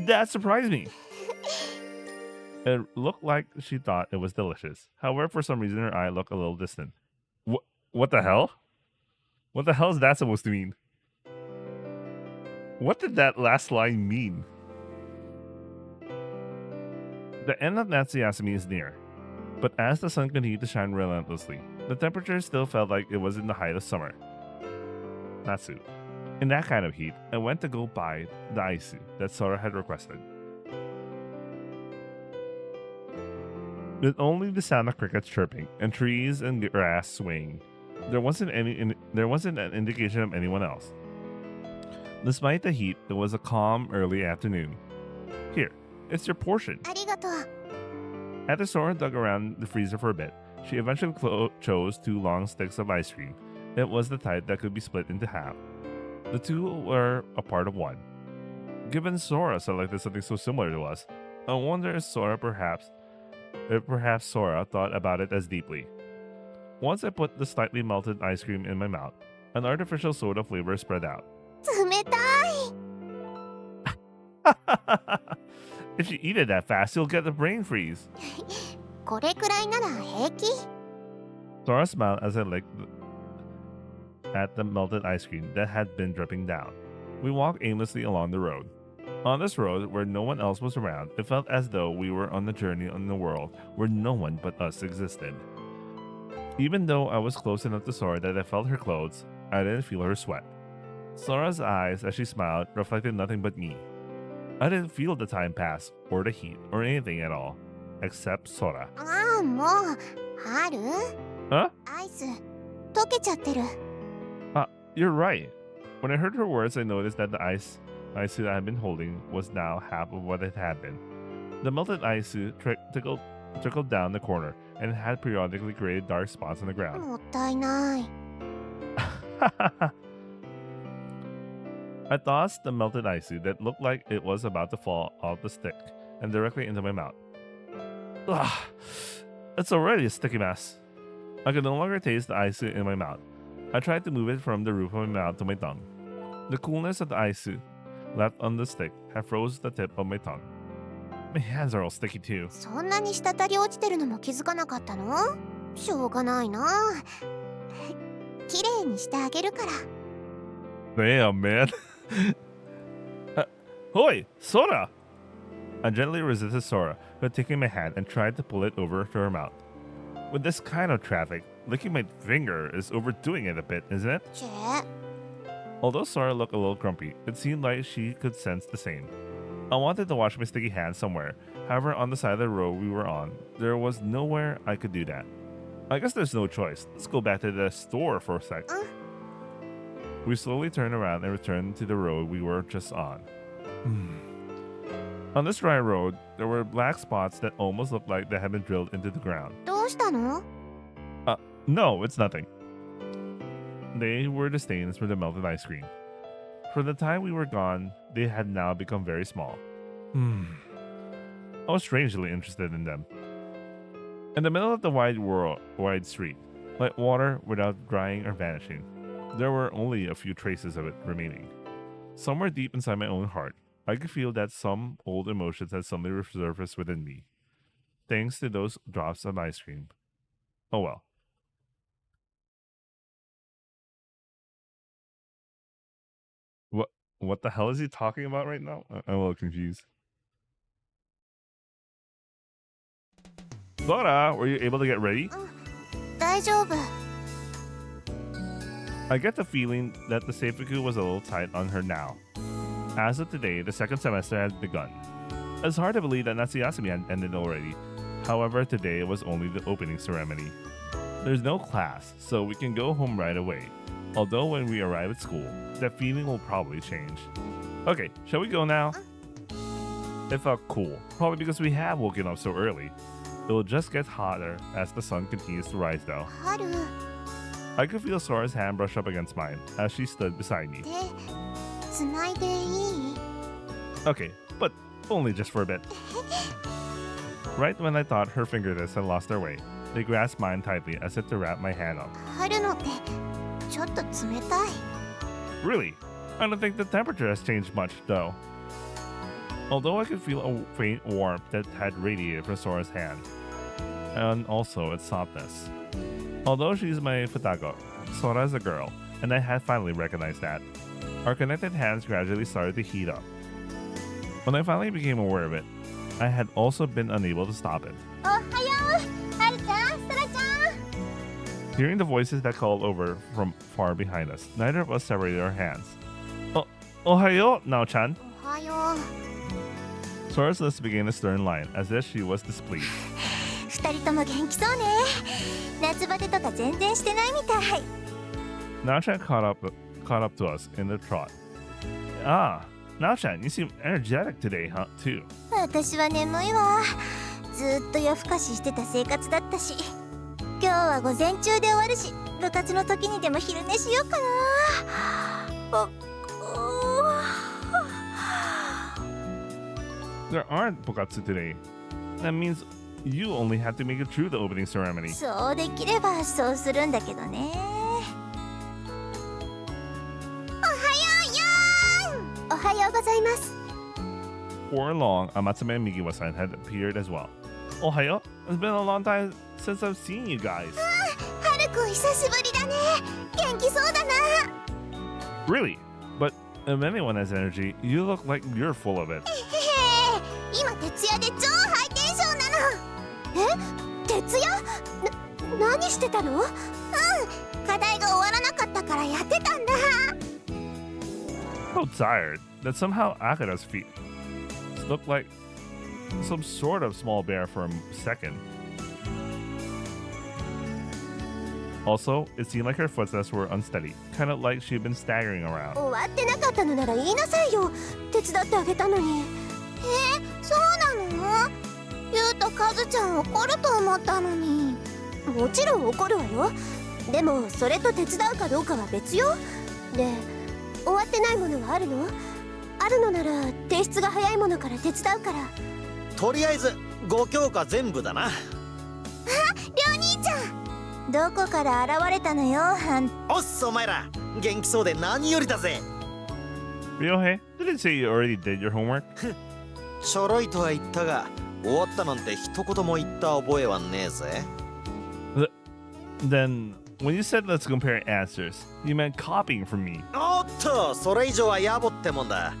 That surprised me. It looked like she thought it was delicious. However, for some reason, her eye looked a little distant. What the hell? What the hell is that supposed to mean? What did that last line mean? The end of Natsuyasumi is near, but as the sun continued to shine relentlessly, the temperature still felt like it was in the height of summer. Natsu. In that kind of heat, I went to go buy the aisu that Sora had requested. With only the sound of crickets chirping and trees and grass swaying, there wasn't an indication of anyone else. Despite the heat, it was a calm early afternoon. Here, it's your portion. ありがとう。 After Sora dug around the freezer for a bit, she eventually chose 2 long sticks of ice cream. It was the type that could be split into half. The 2 were a part of one. Given Sora selected something so similar to us, I wonder if perhaps Sora thought about it as deeply. Once I put the slightly melted ice cream in my mouth, an artificial soda flavor spread out. 冷たい。 If you eat it that fast, you'll get the brain freeze. これくらいなら平気。 Sora smiled as I licked at the melted ice cream that had been dripping down. We walked aimlessly along the road. On this road, where no one else was around, it felt as though we were on a journey in a world where no one but us existed. Even though I was close enough to Sora that I felt her clothes, I didn't feel her sweat. Sora's eyes, as she smiled, reflected nothing but me. I didn't feel the time pass, or the heat, or anything at all, except Sora. ああ、もう。ハル Huh? アイス、溶けちゃってる。 You're right. When I heard her words, I noticed that the ice I had been holding was now half of what it had been. The melted ice trickled down the corner and had periodically created dark spots on the ground. もったいない。 I tossed the melted ice that looked like it was about to fall off the stick and directly into my mouth. Ugh, it's already a sticky mess. I could no longer taste the ice in my mouth. I tried to move it from the roof of my mouth to my tongue. The coolness of the ice left on the stick had froze the tip of my tongue. My hands are all sticky too. そんなに滴り落ちてるのも気づかなかったの？しょうがないな。きれいにしてあげるから。 Damn, man. Hoi, Sora! I gently resisted Sora, who had taken my hand and tried to pull it over to her mouth. With this kind of traffic, licking my finger is overdoing it a bit, isn't it? チェ。 Although Sora looked a little grumpy, it seemed like she could sense the same. I wanted to wash my sticky hands somewhere. However, on the side of the road we were on, there was nowhere I could do that. I guess there's no choice. Let's go back to the store for a sec. We slowly turned around and returned to the road we were just on. On this dry road, there were black spots that almost looked like they had been drilled into the ground. どうしたの？ No, it's nothing. They were the stains from the melted ice cream. For the time we were gone, they had now become very small. I was strangely interested in them. In the middle of the wide street, like water without drying or vanishing, there were only a few traces of it remaining. Somewhere deep inside my own heart, I could feel that some old emotions had suddenly resurfaced within me, thanks to those drops of ice cream. Oh well. What the hell is he talking about right now? I'm a little confused. Sora, were you able to get ready? 大丈夫。 I get the feeling that the Seifuku was a little tight on her now. As of today, the second semester had begun. It's hard to believe that Natsuyasumi had ended already. However, today was only the opening ceremony. There's no class, so we can go home right away. Although when we arrive at school, that feeling will probably change. Okay, shall we go now? It felt cool, probably because we have woken up so early. It will just get hotter as the sun continues to rise though. 春 I could feel Sora's hand brush up against mine as she stood beside me. 手つないでいい？ Okay, but only just for a bit. Right when I thought her fingertips had lost their way, they grasped mine tightly as if to wrap my hand up. 春のってちょっと冷たい。 Really? I don't think the temperature has changed much, though. Although I could feel a faint warmth that had radiated from Sora's hand, and also its softness. Although she's my futako, Sora is a girl, and I had finally recognized that. Our connected hands gradually started to heat up. When I finally became aware of it, I had also been unable to stop it. おはよう、春ちゃん、そらちゃん。 Hearing the voices that called over from far behind us, neither of us separated our hands. Ohayo, Nao-chan. おはよう。 Sora's lips began a stern line, as if she was displeased. 二人とも元気そうね。夏バテとか全然してないみたい。 Nao-chan caught up to us in the trot. Ah, Nao-chan, you seem energetic today, huh, too. 私は眠いわ。ずっと夜更かししてた生活だったし。今日は午前中で終わるし、部活の時にでも昼寝しようかな。There aren't bukatsu today. That means you only have to make it through the opening ceremony. そうできればそうするんだけどね。おはようよーん。おはようございます。 Before long, Amatsume and Migiwa-san had appeared as well. Ohayo, it's been a long time since I've seen you guys. はるくん久しぶりだね。元気そうだな。 Really? But if anyone has energy, you look like you're full of it. 今徹夜で超ハイテンションなの。え？徹夜？何してたの？うん、課題が終わらなかったからやってたんだ。 So tired that somehow Akira's feet looked like some sort of small bear for a second. Also, it seemed like her footsteps were unsteady, kind of like she'd been staggering around. 終わってなかったのなら言いなさいよ。手伝ってあげたのに。そうなの？ゆうとカズちゃん怒ると思ったのに。もちろん怒るわよ。でもそれと手伝うかどうかは別よ。で、終わってないものはあるの？あるのなら提出が早いものから手伝うから。とりあえず5教科全部だな。あ、りょう兄ちゃん。どこから現れたのよ、おっすお前ら元気そうで何よりだぜ。 Ryohei, did it say you already did your homework? ちょろいとは言ったが終わったなんて一言も言った覚えはねえぜ。 Then, when you said let's compare answers, you meant copying from me. おっとそれ以上は野暮ってもんだ。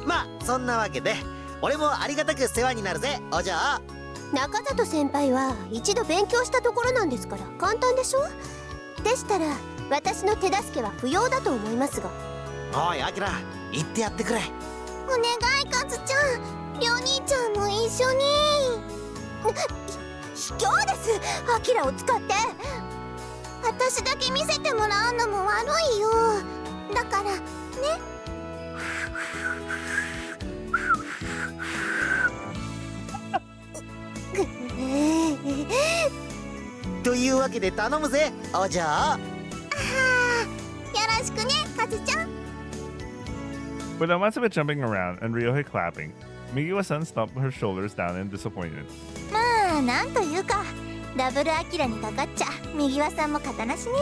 まあそんなわけで俺もありがたく世話になるぜお嬢。中里先輩は一度勉強したところなんですから簡単でしょ。でしたら私の手助けは不要だと思いますが。おいアキラ言ってやってくれ。お願いカズちゃん、りょう兄ちゃんも一緒に。卑怯です、アキラを使って。私だけ見せてもらうのも悪いよ。だからね。というわけで頼むぜお嬢。よろしくねカズちゃん。 With Amatsume jumping around and Ryohei clapping, Migiwa-san stumped her shoulders down in disappointment. まあなんというかダブルアキラにかかっちゃ右輪さんも肩なしね。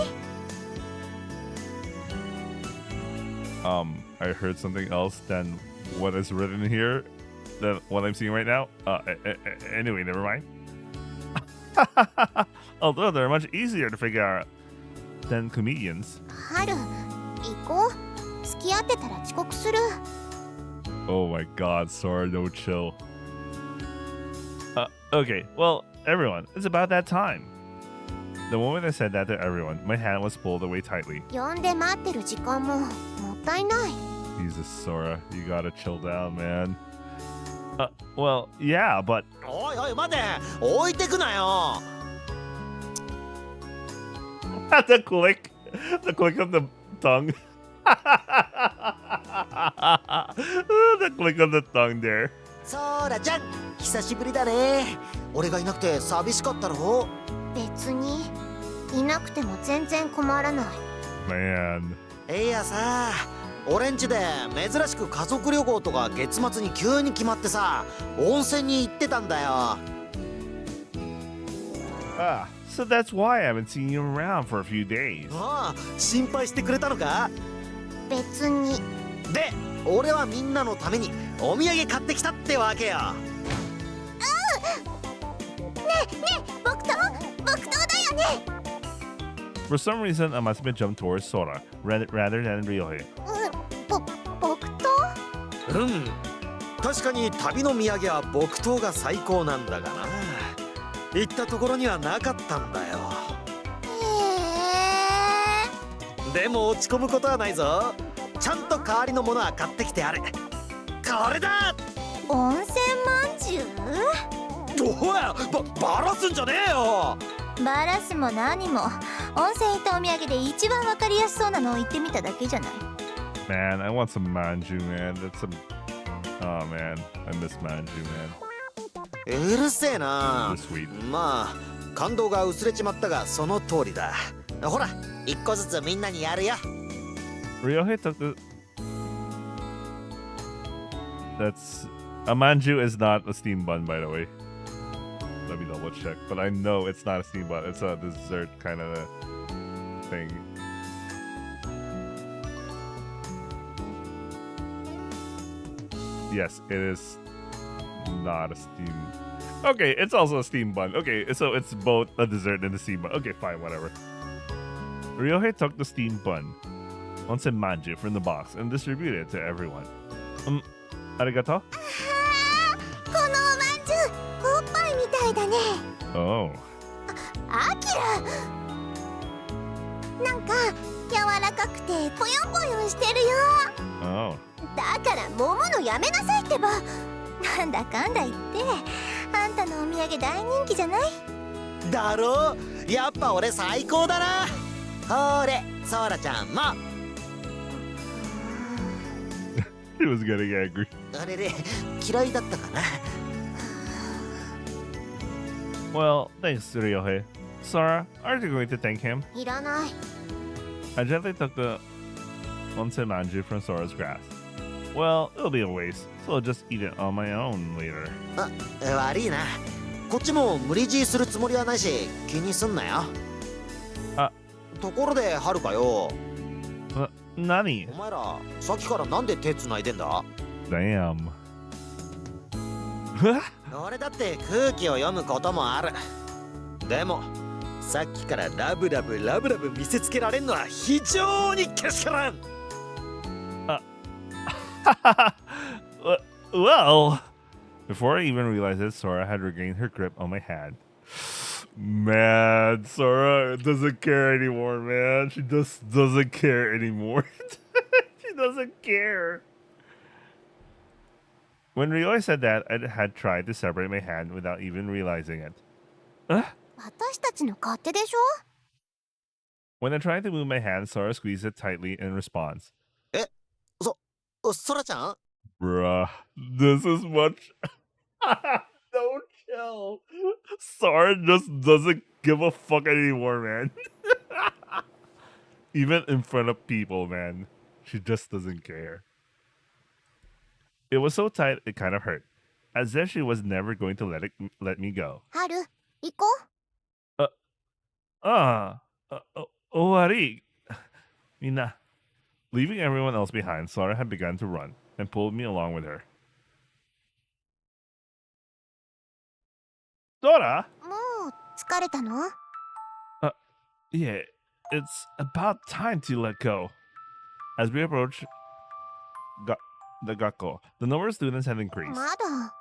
I heard something else than what is written here, than what I'm seeing right now. Anyway, never mind. Although they're much easier to figure out than comedians. ハル、行こう。付き合ってたら遅刻する。Oh my god, Sora, no chill. Okay, well, everyone, it's about that time. The moment I said that to everyone, my hand was pulled away tightly. 呼んで待ってる時間ももったいない。Jesus, Sora, you gotta chill down, man. Well, yeah, but おいおい待て、置いてくなよ。the click of the tongue. The click of the tongue there. ソーラちゃん、久しぶりだね。俺がいなくて寂しかったろ。別にいなくても全然困らない。 Man. いやさ、俺んちで珍しく家族旅行とか月末に急に決まってさ、温泉に行ってたんだよ。Ah, so that's why I haven't seen you around for a few days. ああ、心配してくれたのか。別に。で、俺はみんなのためにお土産買ってきたってわけよ。木刀だよね。 For some reason, I must have jumped towards Sora rather than Ryohei. 木刀？うん、確かに旅の土産は木刀が最高なんだがな。行ったところにはなかったんだよ。でも落ち込むことはないぞ。ちゃんと代わりのものは買ってきてある。これだ。温泉まんじゅう？おい、バラすんじゃねえよ。バラすも何も温泉行ったお土産で一番わかりやすそうなのを言ってみただけじゃない。 Man, I want some manju, man. That's some. Oh man, I miss manju, man. うるせえな。 So sweet. まあ感動が薄れちまったがその通りだ。ほら、一個ずつみんなにやるよ。Ryohei took the. That's. A manju is not a steam bun, by the way. Let me double check. But I know it's not a steam bun. It's a dessert kind of a thing. Yes, it is not a steam. Okay, it's also a steam bun. Okay, so it's both a dessert and a steam bun. Okay, fine, whatever. Ryohei took the steam bun, onsen manju from the box, and distributed it to everyone. Arigato? このおまんじゅうおっぱいみたいだね。 Oh. アキラ、なんか柔らかくてぽよんぽよんしてるよ。 Oh. だから揉むのやめなさいってば。なんだかんだ言ってあんたのお土産大人気じゃない？だろう、やっぱ俺最高だな。ほれ、ソーラちゃんも。He was getting angry. あれれ、嫌いだったかな。Well, thanks, Ryohei. Sora, aren't you going to thank him? いらない。 I gently took the onsen manju from Sora's grasp. Well, it'll be a waste, so I'll just eat it on my own later. あ、悪いな。こっちも無理強いするつもりはないし、気にすんなよ。あ、ところで、はるかよ。Nani? お前ら、さっきからなんで手繋いでんだ？ Damn. 俺だって空気を読むこともある。でも、さっきからラブラブ見せつけられんのは非常にけしからん。Well, before I even realized it, Sora had regained her grip on my hand. Man, Sora doesn't care anymore, man. She just doesn't care anymore. She doesn't care. When Ryoi said that, I had tried to separate my hand without even realizing it. 私たちの勝手でしょ？ When I tried to move my hand, Sora squeezed it tightly in response. ソラちゃん？ Bruh, this is much. Don't chill. Sora just doesn't give a fuck anymore, man. Even in front of people, man. She just doesn't care. It was so tight, it kind of hurt. As if she was never going to let me go. ハル、行こう。Ah, Owari. Mina. Leaving everyone else behind, Sora had begun to run and pulled me along with her. Sora? もう疲れたの？ Yeah, it's about time to let go. As we approach the Gakko, the number of students had increased. まだ。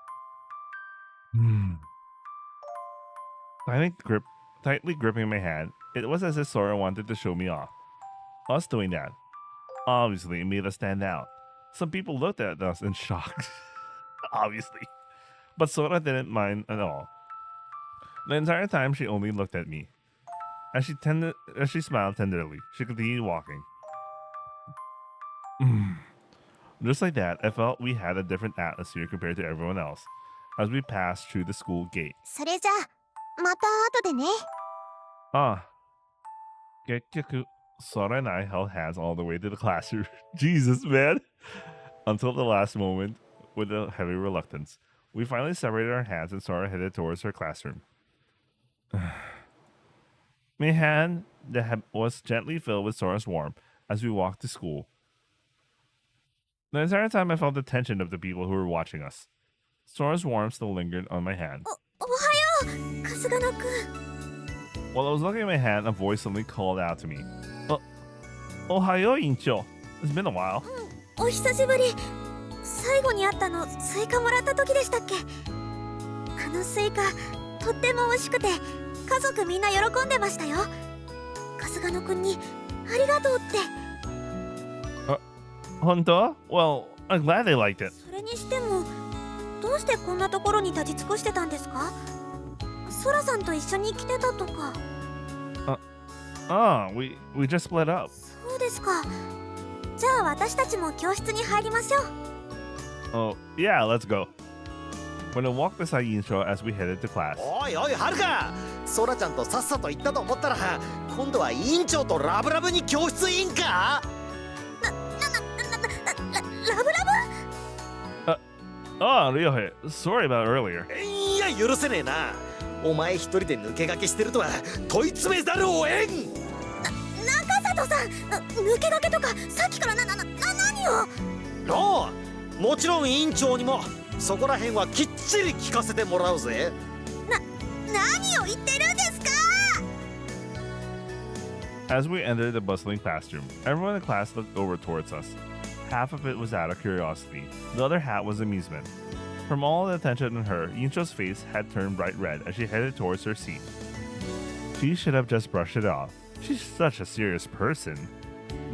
Tightly gripping my hand, it was as if Sora wanted to show me off. Us doing that, obviously, it made us stand out. Some people looked at us in shock, obviously. But Sora didn't mind at all. The entire time, she only looked at me. As she smiled tenderly, she continued walking. Just like that, I felt we had a different atmosphere compared to everyone else as we passed through the school gate. それじゃまた後でね。 Gekyaku, Sora and I held hands all the way to the classroom. Jesus, man! Until the last moment, with a heavy reluctance. We finally separated our hands and Sora headed towards her classroom. My hand was gently filled with Sora's warmth as we walked to school. The entire time I felt the tension of the people who were watching us. Sora's warmth still lingered on my hand. おはよう春日野くん。 While I was looking at my hand, a voice suddenly called out to me. Ohayo, Incho. It's been a while. お久しぶり。最後に会ったのスイカもらった時でしたっけ？あのスイカとっても美味しくて家族みんな喜んでましたよ。春日野くんにありがとうって。 Honto? Well, I'm glad they liked it. それにしてもどうしてこんなところに立ち尽くしてたんですか？ソラさんと一緒に来てたとか。We just split up. そうですか。じゃあ私たちも教室に入りましょう。 Oh, yeah, let's go. When I walked beside Yinsho as we headed to class. おいおいはるか、ソラちゃんとさっさと行ったと思ったら今度は委員長とラブラブに教室委員か？ラブラ Oh, Ryohei, sorry about earlier. いや許せねえな。お前一人で抜け駆けしてるとは問い詰めざるをえん。中里さん、抜け駆けとかさっきから何を？おう、もちろん委員長にもそこら辺はきっちり聞かせてもらうぜ。何を言ってるんですか？ As we entered the bustling classroom, everyone in the class looked over towards us. Half of it was out of curiosity, the other half was amusement. From all the attention on her, Yinsho's face had turned bright red as she headed towards her seat. She should have just brushed it off. She's such a serious person.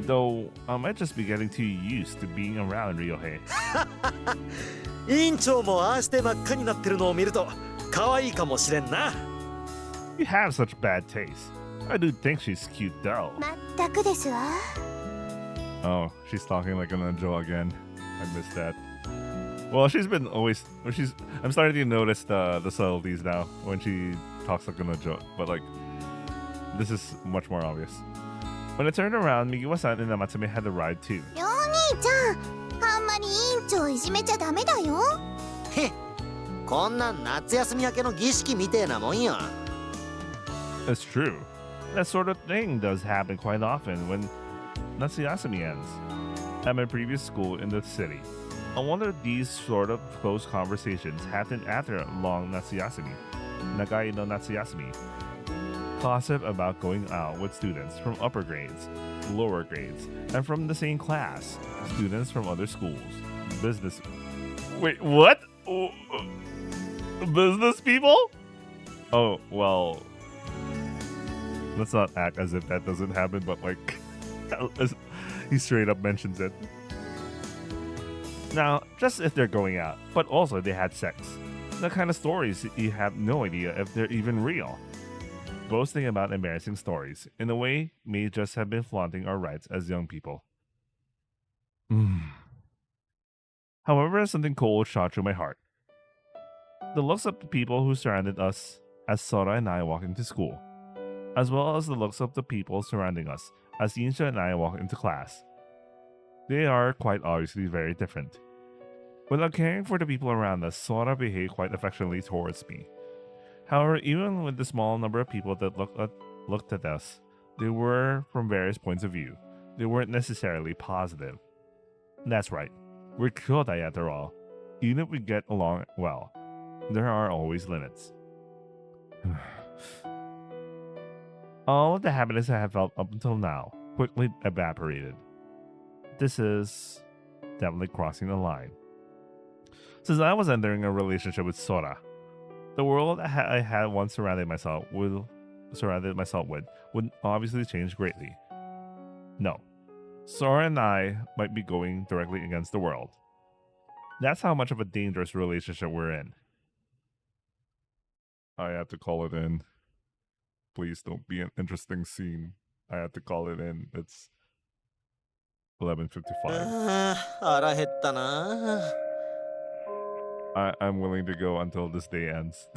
Though, I might just be getting too used to being around Ryohei. 委員長もああして真っ赤になってるのを見ると可愛いかもしれんな。You have such bad taste. I do think she's cute though. 全くですわ。 Oh, she's talking like an angel again. I missed that. Well, she's been always. I'm starting to notice the subtleties now when she talks like an angel. But like, this is much more obvious. When I turned around, Migiwa-san and Namatsumi had arrived too. お兄ちゃん、あんまり委員長いじめちゃダメだよ。へっ、こんなん夏休み明けの儀式みてえなもんよ。 That's true. That sort of thing does happen quite often when Natsuyasumi ends. At my previous school in the city, I wonder if these sort of close conversations happen after a long Natsuyasumi, Nagai no Natsuyasumi. Gossip about going out with students from upper grades, lower grades, and from the same class. Students from other schools. Business. Wait, what? Business people? Oh, well. Let's not act as if that doesn't happen, but like, he straight up mentions it. Now, just if they're going out, but also they had sex. The kind of stories you have no idea if they're even real. Boasting about embarrassing stories, in a way, may just have been flaunting our rights as young people. However, something cold shot through my heart. The looks of the people who surrounded us as Sora and I walked into school, as well as the looks of the people surrounding us as Yinsha and I walked into class. They are quite obviously very different. Without caring for the people around us, Sora behaved quite affectionately towards me. However, even with the small number of people that looked at looked at us. They were from various points of view. They weren't necessarily positive. That's right. We're Kyodai after all. Even if we get along well, there are always limits. All of the happiness I have felt up until now quickly evaporated. This is definitely crossing the line. Since I was entering a relationship with Sora, the world I had once surrounded myself with would obviously change greatly. No, Sora and I might be going directly against the world. That's how much of a dangerous relationship we're in. I have to call it in. Please don't be an interesting scene. I have to call it in. It's 11:55. 腹減ったな。I'm willing to go until this day ends.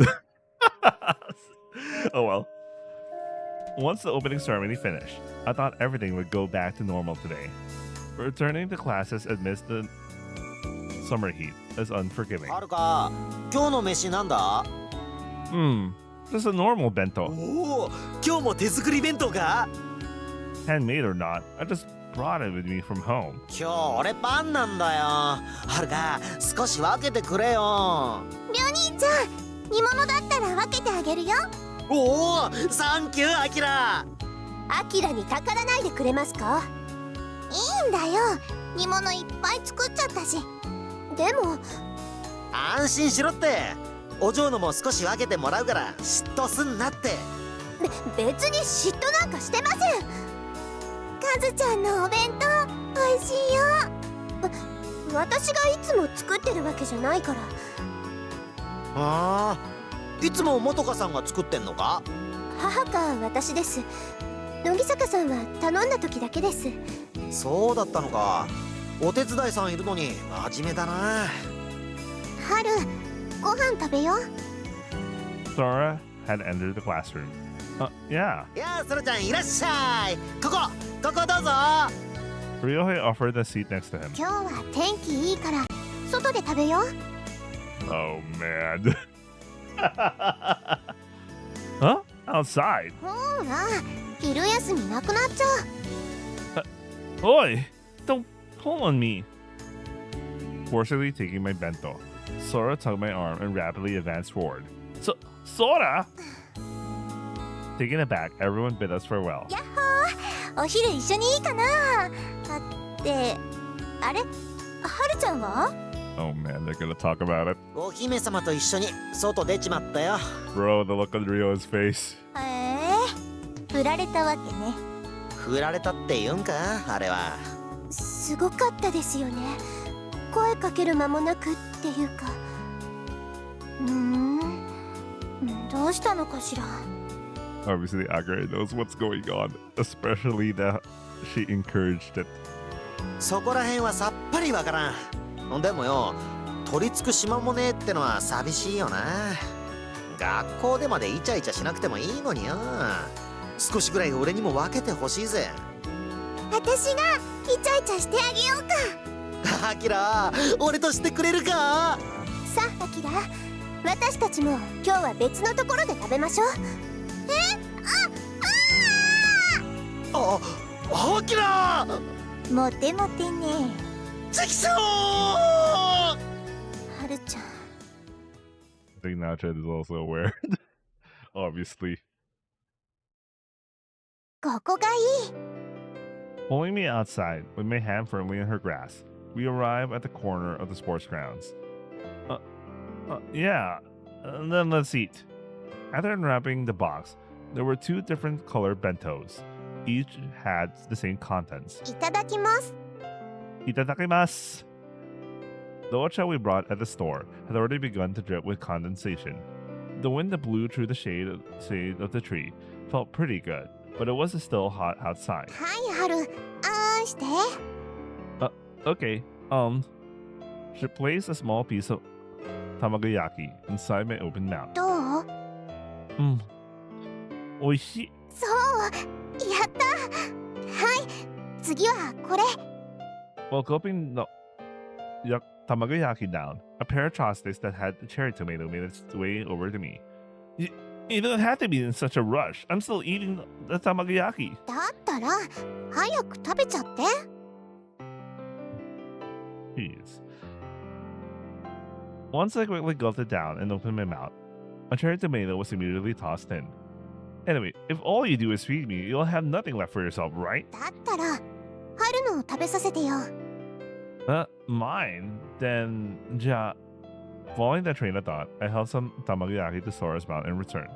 Oh well. Once the opening ceremony finished, I thought everything would go back to normal today. Returning to classes amidst the summer heat is unforgiving. はるか、今日の飯なんだ？ Just a normal bento. おお、今日も手作り弁当か？ Handmade or not, I just brought it with me from home. 今日俺パンなんだよ。はるか、少し分けてくれよ。りょう兄ちゃん、煮物だったら分けてあげるよ。おお、サンキューアキラ。アキラにたからないでくれますか？いいんだよ、煮物いっぱい作っちゃったし。でも安心しろって。お嬢のも少し分けてもらうから嫉妬すんなって。別に嫉妬なんかしてません。カズちゃんのお弁当おいしいよ。私がいつも作ってるわけじゃないから。ああ、いつも元香さんが作ってんのか？母か私です。乃木坂さんは頼んだ時だけです。そうだったのか。お手伝いさんいるのに真面目だな。春、ご飯食べよう。 Sora had entered the classroom. Yeah. やあ、そらちゃんいらっしゃい。ここどうぞ。 Ryohei offered a seat next to him. 今日は天気いいから外で食べよう。 Oh man. Huh? Outside? ほら、昼休みなくなっちゃう。 Oi! Don't pull on me. Forcibly taking my bento, Sora tugged my arm and rapidly advanced forward. Sora! Taken aback, everyone bid us farewell. やっほー、お昼一緒にいいかな。ってあれ、はるちゃんは？ Oh man, they're gonna talk about it. お姫様と一緒に外出ちまったよ。 Bro, the look on Ryo's face. 振られたわけね。振られたって言うんか、あれは。すごかったですよね。声かける間もなくっていうか。どうしたのかしら。 Obviously, Agare knows what's going on, especially that she encouraged it. そこらへんはさっぱりわからん。でもよ、取り付く島もねえってのは寂しいよな。学校でまでイチャイチャしなくてもいいのによ。少しぐらい俺にも分けてほしいぜ。私がイチャイチャしてあげようか。アキラ、俺としてくれるか？さあアキラ、私たちも今日は別のところで食べましょう。アキラ！モテモテね。チキショー！はるちゃん。 I think Nacha is also aware. Obviously. ここがいい。 Pulling me outside with my hand firmly in her grasp, we arrive at the corner of the sports grounds. Yeah, then let's eat. After unwrapping the box, there were two different colored bentos. Each had the same contents. いただきます。 Itadakimasu! The ocha we brought at the store had already begun to drip with condensation. The wind that blew through the shade of the tree felt pretty good, but it was still hot outside. はいはる、あんして。 Okay, she placed a small piece of tamagoyaki inside my open mouth. どう？ Oishii. そう、やった。はい、次はこれ。 While gulping the tamagoyaki down, a pair of chopsticks that had cherry tomato made its way over to me. You don't have to be in such a rush. I'm still eating the tamagoyaki. だったら早く食べちゃって。 Jeez. Once I quickly gulped it down and opened my mouth, a cherry tomato was immediately tossed in. Anyway, if all you do is feed me, you'll have nothing left for yourself, right? だったら春のを食べさせてよ。 Mine? Then, ja. Following that train of thought, I held some tamagoyaki to Sora's mouth in return.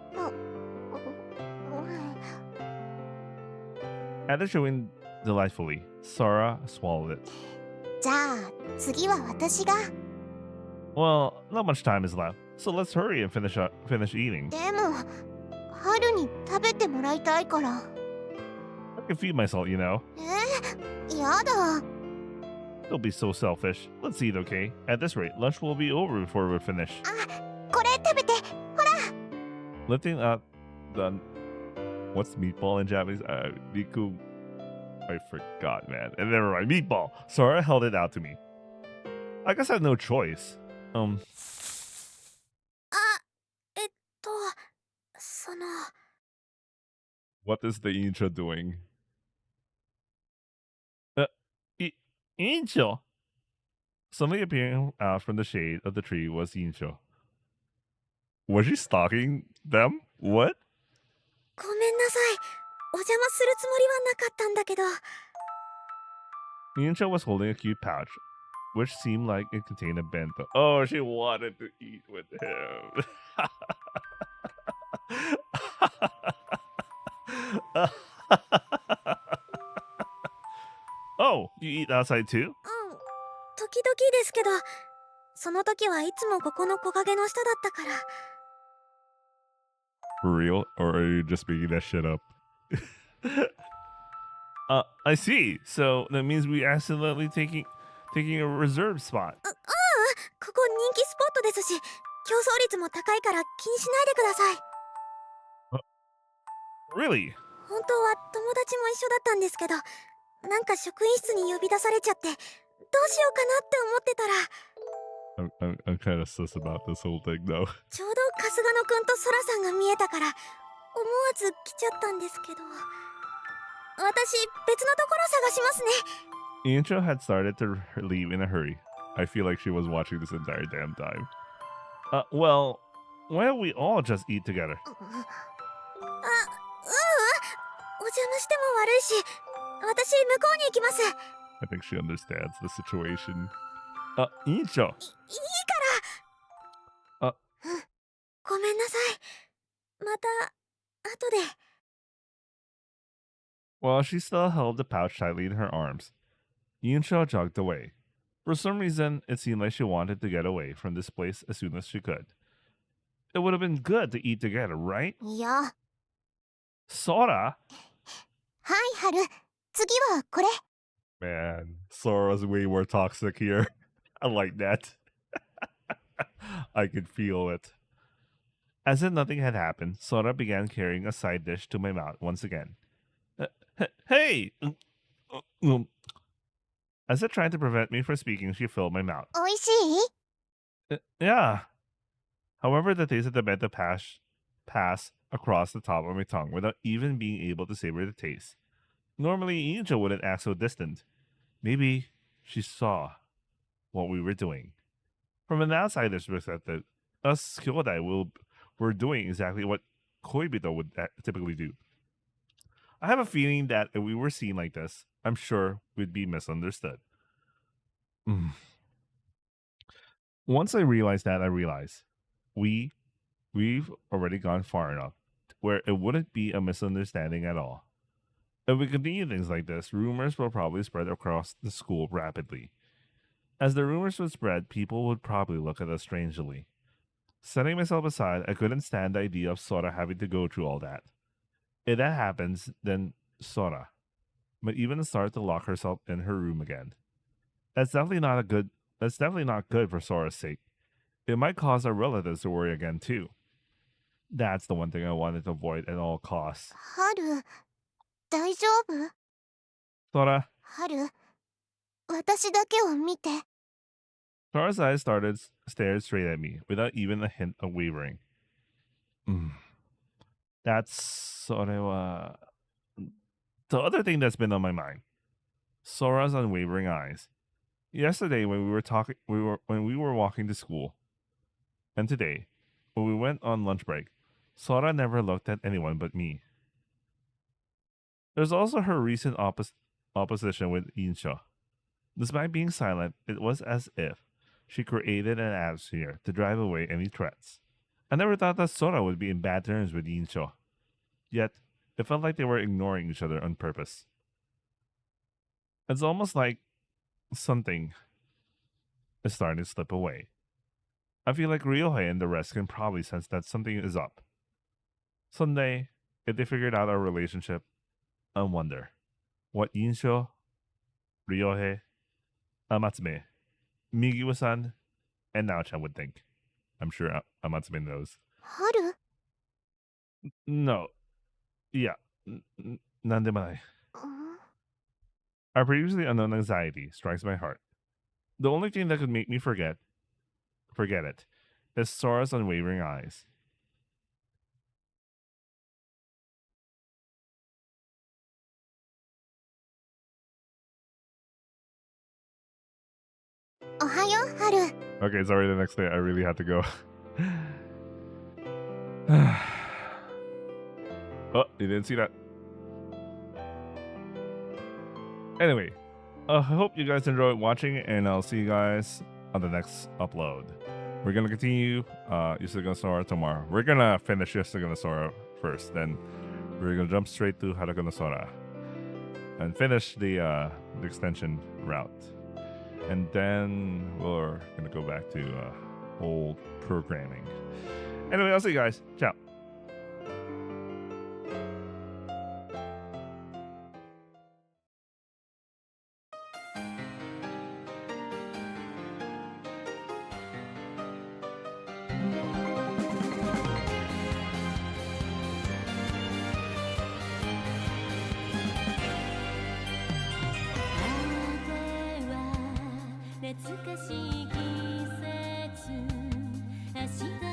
After chewing delightfully, Sora swallowed it. じゃあ次は私が。 Well, not much time is left, so let's hurry and finish eating. でも春に食べてもらいたいから。 I can feed myself, you know. やだ。 Don't be so selfish. Let's eat, okay? At this rate, lunch will be over before we're finished. これ食べて。 Lifting up the... What's meatball in Japanese? Miku... I forgot, man. And never mind, meatball. Sora held it out to me. I guess I had no choice. その What is the Incho doing? Incho! Suddenly appearing out from the shade of the tree was Incho. Was she stalking them? What? ごめんなさい。お邪魔するつもりはなかったんだけど。 Incho was holding a cute pouch, which seemed like it contained a bento. Oh, she wanted to eat with him. Oh, you eat outside too? 時々ですけど、その時はいつもここの木陰の下だったから。 For real? Or are you just making that shit up? I see. So that means we accidentally taking a reserved spot. ここ人気スポットですし、競争率も高いから気にしないでください。 Really? 本当は友達も一緒だったんですけど、なんか職員室に呼び出されちゃって、どうしようかなって思ってたら、 I'm kind of sus about this whole thing though. ちょうど春日野くんとソラさんが見えたから、思わず来ちゃったんですけど、私別のところ探しますね。 Incho had started to leave in a hurry. I feel like she was watching this entire damn time. Well, why don't we all just eat together? お邪魔しても悪いし、私向こうに行きます。 I think she understands the situation. Incho! ごめんなさい。また後で。 While she still held the pouch tightly in her arms, Incho jogged away. For some reason, it seemed like she wanted to get away from this place as soon as she could. It would have been good to eat together, right? いや。 Sora? はい春。次はこれ。 Man, Sora's way more toxic here. I like that. I could feel it. As if nothing had happened, Sora began carrying a side dish to my mouth once again. Hey! As if trying to prevent me from speaking, she filled my mouth. おいしい？ Yeah. However, the taste of the bento passed across the top of my tongue without even being able to savor the taste. Normally, Incho wouldn't act so distant. Maybe she saw what we were doing. From an outsider's perspective, us Kyodai were doing exactly what Koibito would typically do. I have a feeling that if we were seen like this, I'm sure we'd be misunderstood. Once I realized that, I realized we've already gone far enough where it wouldn't be a misunderstanding at all. If we continue things like this, rumors will probably spread across the school rapidly. As the rumors would spread, people would probably look at us strangely. Setting myself aside, I couldn't stand the idea of Sora having to go through all that. If that happens, then Sora might even start to lock herself in her room again. That's definitely not good for Sora's sake. It might cause our relatives to worry again too. That's the one thing I wanted to avoid at all costs. 春、大丈夫？ Sora. 春、私だけを見て。 Sora's eyes stared straight at me without even a hint of wavering. That's それは the other thing that's been on my mind. Sora's unwavering eyes. Yesterday when we were walking to school, and today when we went on lunch break, Sora never looked at anyone but me. There's also her recent opposition with Insha. Despite being silent, it was as if she created an atmosphere to drive away any threats. I never thought that Sora would be in bad terms with Insha. Yet, it felt like they were ignoring each other on purpose. It's almost like something is starting to slip away. I feel like Ryohei and the rest can probably sense that something is up. Someday, if they figured out our relationship, I wonder what Insho, Ryohei, Amatsume, Migiwa-san, and Nao-chan would think. I'm sure Amatsume knows. Haru? No. Yeah. Nandemonai. Our previously unknown anxiety strikes my heart. The only thing that could make me forget it, is Sora's unwavering eyes. Ohayo, Haru. Okay, sorry, the next day I really had to go. Oh, you didn't see that. Anyway, I hope you guys enjoyed watching, and I'll see you guys on the next upload. We're gonna continue Yosuga no Sora tomorrow. We're gonna finish Yosuga no Sora first, then we're gonna jump straight to Haruka no Sora and finish the extension route. And then we're gonna go back to old programming. Anyway, I'll see you guys. Ciao.「懐かしい季節明日